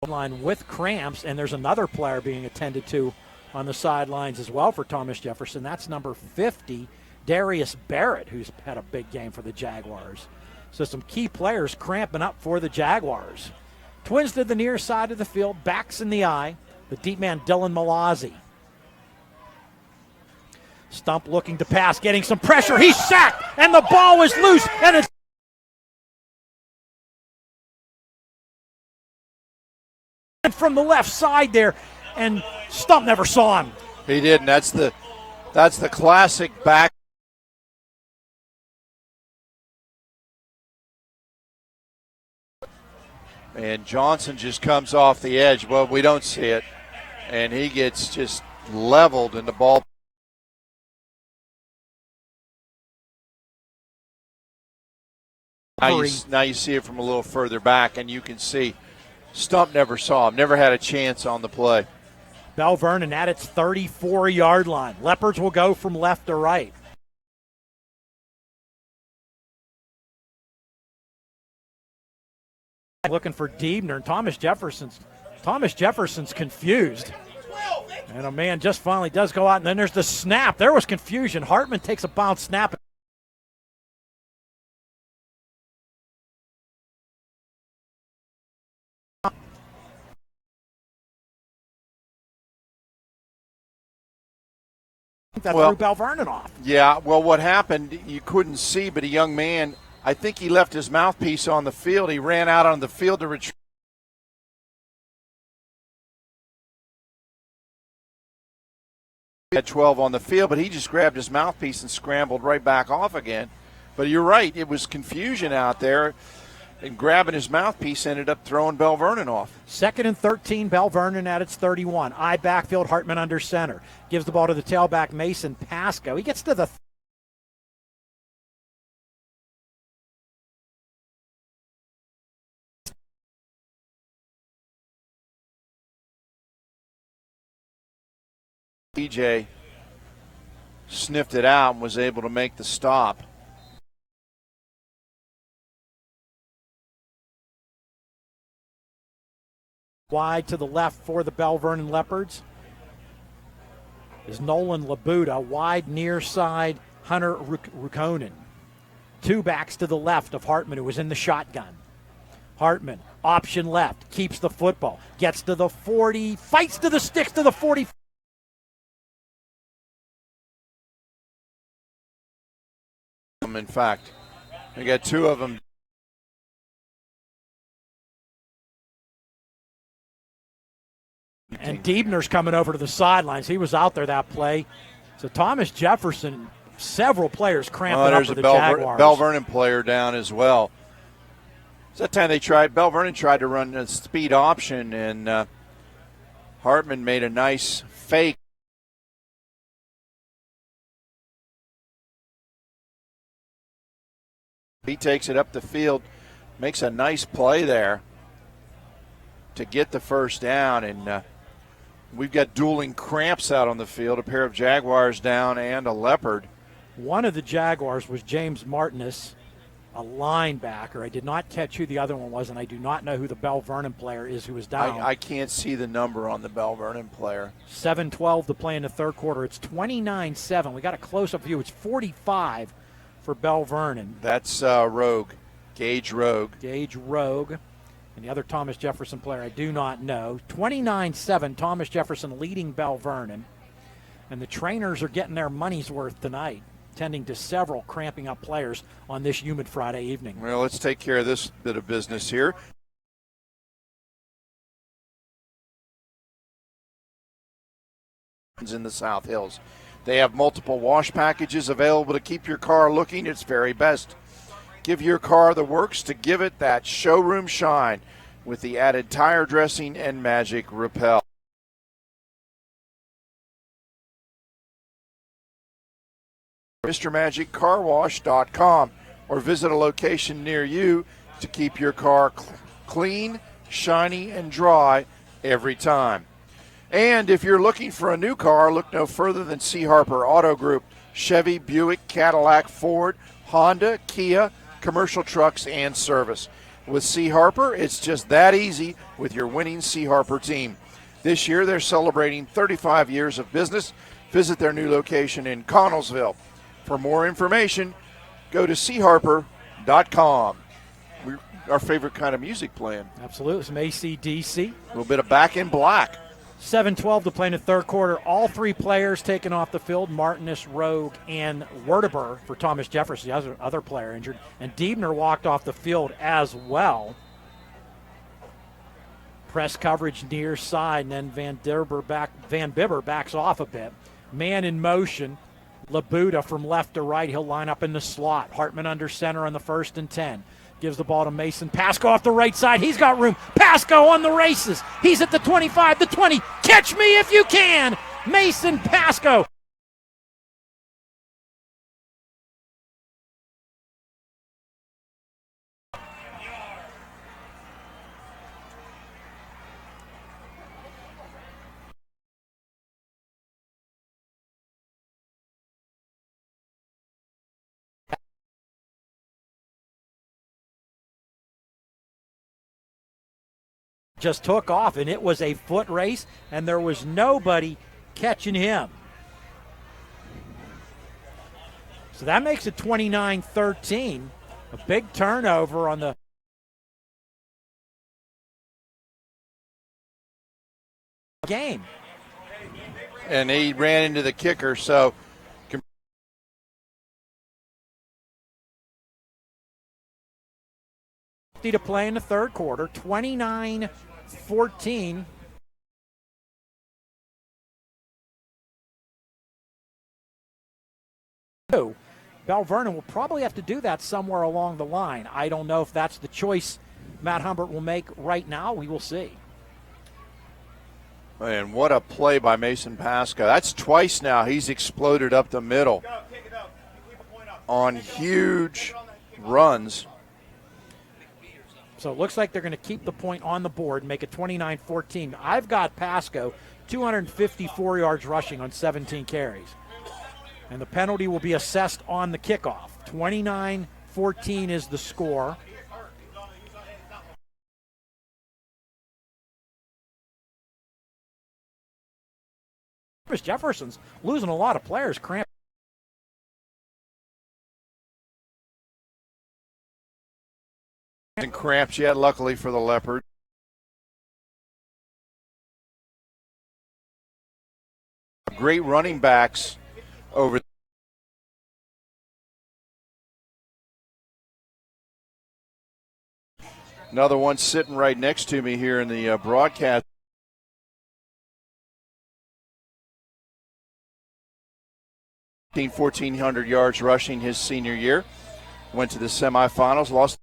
Line with cramps, and there's another player being attended to on the sidelines as well for Thomas Jefferson. That's number 50, Darius Barrett, who's had a big game for the Jaguars. So some key players cramping up for the Jaguars. Twins to the near side of the field, backs in the eye. The deep man, Dylan Malazzi. Stump looking to pass, getting some pressure. He's sacked, and the ball is loose, and it's from the left side there, and Stump never saw him. He didn't. That's the classic back. And Johnson just comes off the edge. Well, we don't see it. And he gets just leveled in the ball. Now you see it from a little further back, and you can see Stump never saw him, never had a chance on the play. Belle Vernon at its 34-yard line. Leopards will go from left to right. Looking for Diebner, and Thomas Jefferson's confused. And a man just finally does go out, and then there's the snap. There was confusion. Hartman takes a bounce snap. That threw Belle Vernon off. Yeah, well, what happened, you couldn't see, but a young man, I think he left his mouthpiece on the field. He ran out on the field to retrieve. He had 12 on the field, but he just grabbed his mouthpiece and scrambled right back off again. But you're right, it was confusion out there. And grabbing his mouthpiece ended up throwing Belle Vernon off. 2nd and 13, Belle Vernon at its 31. I backfield, Hartman under center. Gives the ball to the tailback, Mason Pasco. He gets to the DJ sniffed it out and was able to make the stop. Wide to the left for the Belle Vernon Leopards is Nolan Labuda. Wide near side, Hunter Rukonen. Two backs to the left of Hartman, who was in the shotgun. Hartman, option left, keeps the football, gets to the 40, fights to the sticks to the 40. In fact, we got two of them. And Diebner's coming over to the sidelines. He was out there that play. So Thomas Jefferson, several players cramping up for the Jaguars. Belle Vernon player down as well. So that time Belle Vernon tried to run a speed option, and Hartman made a nice fake. He takes it up the field, makes a nice play there to get the first down, and we've got dueling cramps out on the field, a pair of Jaguars down and a Leopard. One of the Jaguars was James Martinez, a linebacker. I did not catch who the other one was, and I do not know who the Belle Vernon player is who was down. I can't see the number on the Belle Vernon player. 7:12 to play in the third quarter. It's 29-7. We got a close-up view. It's 45 for Belle Vernon. That's Rogue, Gage Rogue. Gage Rogue. And the other Thomas Jefferson player I do not know. 29-7, Thomas Jefferson leading Belle Vernon. And the trainers are getting their money's worth tonight, tending to several cramping up players on this humid Friday evening. Well, let's take care of this bit of business here. In the South Hills. They have multiple wash packages available to keep your car looking its very best. Give your car the works to give it that showroom shine with the added tire dressing and Magic Repel. MrMagicCarWash.com or visit a location near you to keep your car clean, shiny, and dry every time. And if you're looking for a new car, look no further than C. Harper Auto Group. Chevy, Buick, Cadillac, Ford, Honda, Kia, commercial trucks, and service. With C. Harper, it's just that easy with your winning C. Harper team. This year, they're celebrating 35 years of business. Visit their new location in Connellsville. For more information, go to charper.com. Our favorite kind of music playing. Absolutely. Some AC/DC. A little bit of Back in Black. 7:12 to play in the third quarter. All three players taken off the field, Martinez, Rogue, and Werdeber for Thomas Jefferson, the other player injured. And Diebner walked off the field as well. Press coverage near side, and then Van Bibber backs off a bit. Man in motion. Labuda from left to right. He'll line up in the slot. Hartman under center on the 1st and 10. Gives the ball to Mason Pasco off the right side. He's got room. Pasco on the races. He's at the 25, the 20. Catch me if you can. Mason Pasco. Just took off, and it was a foot race, and there was nobody catching him. So that makes it 29-13. A big turnover on the game. And he ran into the kicker, so to play in the third quarter, 29-14. Belle Vernon will probably have to do that somewhere along the line. I don't know if that's the choice Matt Humbert will make right now. We will see. And what a play by Mason Pasco. That's twice now he's exploded up the middle on huge runs. So it looks like they're going to keep the point on the board and make it 29-14. I've got Pasco 254 yards rushing on 17 carries. And the penalty will be assessed on the kickoff. 29-14 is the score. Jefferson's losing a lot of players. Cramp. And cramps yet, luckily for the Leopards. Great running backs over. Another one sitting right next to me here in the broadcast. 1,400 yards rushing his senior year. Went to the semifinals, lost.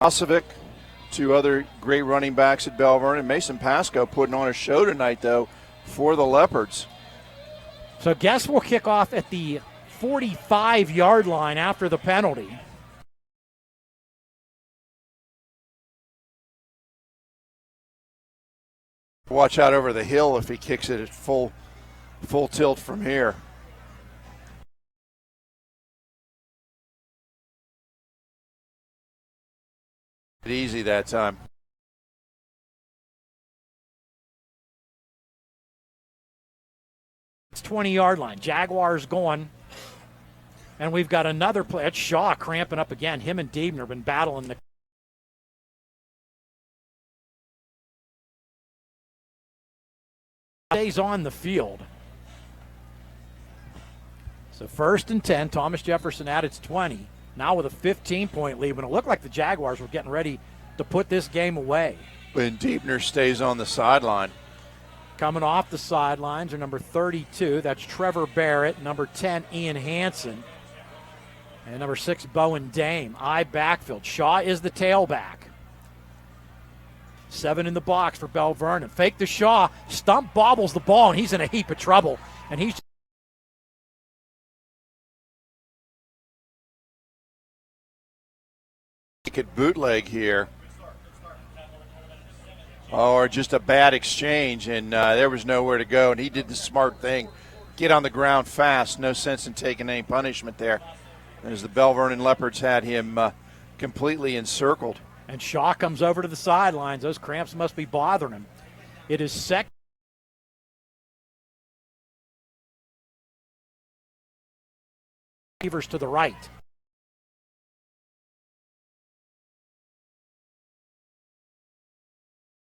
Osevic, two other great running backs at Belle Vernon. Mason Pasco putting on a show tonight, though, for the Leopards. So guess we'll kick off at the 45-yard line after the penalty. Watch out over the hill if he kicks it at full tilt from here. Easy that time. It's 20-yard line. Jaguars going. And we've got another play. It's Shaw cramping up again. Him and Diebner have been battling the. Stays on the field. So 1st and 10. Thomas Jefferson at its 20. Now with a 15-point lead, when it looked like the Jaguars were getting ready to put this game away. When Diebner stays on the sideline. Coming off the sidelines are number 32, that's Trevor Barrett, number 10, Ian Hansen, and number 6, Bowen Dame. I backfield. Shaw is the tailback. 7 in the box for Belle Vernon. Fake to Shaw. Stump bobbles the ball, and he's in a heap of trouble. And he's could bootleg here, or just a bad exchange, and there was nowhere to go, and he did the smart thing, get on the ground fast. No sense in taking any punishment there, as the Belle Vernon Leopards had him completely encircled. And Shaw comes over to the sidelines. Those cramps must be bothering him. It is second. Receivers to the right.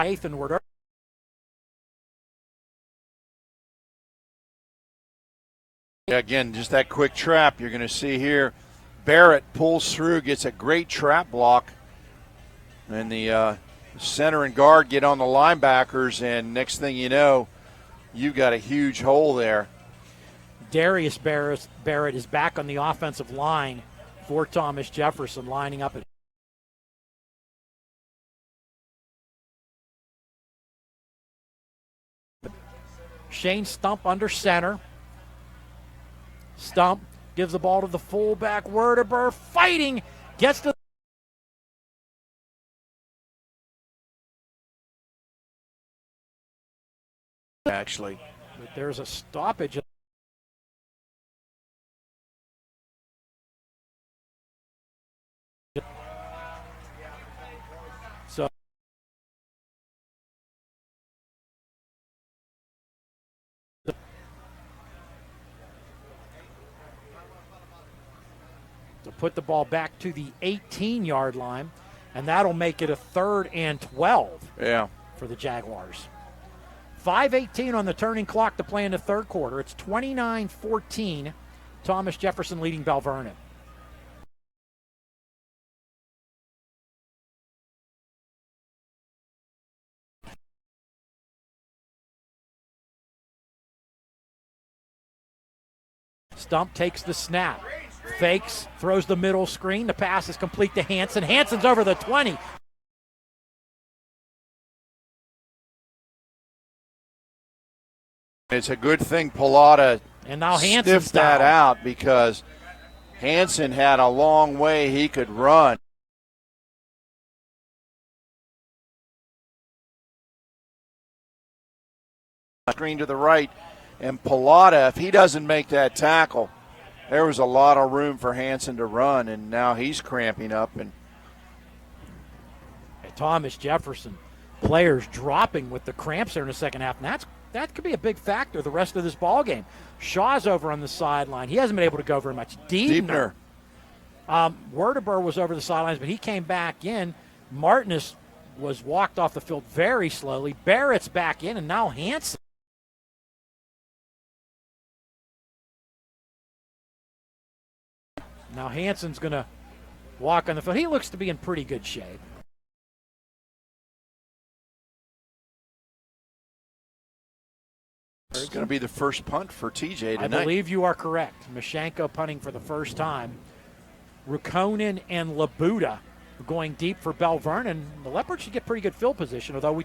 Ward. Yeah, again, just that quick trap you're going to see here. Barrett pulls through, gets a great trap block, and the center and guard get on the linebackers, and next thing you know, you got a huge hole there. Darius Barrett is back on the offensive line for Thomas Jefferson, lining up at Shane Stump under center. Stump gives the ball to the fullback, Werdeber, fighting, gets to actually. But there's a stoppage. So to put the ball back to the 18-yard line, and that'll make it a 3rd and 12 for the Jaguars. 5:18 on the turning clock to play in the third quarter. It's 29-14, Thomas Jefferson leading Belle Vernon. Stump takes the snap. Fakes, throws the middle screen. The pass is complete to Hansen. Hansen's over the 20. It's a good thing Pilata and now sniffed that out, because Hansen had a long way he could run. Screen to the right, and Pilata, if he doesn't make that tackle, there was a lot of room for Hansen to run, and now he's cramping up. And Thomas Jefferson, players dropping with the cramps there in the second half, and that could be a big factor the rest of this ball game. Shaw's over on the sideline. He hasn't been able to go very much. Diebner. Werdeber was over the sidelines, but he came back in. Martinez was walked off the field very slowly. Barrett's back in, and now Hansen. Now Hansen's going to walk on the field. He looks to be in pretty good shape. It's going to be the first punt for TJ tonight. I believe you are correct. Mashenko punting for the first time. Rukonen and Labuda going deep for Belle Vernon. The Leopards should get pretty good field position, although we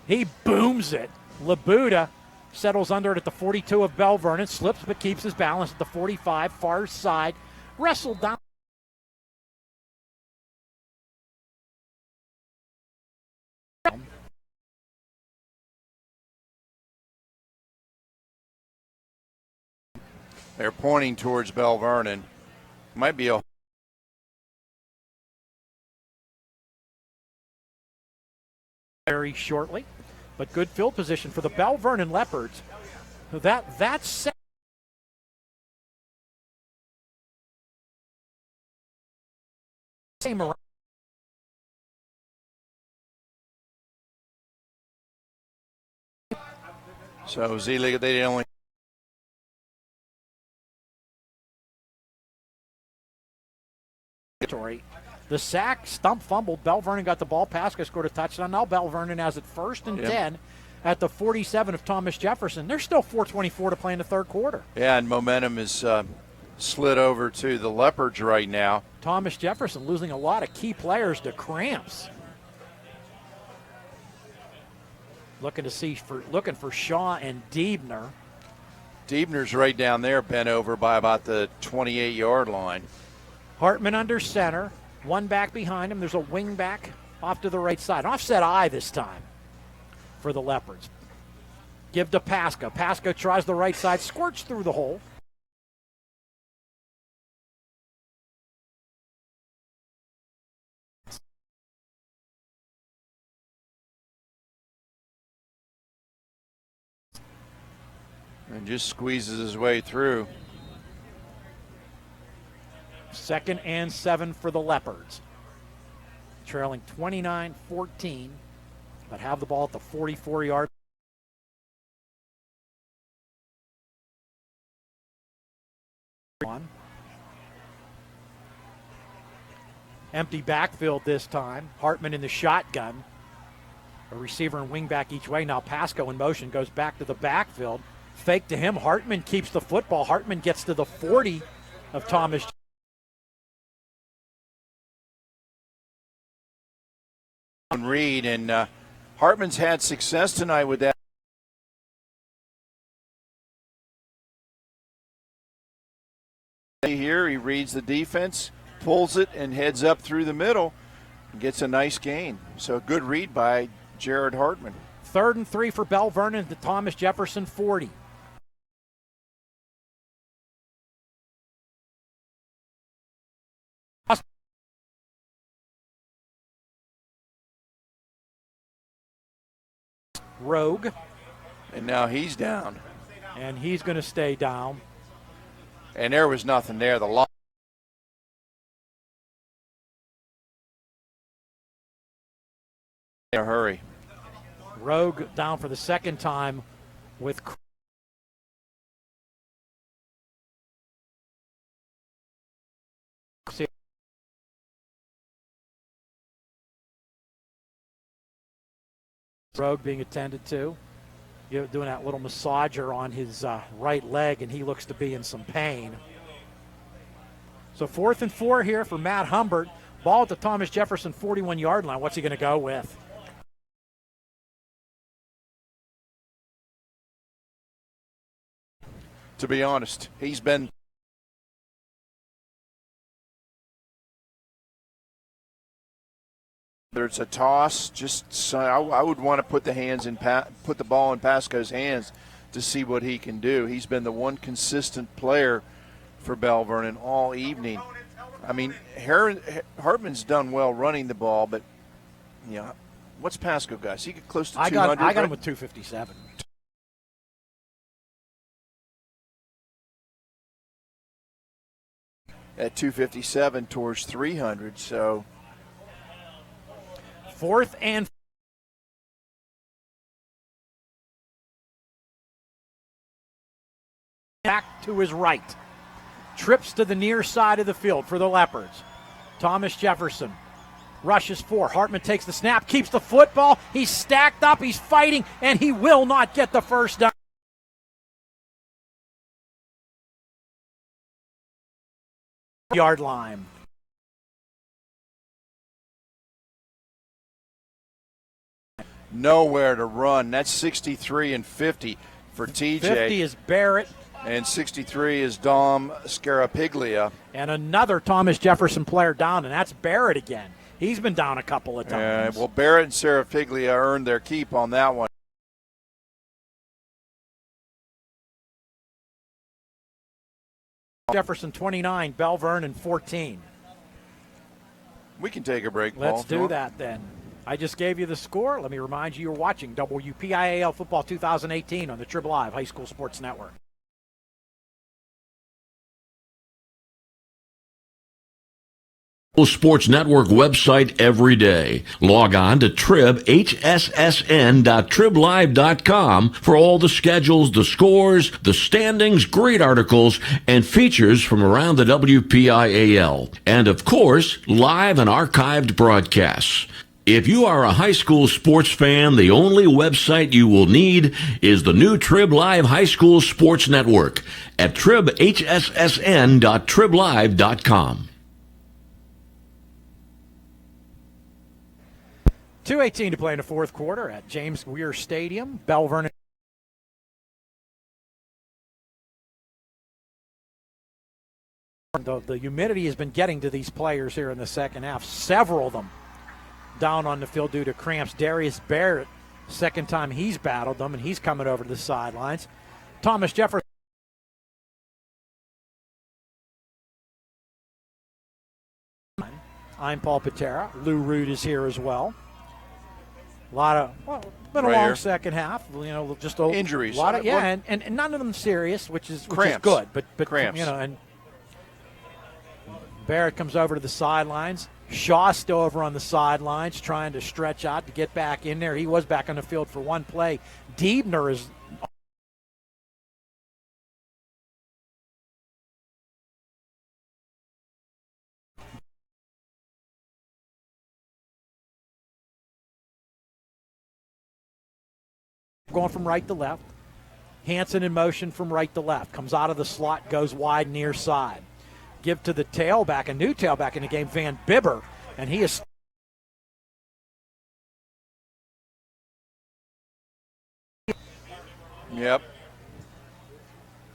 he booms it. Labuda settles under it at the 42 of Belle Vernon, slips but keeps his balance at the 45, far side, wrestled down. They're pointing towards Belle Vernon. Might be a very shortly, but good field position for the Belle Vernon Leopards. That's same around. So Z-League, they only the sack, stump fumbled. Belle Vernon got the ball. Pasco scored a touchdown. Now Belle Vernon has it 1st and 10 at the 47 of Thomas Jefferson. There's still 4:24 to play in the third quarter. Yeah, and momentum is slid over to the Leopards right now. Thomas Jefferson losing a lot of key players to cramps. Looking for Shaw and Diebner. Diebner's right down there, bent over by about the 28-yard line. Hartman under center. One back behind him. There's a wing back off to the right side. Offset eye this time for the Leopards. Give to Pasco. Pasco tries the right side, squirts through the hole. And just squeezes his way through. 2nd and 7 for the Leopards. Trailing 29-14, but have the ball at the 44-yard. Empty backfield this time. Hartman in the shotgun. A receiver and wingback each way. Now Pasco in motion goes back to the backfield. Fake to him. Hartman keeps the football. Hartman gets to the 40 of Thomas. Reed, and Hartman's had success tonight with that. Here he reads the defense, pulls it, and heads up through the middle and gets a nice gain. So a good read by Jared Hartman. 3rd and 3 for Belle Vernon, the Thomas Jefferson 40. Rogue. And now he's down. And he's going to stay down. And there was nothing there. The line. In a hurry. Rogue down for the 2nd time with Rogue being attended to. Doing that little massager on his right leg, and he looks to be in some pain. So 4th and 4 here for Matt Humbert. Ball at the Thomas Jefferson 41-yard line. What's he going to go with? To be honest, he's been whether it's a toss, I would want to put the ball in Pasco's hands to see what he can do. He's been the one consistent player for Belle Vernon all evening. I mean, Hartman's done well running the ball, but what's Pasco got? He get close to 200. I got him with 257. At 257 towards 300, so 4th and back to his right. Trips to the near side of the field for the Leopards. Thomas Jefferson rushes 4. Hartman takes the snap, keeps the football. He's stacked up, he's fighting, and he will not get the first down. Yard line. Nowhere to run. That's 63 and 50 for TJ. 50 is Barrett. And 63 is Dom Scarapiglia. And another Thomas Jefferson player down, and that's Barrett again. He's been down a couple of times. Well, Barrett and Scarapiglia earned their keep on that one. Jefferson 29, Belle Vernon 14. We can take a break, Paul. Let's do that then. I just gave you the score. Let me remind you, you're watching WPIAL Football 2018 on the TribLive High School Sports Network. Sports Network website every day. Log on to hssn.triblive.com for all the schedules, the scores, the standings, great articles, and features from around the WPIAL. And of course, live and archived broadcasts. If you are a high school sports fan, the only website you will need is the new TribLive High School Sports Network at hssn.triblive.com. 2:18 to play in the fourth quarter at James Weir Stadium. Belle Vernon. The humidity has been getting to these players here in the second half. Several of them down on the field due to cramps. Darius Barrett, second time he's battled them, and he's coming over to the sidelines. Thomas Jefferson. I'm Paul Paterra. Lou Rood is here as well. A lot of, been a right long here. Second half. Just Injuries. A lot of, and none of them serious, which is Cramps. good. But Cramps. And Barrett comes over to the sidelines. Shaw still over on the sidelines, trying to stretch out to get back in there. He was back on the field for one play. Diebner is. Going from right to left. Hansen in motion from right to left. Comes out of the slot, goes wide near side. Give to the tailback, a new tailback in the game, Van Bibber, and he is. Yep.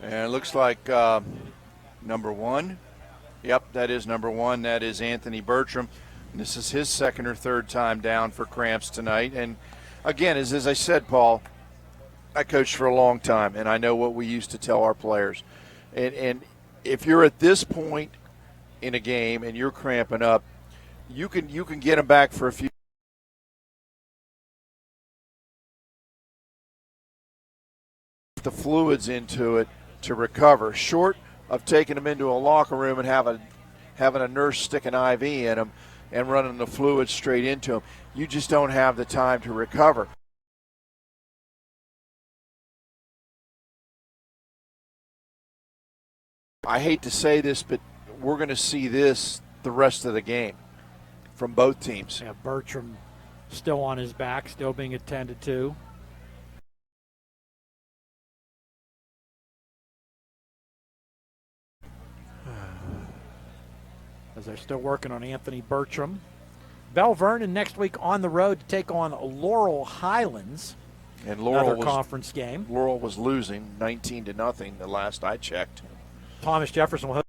And it looks like number 1. Yep, that is number 1. That is Anthony Bertram. And this is his second or third time down for cramps tonight. And again, as I said, Paul, I coached for a long time, and I know what we used to tell our players. And if you're at this point in a game and you're cramping up, you can get them back for a few. The fluids into it to recover, short of taking them into a locker room and having a nurse stick an IV in them and running the fluids straight into them. You just don't have the time to recover. I hate to say this, but we're going to see this the rest of the game from both teams. Yeah, Bertram still on his back, still being attended to. As they're still working on Anthony Bertram. Belle Vernon next week on the road to take on Laurel Highlands. And Laurel another conference game. Laurel was losing 19-0 the last I checked. Thomas Jefferson will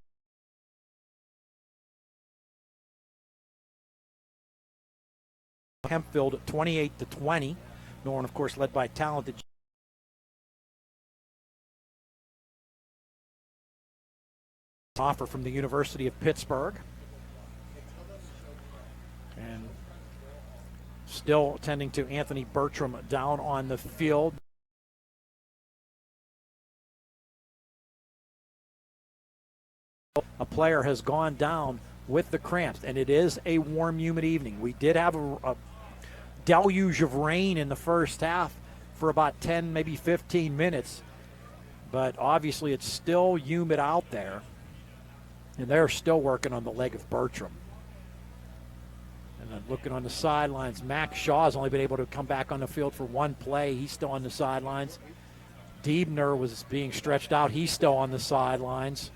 Hempfield 28-20. Norton, of course, led by talented offer from the University of Pittsburgh. And still tending to Anthony Bertram down on the field. A player has gone down with the cramps, and it is a warm, humid evening. We did have a deluge of rain in the first half for about 10, maybe 15 minutes. but obviously it's still humid out there, and they're still working on the leg of Bertram. And then looking on the sidelines, Max Shaw's only been able to come back on the field for one play. He's still on the sidelines. Diebner was being stretched out. He's still on the sidelines.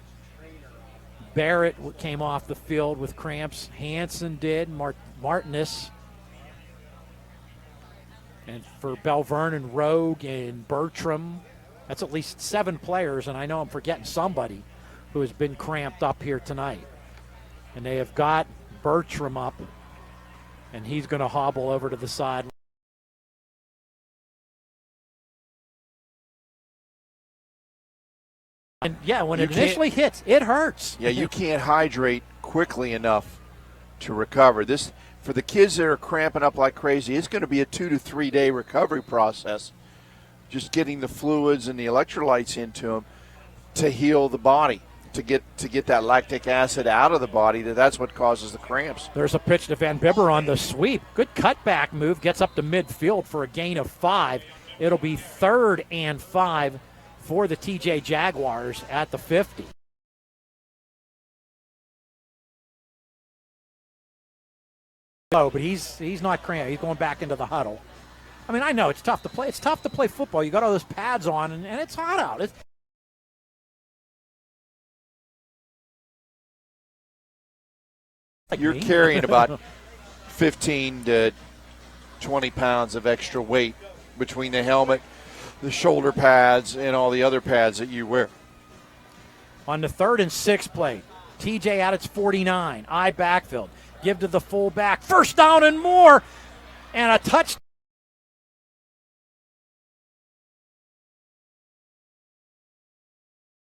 Barrett came off the field with cramps. Hansen did. Martinez. And for Belle Vernon, Rogue and Bertram, that's at least 7 players, and I know I'm forgetting somebody who has been cramped up here tonight. And they have got Bertram up, and he's going to hobble over to the side. And yeah, when it initially hits, it hurts. Yeah, you can't hydrate quickly enough to recover. This, for the kids that are cramping up like crazy, it's going to be a 2 to 3 day recovery process. Just getting the fluids and the electrolytes into them to heal the body, to get that lactic acid out of the body. That's what causes the cramps. There's a pitch to Van Bibber on the sweep. Good cutback move. Gets up to midfield for a gain of 5. It'll be 3rd and 5 for the TJ Jaguars at the 50. Oh, but he's not cramped. He's going back into the huddle. I mean, I know it's tough to play. It's tough to play football. You got all those pads on, and it's hot out. You're carrying about 15 to 20 pounds of extra weight between the helmet, the shoulder pads, and all the other pads that you wear. On the 3rd and 6 play, TJ at its 49, I backfield. Give to the fullback, 1st down and more, and a touchdown.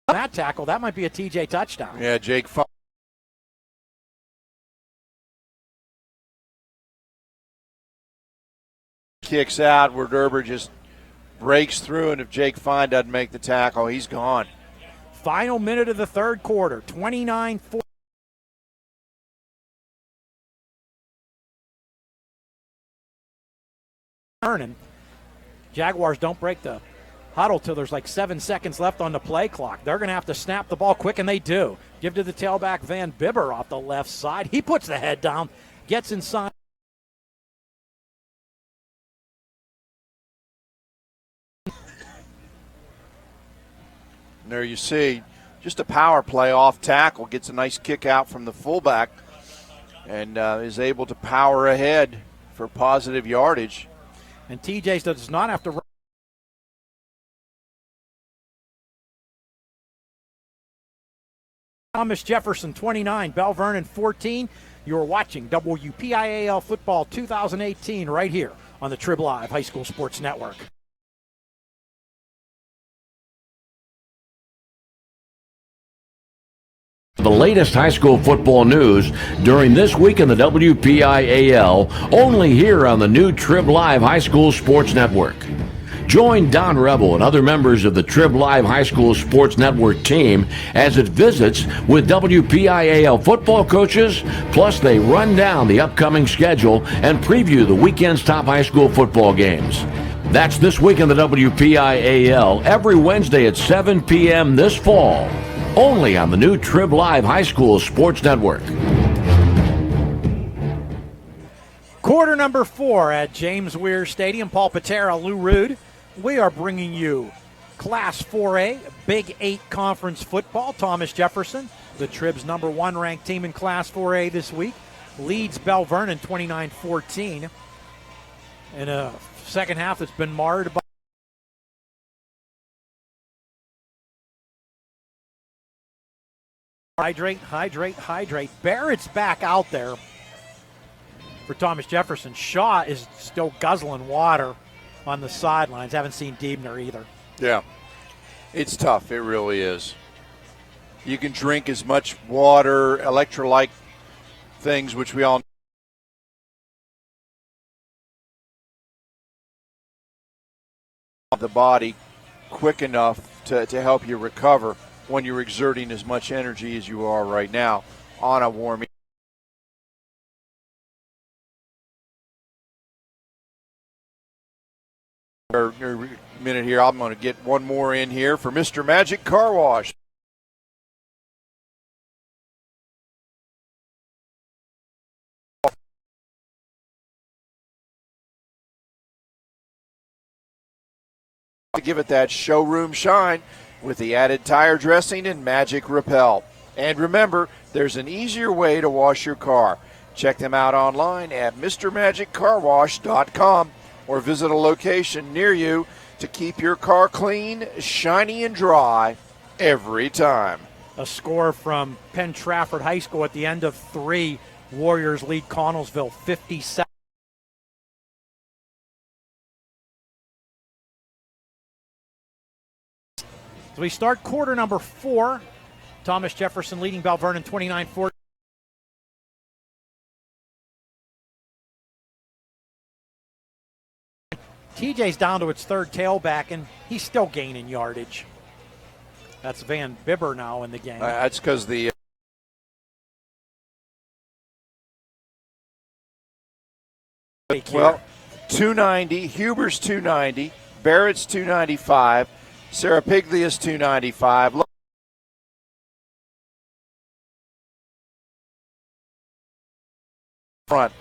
That tackle, that might be a TJ touchdown. Yeah, Jake kicks out where Derber just breaks through, and if Jake Fine doesn't make the tackle, he's gone. Final minute of the 3rd quarter, 29-4. Jaguars don't break the huddle till there's like 7 seconds left on the play clock. They're going to have to snap the ball quick, and they do. Give to the tailback, Van Bibber off the left side. He puts the head down, gets inside. And there you see, just a power play off tackle, gets a nice kick out from the fullback, and is able to power ahead for positive yardage. And TJ does not have to run. Thomas Jefferson 29, Belle Vernon 14. You're watching WPIAL Football 2018 right here on the TribLive High School Sports Network. The latest high school football news during this week in the WPIAL, only here on the new TribLive High School Sports Network. Join Don Rebel and other members of the TribLive High School Sports Network team as it visits with WPIAL football coaches, plus they run down the upcoming schedule and preview the weekend's top high school football games. That's this week in the WPIAL, every Wednesday at 7 p.m. this fall. Only on the new TribLive High School Sports Network. Quarter number 4 at James Weir Stadium. Paul Paterra, Lou Rood. We are bringing you Class 4A, Big 8 Conference Football. Thomas Jefferson, the Trib's number 1 ranked team in Class 4A this week, leads Belle Vernon 29-14. In a second half that's been marred by hydrate. Barrett's back out there for Thomas Jefferson. Shaw is still guzzling water on the sidelines. Haven't seen Diebner either. Yeah, it's tough. It really is. You can drink as much water, electrolyte things, which we all know, the body quick enough to help you recover when you're exerting as much energy as you are right now on a warm minute minute here. I'm going to get one more in here for Mr. Magic Car Wash. To give it that showroom shine with the added tire dressing and Magic Repel. And remember, there's an easier way to wash your car. Check them out online at MrMagicCarWash.com or visit a location near you to keep your car clean, shiny, and dry every time. A score from Penn Trafford High School at the end of 3. Warriors lead Connellsville 57. So we start quarter number 4. Thomas Jefferson leading Belle Vernon 29-14. TJ's down to its third tailback, and he's still gaining yardage. That's Van Bibber now in the game. That's because the well, 290, Huber's 290, Barrett's 295, Sarah Piglia's 295. Front.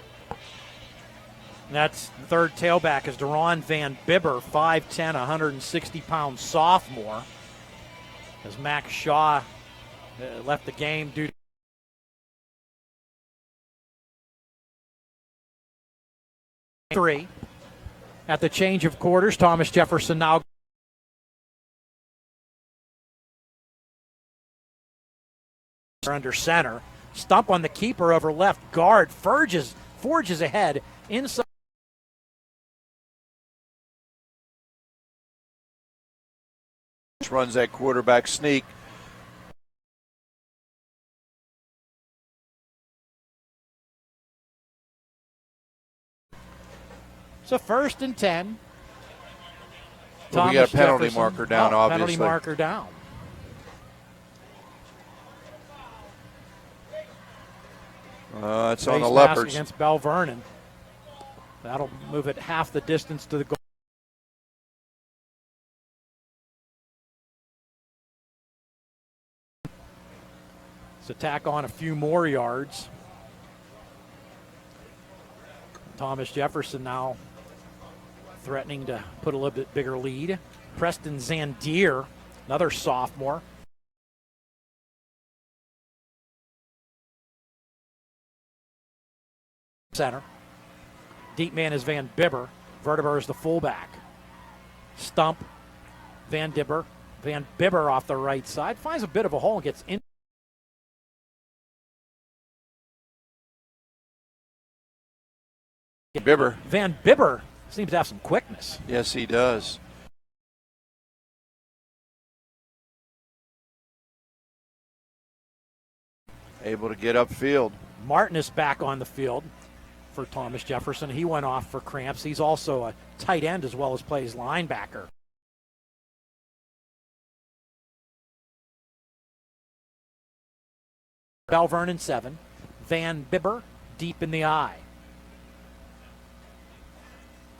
That's third tailback is Deron Van Bibber, 5'10", 160-pound sophomore. As Max Shaw left the game due to three. At the change of quarters, Thomas Jefferson now under center. Stump on the keeper over left guard. Forges ahead inside. Runs that quarterback sneak. So 1st and 10. Well, we got a penalty Jefferson. marker down, obviously. Penalty marker down. It's on the Face Leopards. mask against Belle Vernon. That'll move it half the distance to the goal. So tack on a few more yards. Thomas Jefferson now threatening to put a little bit bigger lead. Preston Zandier, another sophomore. Center. Deep man is Van Bibber. Verteber is the fullback. Stump. Van Bibber off the right side. Finds a bit of a hole and gets in. Van Bibber seems to have some quickness. Yes, he does. Able to get upfield. Martin is back on the field for Thomas Jefferson. He went off for cramps. He's also a tight end as well as plays linebacker. Belle Vernon 7. Van Bibber deep in the eye.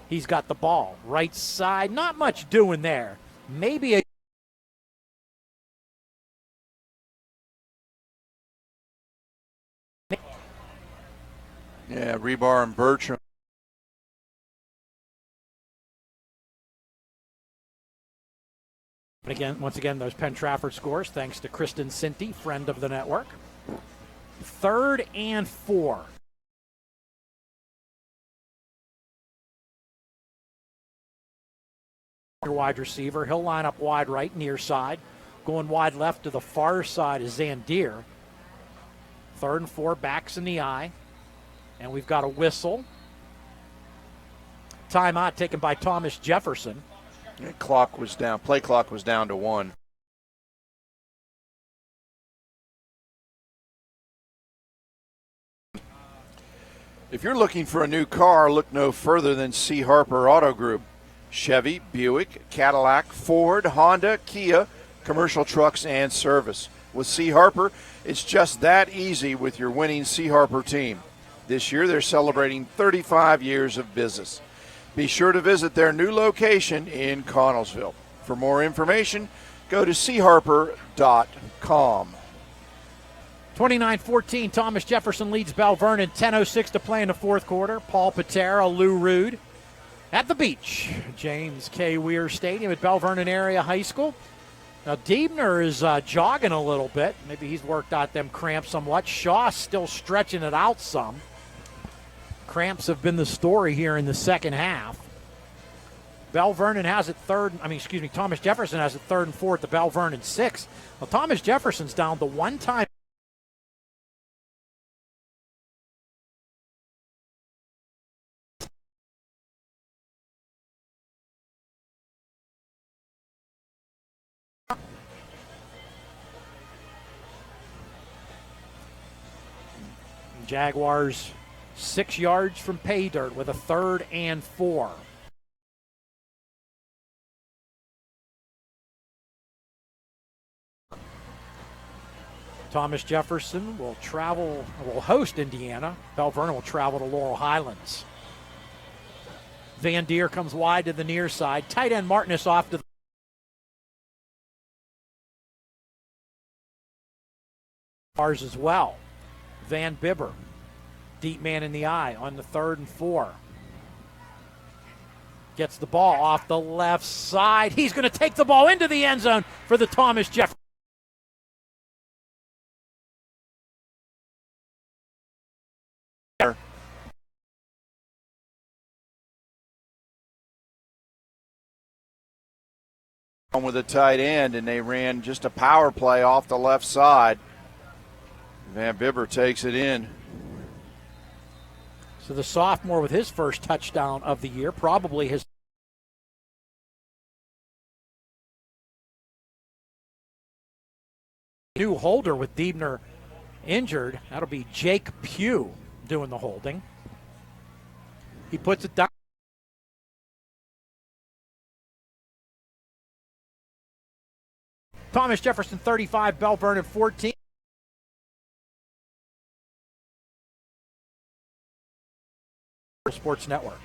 He's got the ball. Right side, not much doing there. Maybe a Rebar and Bertram. Once again, those Penn Trafford scores, thanks to Kristen Sinti, friend of the network. 3rd and 4. Wide receiver. He'll line up wide right, near side. Going wide left to the far side is Zandier. 3rd and 4, backs in the eye. And we've got a whistle. Timeout taken by Thomas Jefferson. Clock was down. Play clock was down to 1. If you're looking for a new car, look no further than C. Harper Auto Group. Chevy, Buick, Cadillac, Ford, Honda, Kia, commercial trucks, and service. With C. Harper, it's just that easy with your winning C. Harper team. This year, they're celebrating 35 years of business. Be sure to visit their new location in Connellsville. For more information, go to charper.com. 29-14, Thomas Jefferson leads Belle Vernon. 10:06 to play in the fourth quarter. Paul Paterra, Lou Rood at the beach. James K. Weir Stadium at Belle Vernon Area High School. Now, Diebner is jogging a little bit. Maybe he's worked out them cramps somewhat. Shaw's still stretching it out some. Cramps have been the story here in the second half. Thomas Jefferson has it third and fourth. The Belle Vernon 6. Well, Thomas Jefferson's down to one time. Jaguars 6 yards from pay dirt with a 3rd and 4. Thomas Jefferson will host Indiana. Belle Vernon will travel to Laurel Highlands. Van Deer comes wide to the near side. Tight end Martinez off to the bars as well. Van Bibber, deep man in the eye on the 3rd and 4. Gets the ball off the left side. He's going to take the ball into the end zone for the Thomas Jefferson. With a tight end, and they ran just a power play off the left side. Van Bibber takes it in. So the sophomore with his first touchdown of the year, probably his new holder with Diebner injured. That'll be Jake Pugh doing the holding. He puts it down. Thomas Jefferson 35, Belle Vernon 14. Sports Network.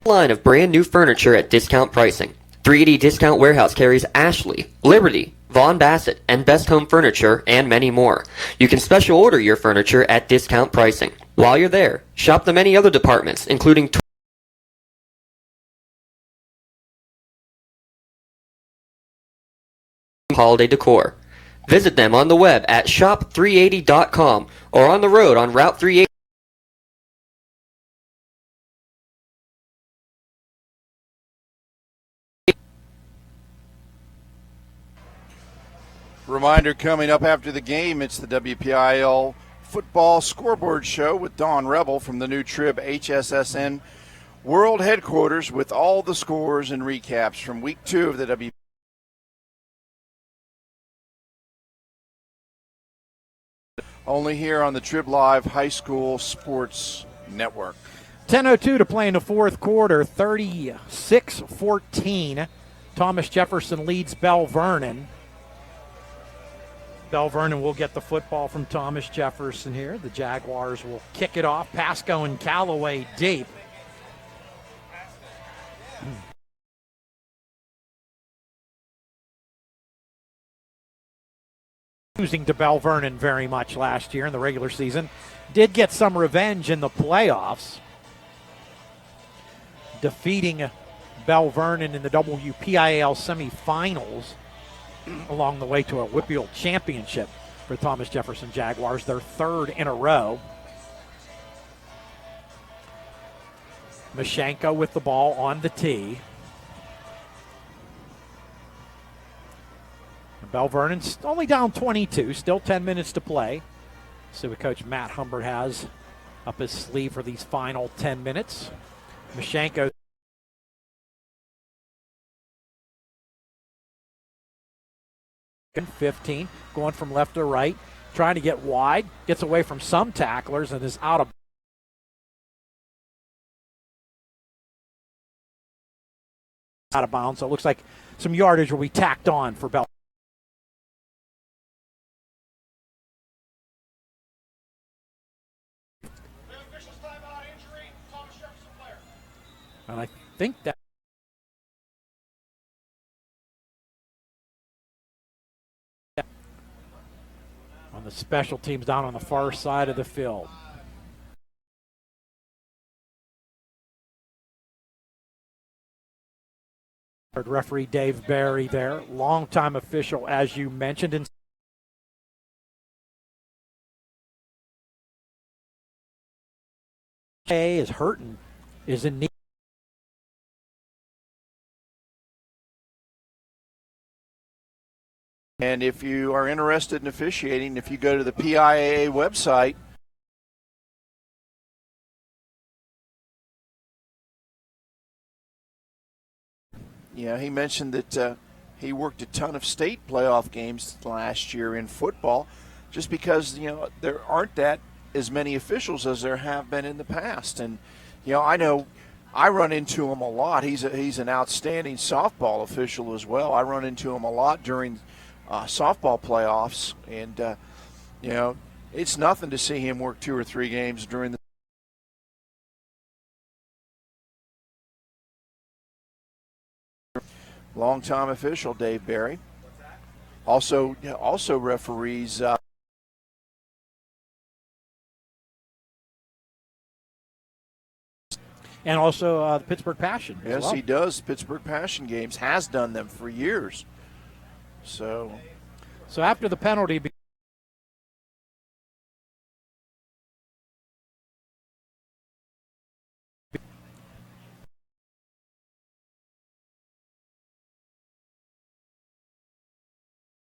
Line of brand new furniture at discount pricing. 380 Discount Warehouse carries Ashley, Liberty, Von Bassett, and Best Home Furniture, and many more. You can special order your furniture at discount pricing. While you're there, shop the many other departments, including holiday decor. Visit them on the web at shop380.com or on the road on Route 380. Reminder coming up after the game, it's the WPIAL Football Scoreboard Show with Don Rebel from the new Trib HSSN World Headquarters with all the scores and recaps from Week 2 of the WPIAL. Only here on the TribLive High School Sports Network. 10:02 to play in the fourth quarter, 36-14. Thomas Jefferson leads Belle Vernon. Belle Vernon will get the football from Thomas Jefferson here. The Jaguars will kick it off. Pasco and Callaway deep. Losing to Belle Vernon very much last year in the regular season. Did get some revenge in the playoffs, defeating Belle Vernon in the WPIAL semifinals along the way to a WPIAL championship for Thomas Jefferson Jaguars, their 3rd in a row. Mashenko with the ball on the tee. Belle Vernon's only down 22, still 10 minutes to play. See what Coach Matt Humbert has up his sleeve for these final 10 minutes. Mashenko 15, going from left to right, trying to get wide, gets away from some tacklers and is out of bounds. So it looks like some yardage will be tacked on for Belle. And I think that on the special teams down on the far side of the field. Referee Dave Barry there, longtime official, as you mentioned. And is hurting, is in need. And if you are interested in officiating, if you go to the PIAA website, he mentioned that he worked a ton of state playoff games last year in football just because, there aren't that as many officials as there have been in the past. And, I know I run into him a lot. He's an outstanding softball official as well. I run into him a lot during softball playoffs. And, it's nothing to see him work 2 or 3 games during the longtime official Dave Barry. Also referees and also the Pittsburgh Passion. Yes, well. He does. Pittsburgh Passion games, has done them for years. So after the penalty,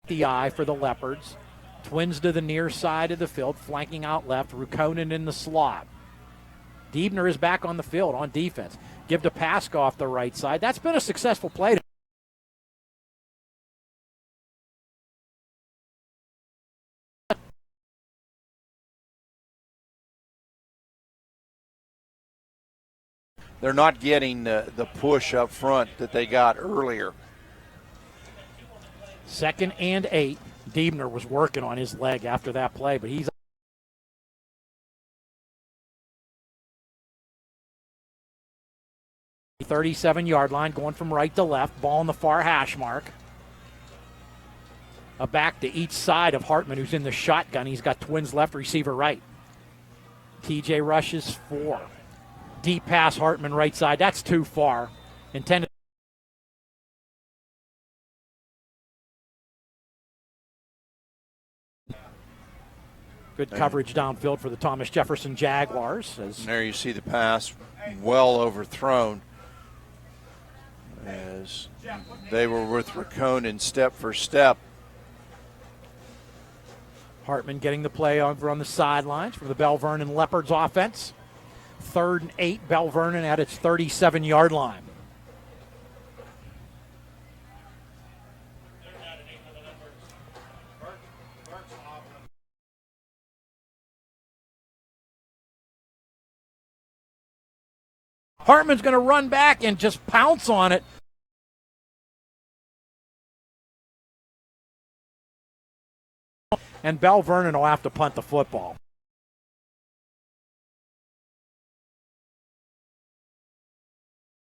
the eye for the Leopards. Twins to the near side of the field, flanking out left. Rukonen in the slot. Diebner is back on the field on defense. Give to Paska off the right side. That's been a successful play. They're not getting the push up front that they got earlier. 2nd and 8. Diebner was working on his leg after that play, but he's 37-yard line, going from right to left. Ball on the far hash mark. A back to each side of Hartman, who's in the shotgun. He's got Twins left, receiver right. TJ rushes 4. Deep pass, Hartman right side. That's too far. Intended. Good coverage downfield for the Thomas Jefferson Jaguars. And there you see the pass well overthrown as they were with Rukonen step for step. Hartman getting the play over on the sidelines for the Belle Vernon Leopards offense. 3rd and 8, Belle Vernon at its 37-yard line. Hartman's going to run back and just pounce on it. And Belle Vernon will have to punt the football.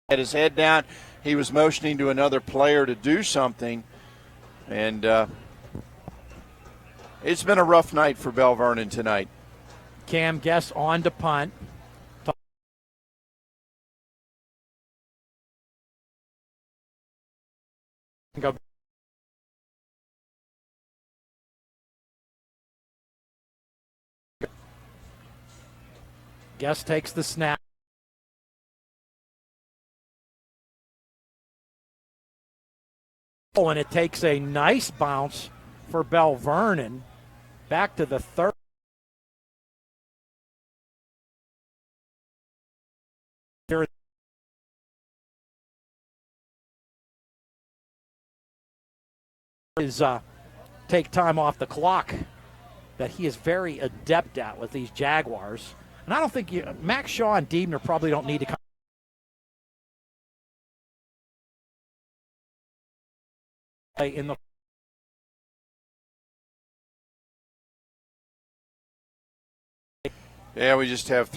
Had his head down. He was motioning to another player to do something. And it's been a rough night for Belle Vernon tonight. Cam Guest on to punt. Go. Guest takes the snap. And it takes a nice bounce for Belle Vernon back to the 3rd. Here is take time off the clock that he is very adept at with these Jaguars. And I don't think Max Shaw and Diebner probably don't need to come in the we just have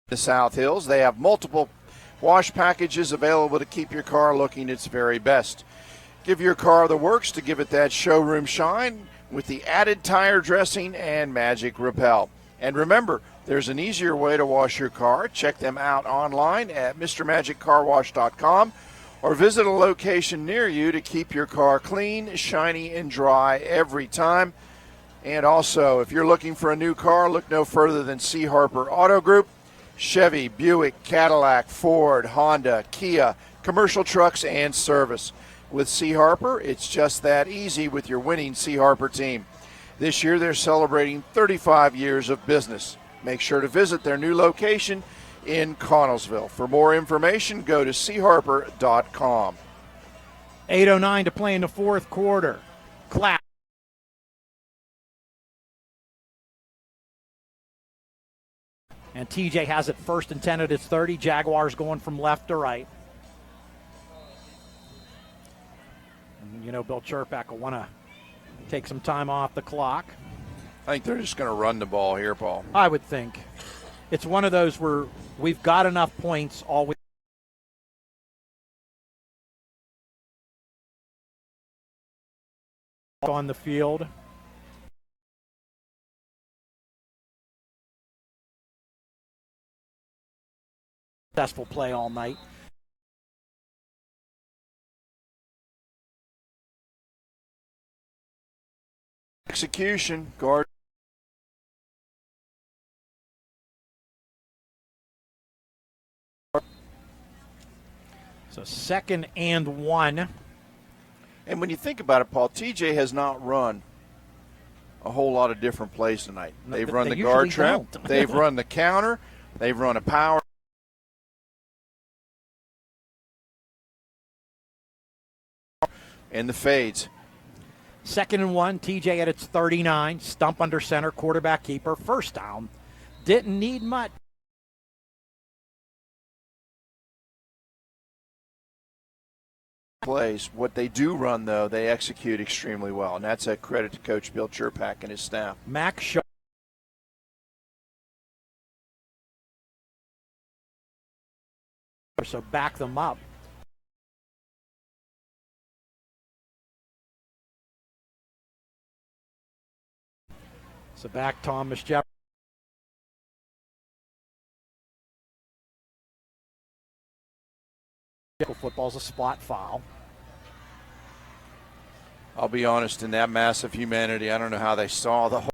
The South Hills. They have multiple wash packages available to keep your car looking its very best. Give your car the works to give it that showroom shine with the added tire dressing and Magic Repel. And remember, there's an easier way to wash your car. Check them out online at MrMagicCarWash.com or visit a location near you to keep your car clean, shiny, and dry every time. And also, if you're looking for a new car, look no further than C. Harper Auto Group. Chevy, Buick, Cadillac, Ford, Honda, Kia, commercial trucks, and service. With C. Harper, it's just that easy with your winning C. Harper team. This year, they're celebrating 35 years of business. Make sure to visit their new location in Connellsville. For more information, go to charper.com. 8:09 to play in the fourth quarter. Class. And TJ has it 1st and 10 at its 30. Jaguars going from left to right. And you know Bill Chirpak will want to take some time off the clock. I think they're just going to run the ball here, Paul. I would think. It's one of those where we've got enough points all on the field. Successful play all night. Execution, guard. So 2nd and 1. And when you think about it, Paul, TJ has not run a whole lot of different plays tonight. They've run the guard trap. They've run the counter. They've run a power. And the fades. 2nd and 1, TJ at its 39. Stump under center, quarterback keeper, first down. Didn't need much. Plays. What they do run, though, they execute extremely well, and that's a credit to Coach Bill Chirpak and his staff. Max Shaw. So back them up. So back Thomas Jefferson. Football's a spot foul. I'll be honest, in that mass of humanity, I don't know how they saw the whole.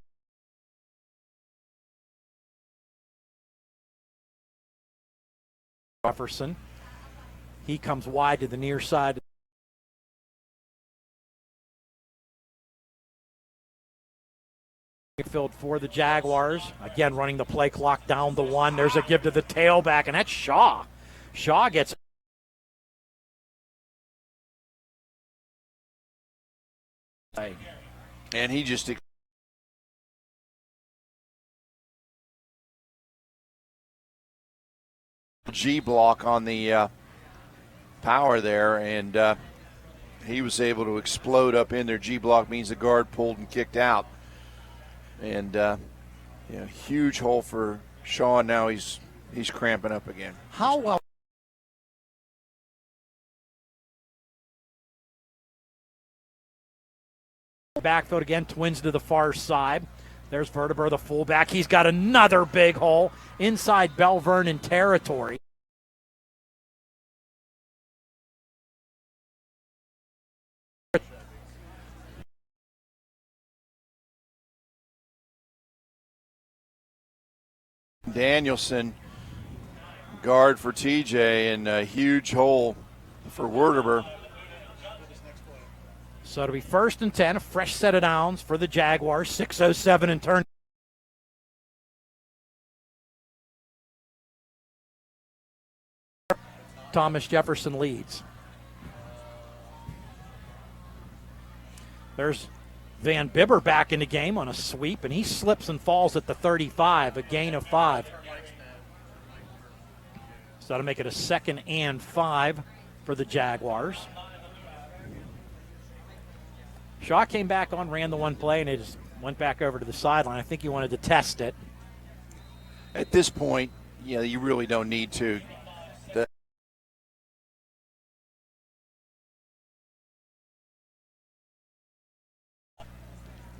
Jefferson. He comes wide to the near side. Filled for the Jaguars. Again, running the play clock down the 1. There's a give to the tailback, and that's Shaw. Shaw gets. And he just. G block on the power there, and he was able to explode up in there. G block means the guard pulled and kicked out. And huge hole for Sean. Now he's cramping up again. How well? Backfield again, twins to the far side. There's Verteber, the fullback. He's got another big hole inside Belle Vernon territory. Danielson, guard for TJ, and a huge hole for Werdeber. So it'll be 1st and 10, a fresh set of downs for the Jaguars. 6:07 and turn. Thomas Jefferson leads. There's Van Bibber back in the game on a sweep, and he slips and falls at the 35, a gain of 5. So that'll make it a 2nd and 5 for the Jaguars. Shaw came back on, ran the one play, and he just went back over to the sideline. I think he wanted to test it. At this point, you really don't need to.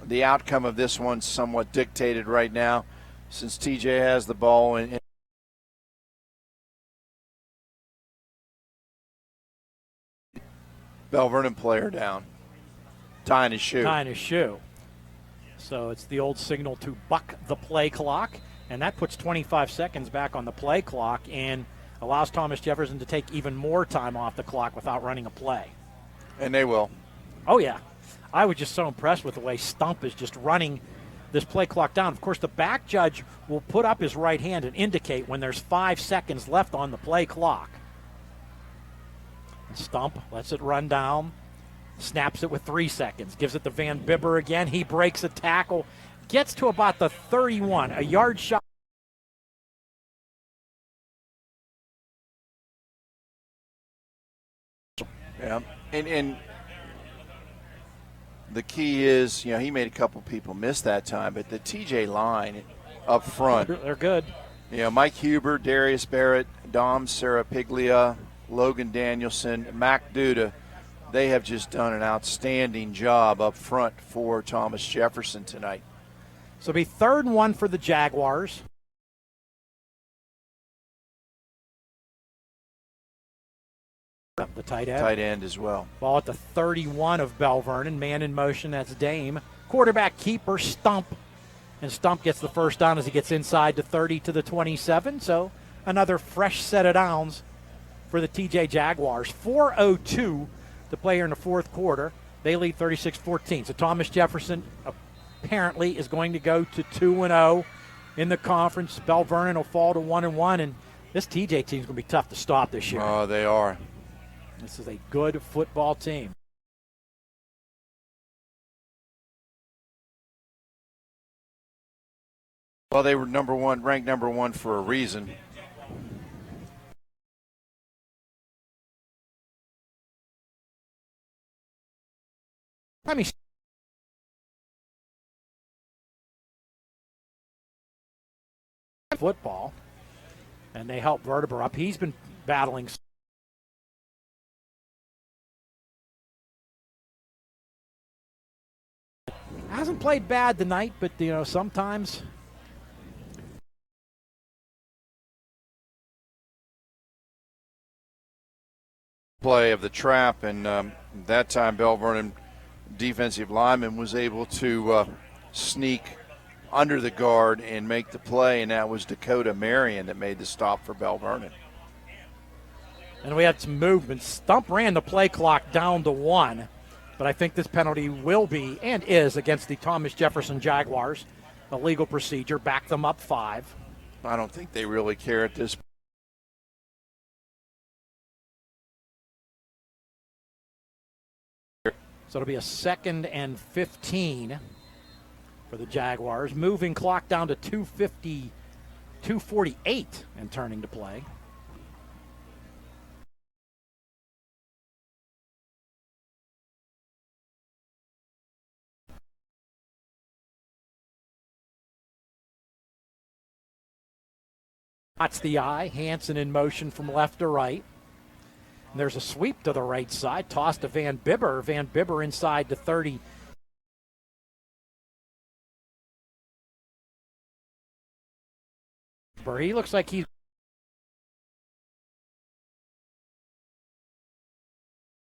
The outcome of this one's somewhat dictated right now since TJ has the ball and Belle Vernon player down, tying his shoe. Tying his shoe. So it's the old signal to buck the play clock, and that puts 25 seconds back on the play clock and allows Thomas Jefferson to take even more time off the clock without running a play. And they will. Oh, yeah. I was just so impressed with the way Stump is just running this play clock down. Of course, the back judge will put up his right hand and indicate when there's 5 seconds left on the play clock. And Stump lets it run down, snaps it with 3 seconds, gives it to Van Bibber again. He breaks a tackle, gets to about the 31, a yard shot. Yeah, and the key is, he made a couple people miss that time, but the TJ line up front. They're good. Mike Huber, Darius Barrett, Dom Serapiglia, Logan Danielson, Mac Duda, they have just done an outstanding job up front for Thomas Jefferson tonight. So it'll be 3rd and 1 for the Jaguars. The tight end. Tight end as well. Ball at the 31 of Belle Vernon. Man in motion, that's Dame. Quarterback keeper, Stump. And Stump gets the first down as he gets inside the 30 to the 27. So another fresh set of downs for the TJ Jaguars. 4:02 to play here in the fourth quarter. They lead 36-14. So Thomas Jefferson apparently is going to go to 2-0 in the conference. Belle Vernon will fall to 1-1. And this TJ team is going to be tough to stop this year. Oh, they are. This is a good football team. Well, they were ranked number one for a reason. I mean, football, and they help Vertebra up. He's been battling. Hasn't played bad tonight, but sometimes. Play of the trap, and that time Belle Vernon defensive lineman was able to sneak under the guard and make the play, and that was Dakota Marion that made the stop for Belle Vernon. And we had some movement. Stump ran the play clock down to 1, but I think this penalty will be and is against the Thomas Jefferson Jaguars. A legal procedure, back them up 5. I don't think they really care at this point. So it'll be a 2nd and 15 for the Jaguars. Moving clock down to 2:48 and turning to play. That's the eye. Hansen in motion from left to right. And there's a sweep to the right side. Toss to Van Bibber. Van Bibber inside to 30. He looks like he's.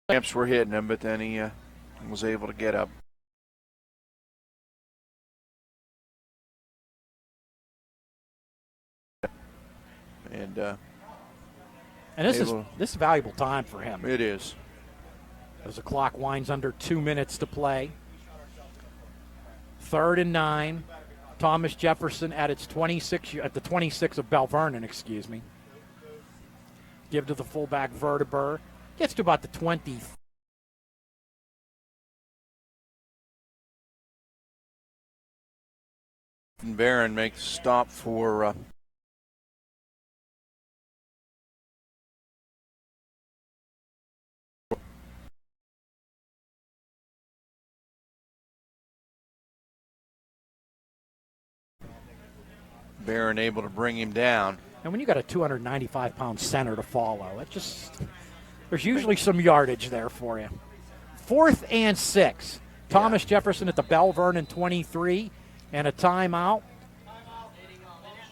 Clamps were hitting him, but then he was able to get up. And this is valuable time for him. It is. As the clock winds under 2 minutes to play. 3rd and 9. Thomas Jefferson at the 26 of Belle Vernon, excuse me. Give to the fullback Vertebra. Gets to about the 20. And Barron makes a stop for Barron able to bring him down. And when you got a 295-pound center to follow, there's usually some yardage there for you. 4th and 6. Thomas Jefferson at the Belle Vernon 23, and a timeout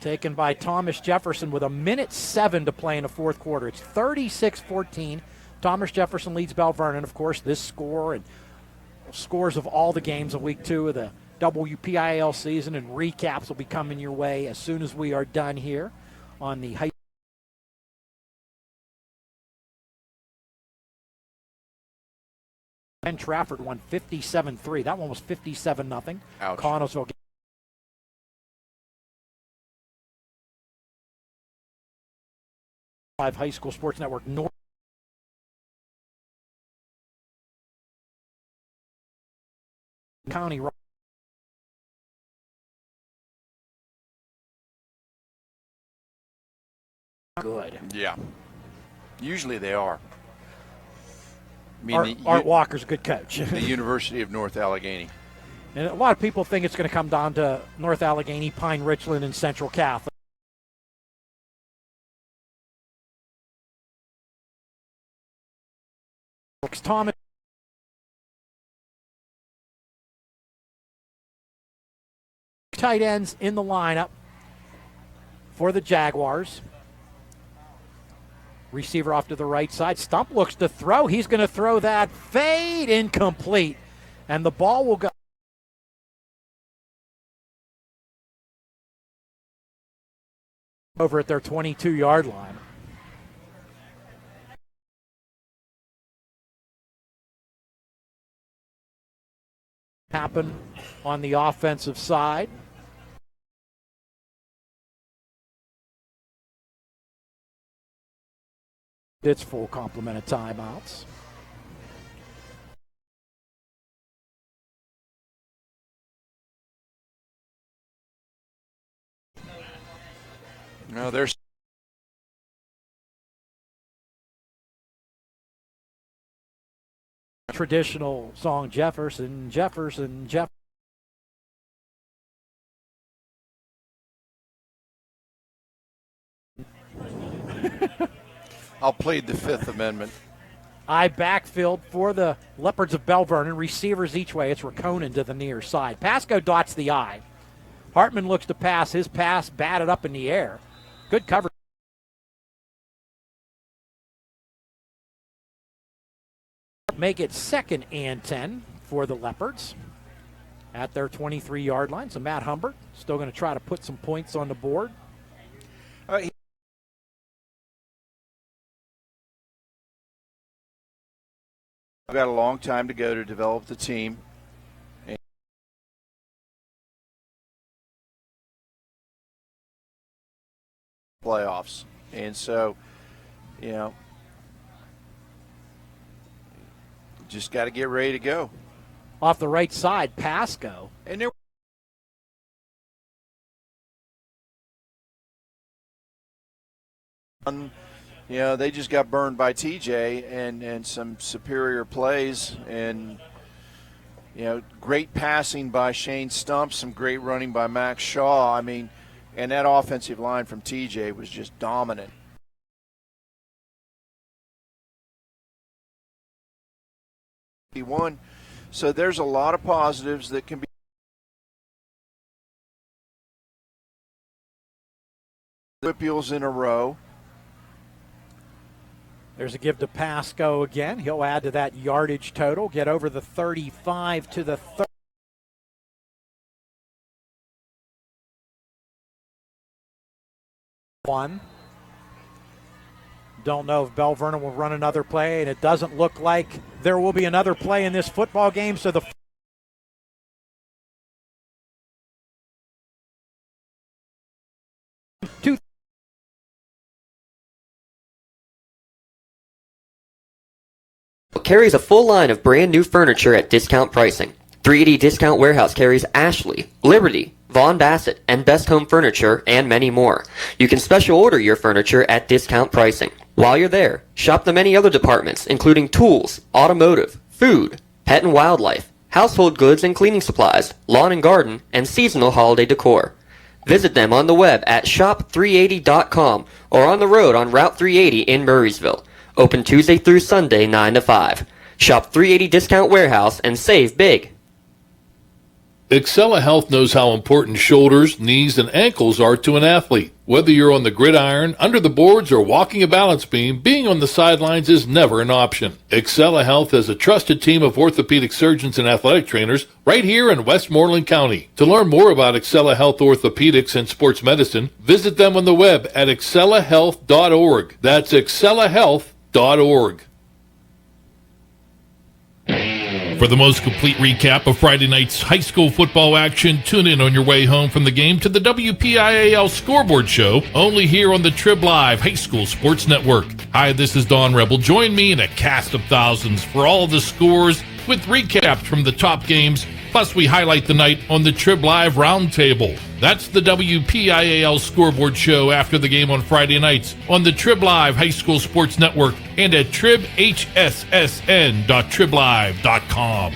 taken by Thomas Jefferson with 1:07 to play in the fourth quarter. It's 36-14. Thomas Jefferson leads Belle Vernon. Of course, this score and scores of all the games of Week 2 of the WPIAL season and recaps will be coming your way as soon as we are done here on the high. And Trafford won 57-3. That one was 57-0. Connellsville. High School Sports Network North. County. Good. Yeah. Usually they are. I mean, Art Walker's a good coach. The University of North Allegheny. And a lot of people think it's going to come down to North Allegheny, Pine Richland, and Central Catholic. Thomas. Tight ends in the lineup for the Jaguars. Receiver off to the right side. Stump looks to throw. He's going to throw that fade incomplete. And the ball will go over at their 22-yard line. Happen on the offensive side. Its full complement of timeouts. No, there's traditional song, Jefferson, Jefferson, Jefferson. I'll plead the Fifth Amendment. I backfield for the Leopards of Belle Vernon. Receivers each way. It's Raconen to the near side. Pasco dots the I. Hartman looks to pass. His pass batted up in the air. Good cover. Make it 2nd and 10 for the Leopards at their 23-yard line. So Matt Humbert still going to try to put some points on the board. I've got a long time to go to develop the team. Playoffs. And so, you know, just got to get ready to go. Off the right side, Pasco. And there you know, they just got burned by TJ and some superior plays and, you know, great passing by Shane Stump, some great running by Max Shaw. I mean, and that offensive line from TJ was just dominant. He won. So there's a lot of positives that can be. WPIALs in a row. There's a give to Pasco again. He'll add to that yardage total, get over the 35 to the 30. One. Don't know if Belle Vernon will run another play, and it doesn't look like there will be another play in this football game. So the two. Carries a full line of brand new furniture at discount pricing. 380 Discount Warehouse carries Ashley, Liberty, Von Bassett, and Best Home Furniture, and many more. You can special order your furniture at discount pricing. While you're there, shop the many other departments, including tools, automotive, food, pet and wildlife, household goods and cleaning supplies, lawn and garden, and seasonal holiday decor. Visit them on the web at shop380.com or on the road on Route 380 in Murraysville. Open Tuesday through Sunday 9 to 5. Shop 380 Discount Warehouse and save big. Excella Health knows how important shoulders, knees, and ankles are to an athlete. Whether you're on the gridiron, under the boards, or walking a balance beam, being on the sidelines is never an option. Excella Health has a trusted team of orthopedic surgeons and athletic trainers right here in Westmoreland County. To learn more about Excella Health Orthopedics and Sports Medicine, visit them on the web at excellahealth.org. That's excellahealth.org. For the most complete recap of Friday night's high school football action, tune in on your way home from the game to the WPIAL Scoreboard Show, only here on the TribLive High School Sports Network. Hi, this is Don Rebel. Join me in a cast of thousands for all the scores with recaps from the top games. Plus, we highlight the night on the TribLive Roundtable. That's the WPIAL Scoreboard Show after the game on Friday nights on the TribLive High School Sports Network and at tribhssn.triblive.com.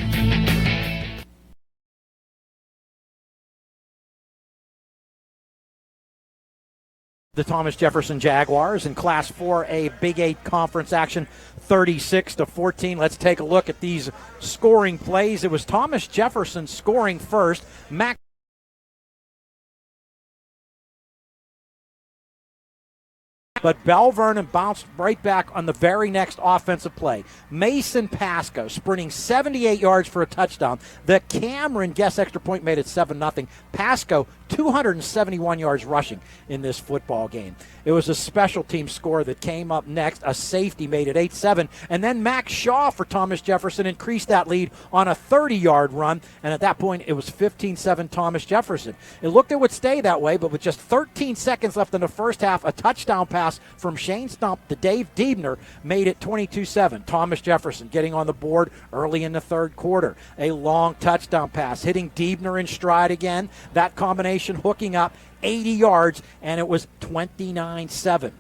The Thomas Jefferson Jaguars in Class 4A Big 8 Conference action, 36-14. Let's take a look at these scoring plays. It was Thomas Jefferson scoring first. But Belle Vernon bounced right back on the very next offensive play. Mason Pasco sprinting 78 yards for a touchdown. The Cameron guess extra point made it 7-0. Pasco 271 yards rushing in this football game. It was a special team score that came up next. A safety made it 8-7. And then Max Shaw for Thomas Jefferson increased that lead on a 30-yard run. And at that point, it was 15-7 Thomas Jefferson. It looked it would stay that way, but with just 13 seconds left in the first half, a touchdown pass from Shane Stump to Dave Diebner made it 22-7. Thomas Jefferson getting on the board early in the third quarter. A long touchdown pass, hitting Diebner in stride again. That combination hooking up 80 yards, and it was 29-7.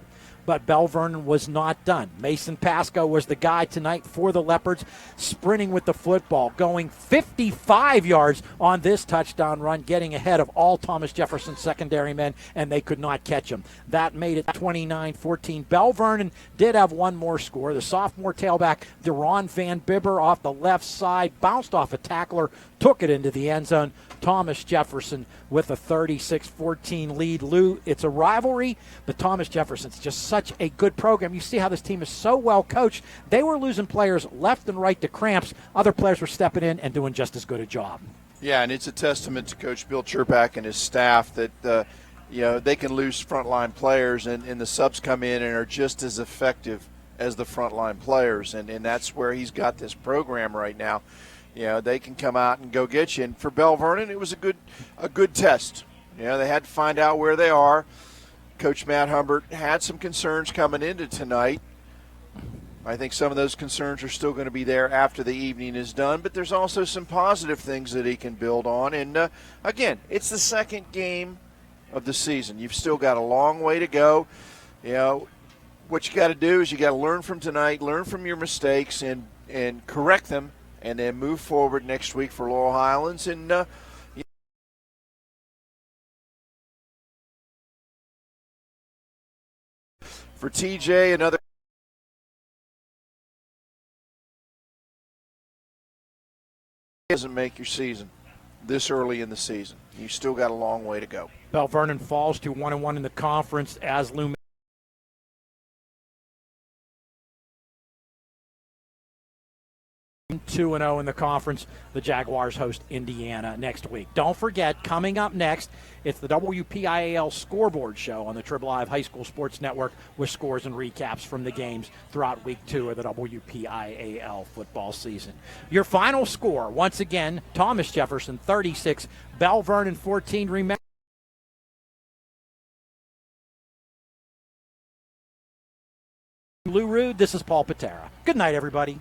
But Belle Vernon was not done. Mason Pasco was the guy tonight for the Leopards, sprinting with the football, going 55 yards on this touchdown run, getting ahead of all Thomas Jefferson's secondary men, and they could not catch him. That made it 29-14. Belle Vernon did have one more score. The sophomore tailback, Deron Van Bibber, off the left side, bounced off a tackler, took it into the end zone. Thomas Jefferson with a 36-14 lead. Lou, it's a rivalry, but Thomas Jefferson's just such a good program. You see how this team is so well coached. They were losing players left and right to cramps. Other players were stepping in and doing just as good a job. Yeah, and it's a testament to Coach Bill Cherpak and his staff that they can lose frontline players, and the subs come in and are just as effective as the frontline players, and that's where he's got this program right now. They can come out and go get you. And for Belle Vernon, it was a good test. They had to find out where they are. Coach Matt Humbert had some concerns coming into tonight. I think some of those concerns are still going to be there after the evening is done, but there's also some positive things that he can build on. And, again, it's the second game of the season. You've still got a long way to go. What you got to do is you got to learn from tonight, learn from your mistakes, and correct them, and then move forward next week for Laurel Highlands. And for TJ, another doesn't make your season this early in the season. You still got a long way to go. Belle Vernon falls to 1-1 in the conference as Lou 2-0 in the conference. The Jaguars host Indiana next week. Don't forget, coming up next, it's the WPIAL Scoreboard Show on the TribLive High School Sports Network with scores and recaps from the games throughout Week 2 of the WPIAL football season. Your final score, once again, Thomas Jefferson 36, Belle Vernon 14. Remember, Lou Rood, this is Paul Paterra. Good night, everybody.